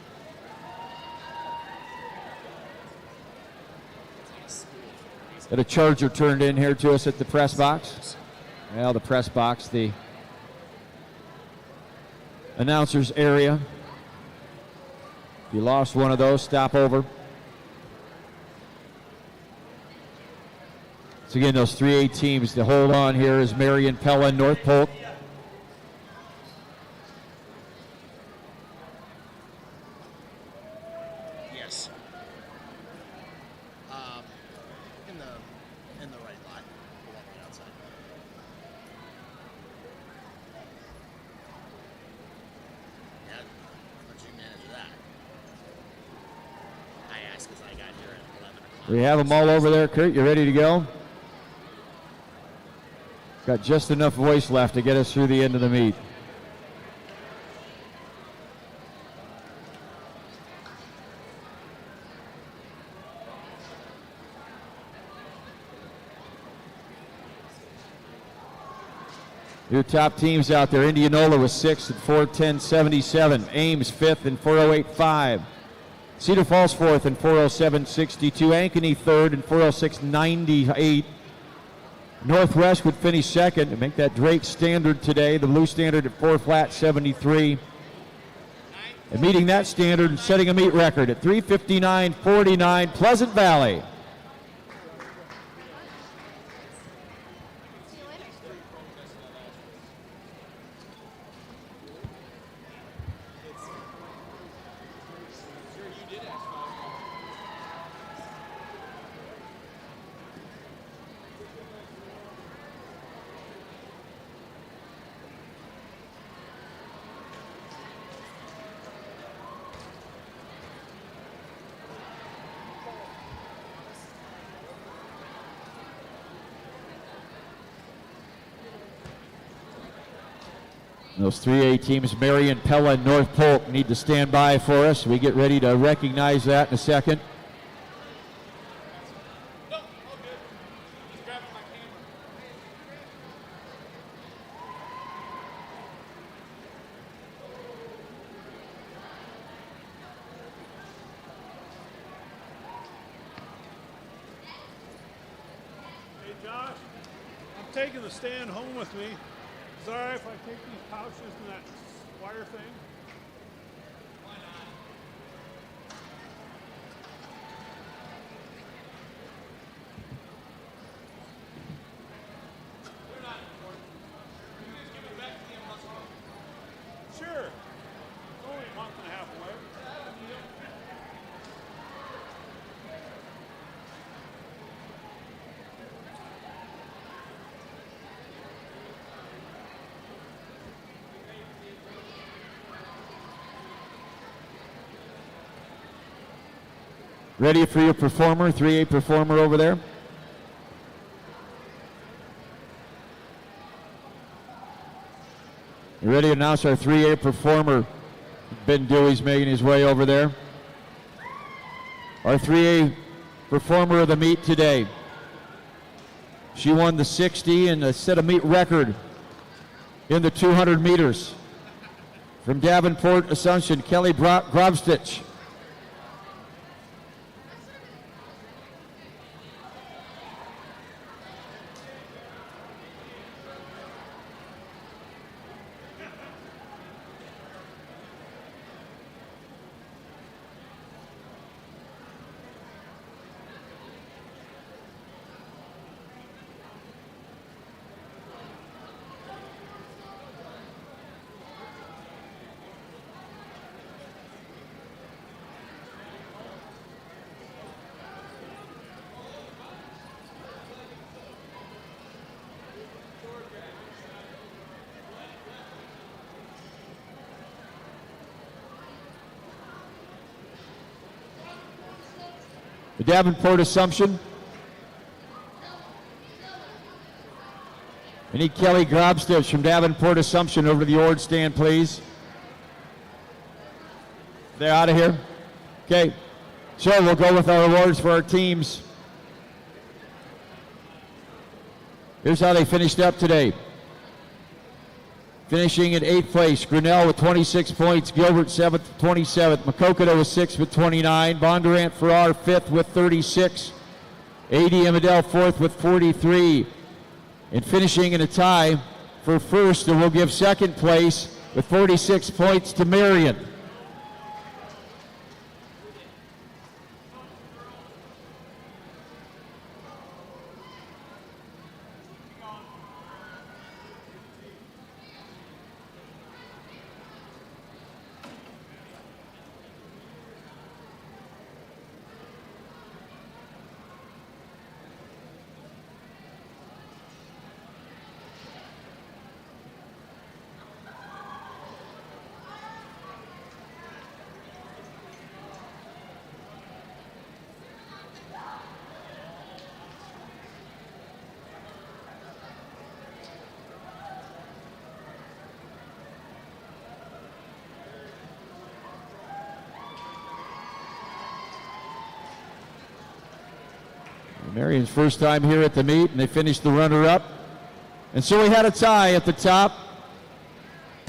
Got a charger turned in here to us at the press box. Well, the press box, the announcers area. If you lost one of those, stop over. So again, those 3A teams to hold on here is Marion, Pella, and North Polk. Yes. In the right line, the one right outside. Yeah, how'd you manage that? I asked because I got here at 11 o'clock. We have them all over there. Kurt, you ready to go? Got just enough voice left to get us through the end of the meet. Your top teams out there. Indianola was 6th at 4:10.77. Ames 5th and 4:08.5. Cedar Falls 4th and 4:07.62. Ankeny 3rd and 4:06.98. Northwest would finish 2nd and make that Drake standard today. The blue standard at 4:73. And meeting that standard and setting a meet record at 3:59.49. Pleasant Valley. Those 3A teams, Marion, Pella, and North Polk, need to stand by for us. We get ready to recognize that in a second. Hey Josh, I'm taking the stand home with me. Is it all right if I take these pouches and that wire thing? Why not? They're not important. You just give it back to them once in a while. Sure. It's only a month and a half away. Ready for your performer, 3A performer over there? You ready to announce our 3A performer? Ben Dewey's making his way over there. Our 3A performer of the meet today. She won the 60 and set a meet record in the 200 meters. From Davenport Assumption, Kelly Grobstich. The Davenport Assumption. I need Kelly Grobstitch from Davenport Assumption over to the award stand, please. They're out of here? Okay. So we'll go with our awards for our teams. Here's how they finished up today. Finishing in 8th place, Grinnell with 26 points, Gilbert 7th with 27, Maquoketa was 6th with 29, Bondurant Farrar 5th with 36, A.D. Amadell 4th with 43, and finishing in a tie for first, and we'll give second place with 46 points to Marion. Marion's first time here at the meet, and they finished the runner-up. And so we had a tie at the top.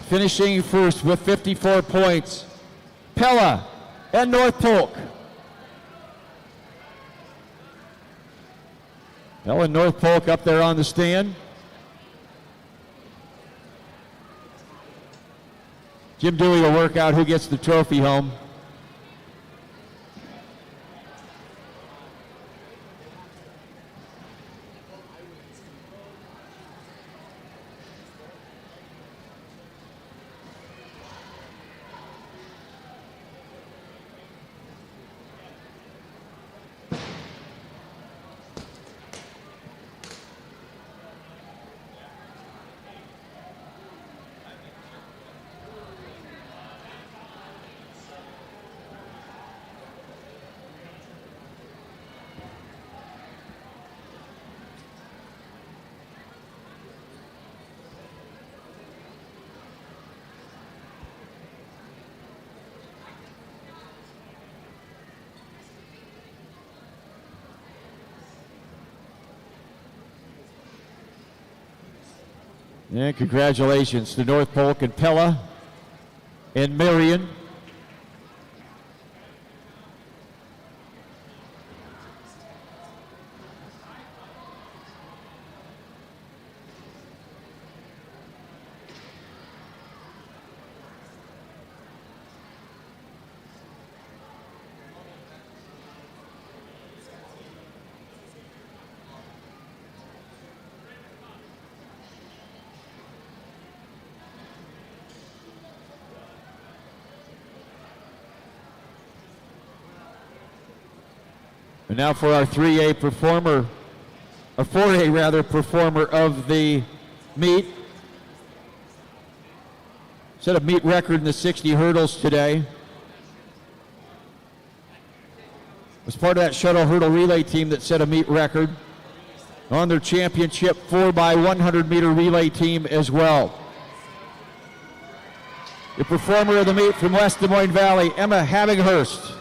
Finishing first with 54 points, Pella and North Polk. Pella and North Polk up there on the stand. Jim Dewey will work out who gets the trophy home. And congratulations to North Polk and Pella and Marion. And now for our 3A performer, or 4A rather, performer of the meet. Set a meet record in the 60 hurdles today. Was part of that shuttle hurdle relay team that set a meet record on their championship 4x100 meter relay team as well. The performer of the meet from West Des Moines Valley, Emma Havinghurst.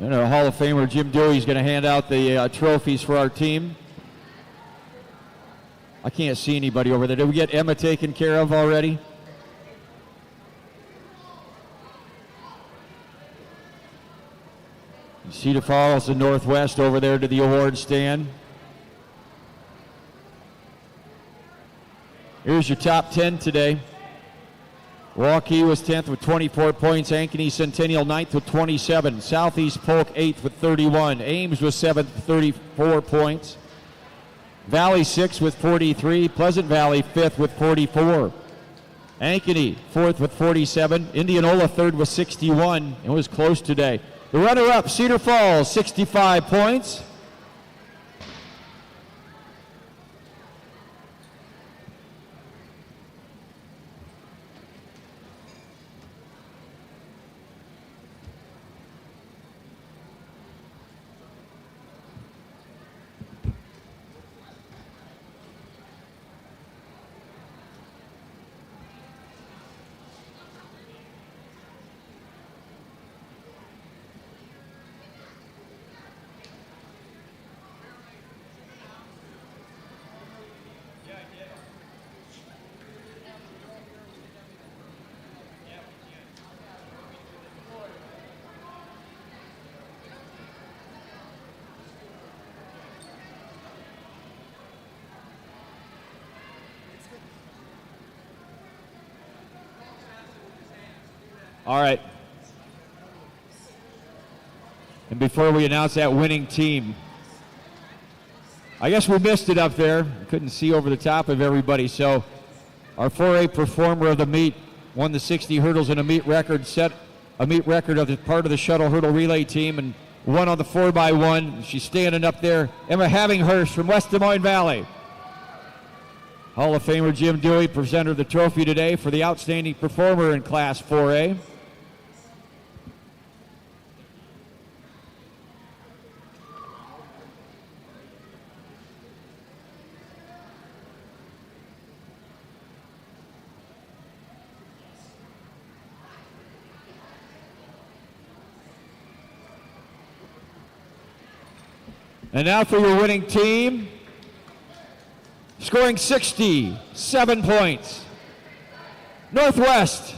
And Hall of Famer Jim Dewey's going to hand out the trophies for our team. I can't see anybody over there. Did we get Emma taken care of already? Cedar Falls and Northwest over there to the award stand. Here's your top 10 today. Waukee was 10th with 24 points. Ankeny Centennial 9th with 27. Southeast Polk 8th with 31. Ames was 7th with 34 points. Valley 6th with 43. Pleasant Valley 5th with 44. Ankeny 4th with 47. Indianola 3rd with 61. It was close today. The runner-up, Cedar Falls, 65 points. All right. And before we announce that winning team, I guess we missed it up there. Couldn't see over the top of everybody. So our 4A performer of the meet won the 60 hurdles in a meet record, set a meet record of the part of the Shuttle Hurdle Relay team, and won on the 4x1. She's standing up there. Emma Havinghurst from West Des Moines Valley. Hall of Famer Jim Dewey presented the trophy today for the outstanding performer in Class 4A. And now for your winning team, scoring 67 points, Northwest.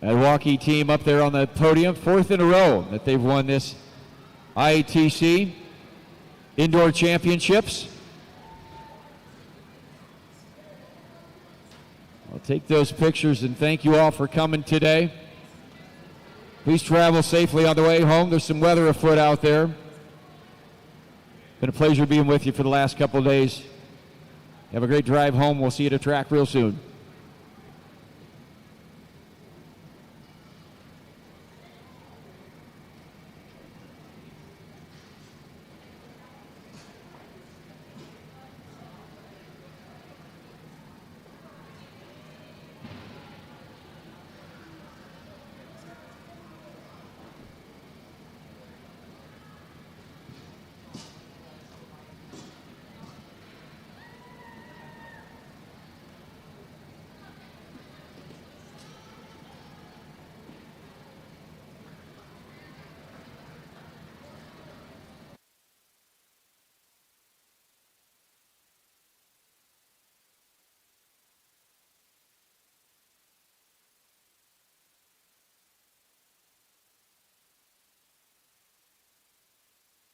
That Waukee team up there on the podium, fourth in a row that they've won this IATC Indoor Championships. I'll take those pictures and thank you all for coming today. Please travel safely on the way home. There's some weather afoot out there. Been a pleasure being with you for the last couple of days. Have a great drive home. We'll see you at the track real soon.